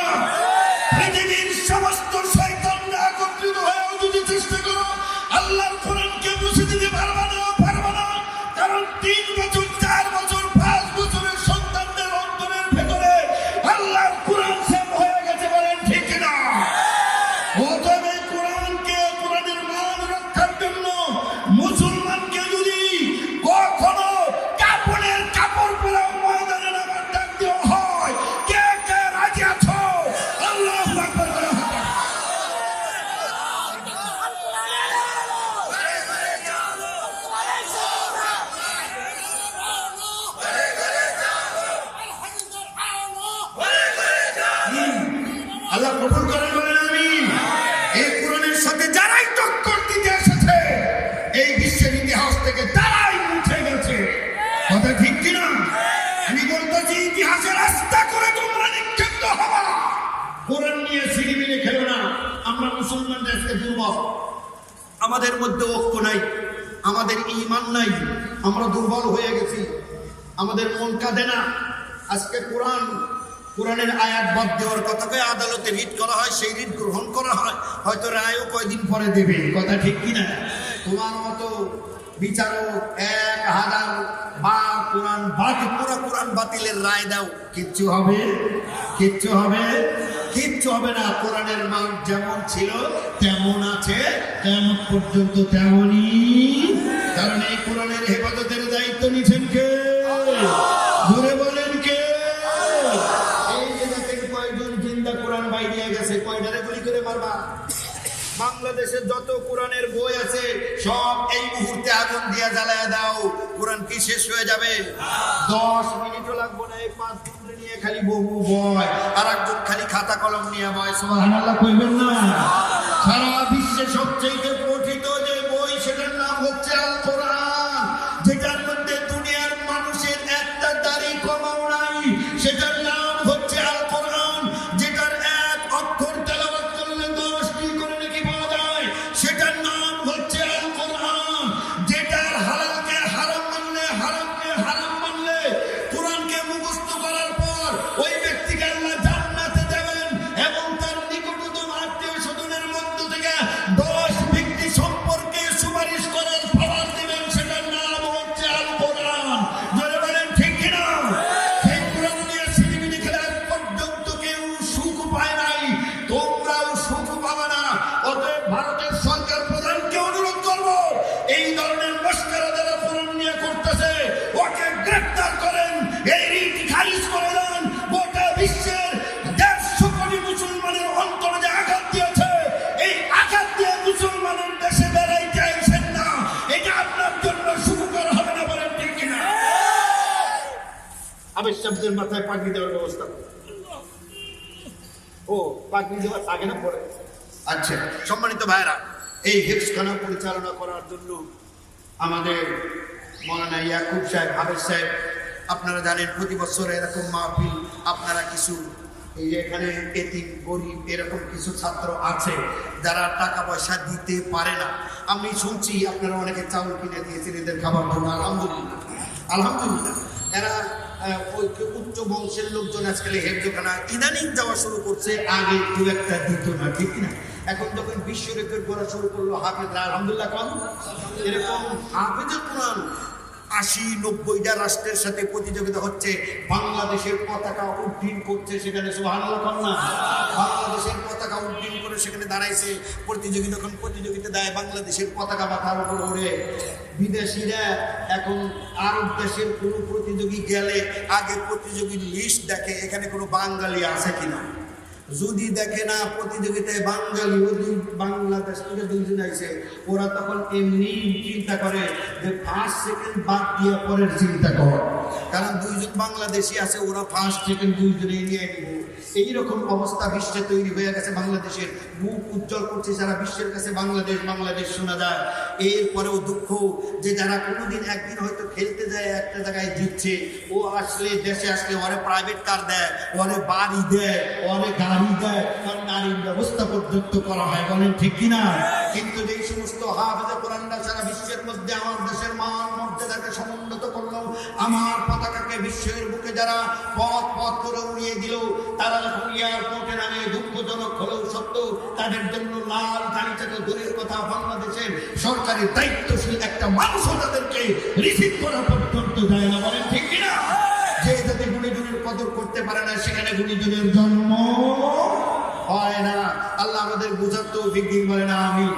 S2: পৃথিবীর সমস্ত শয়তানরা একত্রিত হয়ে যদি চেষ্টা করো, আল্লাহর কোরআনকে মুছে দিতে পারবে না, পারবে না। কারণ 3 বছর, 4 বছর, 5 বছরের সন্তানদের অন্তরের ভেতরে আল্লাহর কোরআন সেভ হয়ে গেছে। বলেন ঠিক কিনা? আল্লাহ কবুল করেন, বলেন আমিন। এই কোরআনের সাথে যারাই টক্কর দিতে এসেছে এই বিশ্বের ইতিহাস থেকে তারাই মুছে গেছে। কথা ঠিক কিনা? আমি বলতেছি ইতিহাসে রাস্তা করে তোমরা নিক্ষিপ্ত হবা। কোরআন নিয়ে সিরিমিনে খেলো না। আমরা মুসলমান দেশকে দুর্বল, আমাদের মধ্যে ঐক্য নাই, আমাদের ঈমান নাই, আমরা দুর্বল হয়ে গেছি, আমাদের মন কাঁদে না। আজকে কোরআনের আয়াত বাদ দেওয়ার কথাকে আদালতে রিট করা হয়, সেই রিট গ্রহণ করা হয়, হয়তো রায়ও কয়দিন পরে দেবে। কথা ঠিক কিনা? তোমার মতো বিচারক 1000 বার কোরআন বাতিলের রায় দাও, কিচ্ছু হবে না। কোরআনের মান যেমন ছিল তেমন আছে, কিয়ামত পর্যন্ত তেমনই। কারণ এই কোরআনের হেফাজতের দায়িত্ব নিছেন কে? ধরে বলেন কে? এই জায়গা থেকে কয়েকজন জিন্দা কোরআন বাই দিয়ে গেছে, কয়টারে গুলি করে মারবা? বাংলাদেশে যত কোরআনের বই আছে সব এই মুহূর্তে আগুন দিয়ে জ্বালায় দাও, কোরআন কি শেষ হয়ে যাবে? 10 মিনিটও লাগবে না। এই 5 মিনিট নিয়ে খালি বহু বয়, আর একজন খালি খাতা কলম নিয়ে বয়। সুবহানাল্লাহ কইবেন না? সারা বিশ্বে সবচেয়ে পঠিত যে বই সেটার নাম হচ্ছে আল কোরআন, যেটার মধ্যে দুনিয়ার মানুষের একটা দাড়ি কমাও নাই, সেটার নাম হচ্ছে আল কোরআন। যেটার এক অক্ষর তেলাওয়াত করলে 10টি করে নাকি পাওয়া যায়, সেটার নাম হচ্ছে আল কোরআন। যেটার হালালকে হারাম মানলে, হারামকে হারাম মানলে, কোরআনকে মুখস্থ করার পর ওই ব্যক্তিকে আল্লাহ জান্নাতে দেবেন এবং তার নিকটতম আত্মীয়-স্বজনের মধ্য থেকে 10 ব্যক্তি সম্পর্কে সুপারিশ করার পাওয়ার দিবেন, সেটার নাম হচ্ছে আল কোরআন। যারা বলেন ঠিক কিনা? সেই কোরআন নিয়ে সিনেমিনি খেলার পর্যন্ত কেউ সুখ পায় নাই, তোমরাও সুখ পাবে না। অতএব ভারতের সরকার প্রধানকে অনুরোধ করবো, এই ধরনের মস্করা যারা কোরআন নিয়ে করতেছে ওকে গ্রেফতার করেন, এই রিট খারিজ করে দেন। গোটা বিশ্বের 150 কোটি মুসলমানের অন্তরে যে আঘাত দিয়েছে, এই আঘাত দিয়ে মুসলমানের দেশে বেড়াইতে আইছেন না, এটা আপনার জন্য সুখকর হবে না। বলেন ঠিক কিনা? আবেশ শব্দের মাথায় পাগড়ি দেওয়ার ব্যবস্থা করুন। ও পাগড়ি দেওয়ার আগে না পরে? আচ্ছা, সম্মানিত ভাইরা, এই হিফজখানা পরিচালনা করার জন্য আমাদের মৌলানা ইয়াকুব সাহেব, হাফেজ সাহেব, আপনারা জানেন প্রতি বছর এরকম মাহফিল, আপনারা কিছু এই যে এখানে এতিম গরিব এরকম কিছু ছাত্র আছে যারা টাকা পয়সা দিতে পারে না। আমি শুনছি আপনারা অনেকে চাউল কিনে দিয়েছেন এদের খাবার জন্য, আলহামদুলিল্লাহ। এরা ওই উচ্চ বংশের লোকজন আজকাল হেফজখানা ইদানিং যাওয়া শুরু করছে, আগে দু একটা দিত না, ঠিক না? এখন যখন বিশ্ব রেকর্ড করা শুরু করলো হাফেজরা, আলহামদুলিল্লাহ। কম এরকম হাফেজের কোরআন 80-90টা রাষ্ট্রের সাথে প্রতিযোগিতা হচ্ছে, বাংলাদেশের পতাকা উড্ডীন করছে সেখানে। সুবহানাল্লাহ কম না? বাংলাদেশের পতাকা উড্ডীন করে সেখানে দাঁড়াইছে, প্রতিযোগিতা দেয় বাংলাদেশের পতাকা মাথার উপর ওড়ে। বিদেশিরা এখন আরব দেশের কোনো প্রতিযোগী গেলে আগে প্রতিযোগীর লিস্ট দেখে এখানে কোনো বাঙালি আছে কিনা। যদি দেখে না প্রতিযোগিতায় বাঙালি, বাংলাদেশ থেকে 2 জন আইছে, ওরা তখন এমনি চিন্তা করে যে 1st সেকেন্ড বাদ দিয়ে পরের চিন্তা কর, কারণ 2 জন বাংলাদেশি আছে, ওরা 1st সেকেন্ড 2 জনে নিয়ে নিব। এইরকম অবস্থা বিশ্বে তৈরি হয়ে গেছে। বাংলাদেশের মুখ উজ্জ্বল করছে সারা বিশ্বের কাছে, বাংলাদেশ শোনা যায়। এরপরেও দুঃখ যে যারা কোনোদিন একদিন হয়তো খেলতে যায় একটা জায়গায় জিতছে, ও আসলে দেশে আসলে ওরে প্রাইভেট কার দেয়, ওরে বাড়ি দেয়, ওরে গাড়ি দেয়, তার নারীর ব্যবস্থা পর্যন্ত করা হয়। বলেন ঠিক কিনা? কিন্তু যেই সমস্ত হাফেজে কোরআনরা সারা বিশ্বের মধ্যে আমার দেশের মান মর্যাদাকে সমুন্নত করলো, আমার পতাকাকে বিশ্বের বুকে যারা পথ করে উড়িয়ে দিল, তারা যখন এয়ারপোর্টে নামে দুঃখজনক হলেও সত্য, তাদের জন্য লাল গাড়ি থেকে দূরের কথা, বাংলাদেশের সরকারি দায়িত্বশীল একটা মানুষও তাদেরকে রিসিভ করা পর্যন্ত যায় না। বলেন ঠিক কিনা? যে যাতে গুণীজনের কদর করতে পারে না, সেখানে গুণীজনের জন্ম হয় না। আল্লাহ আমাদের বুঝার তৌফিক দিন, বলেন আমিন।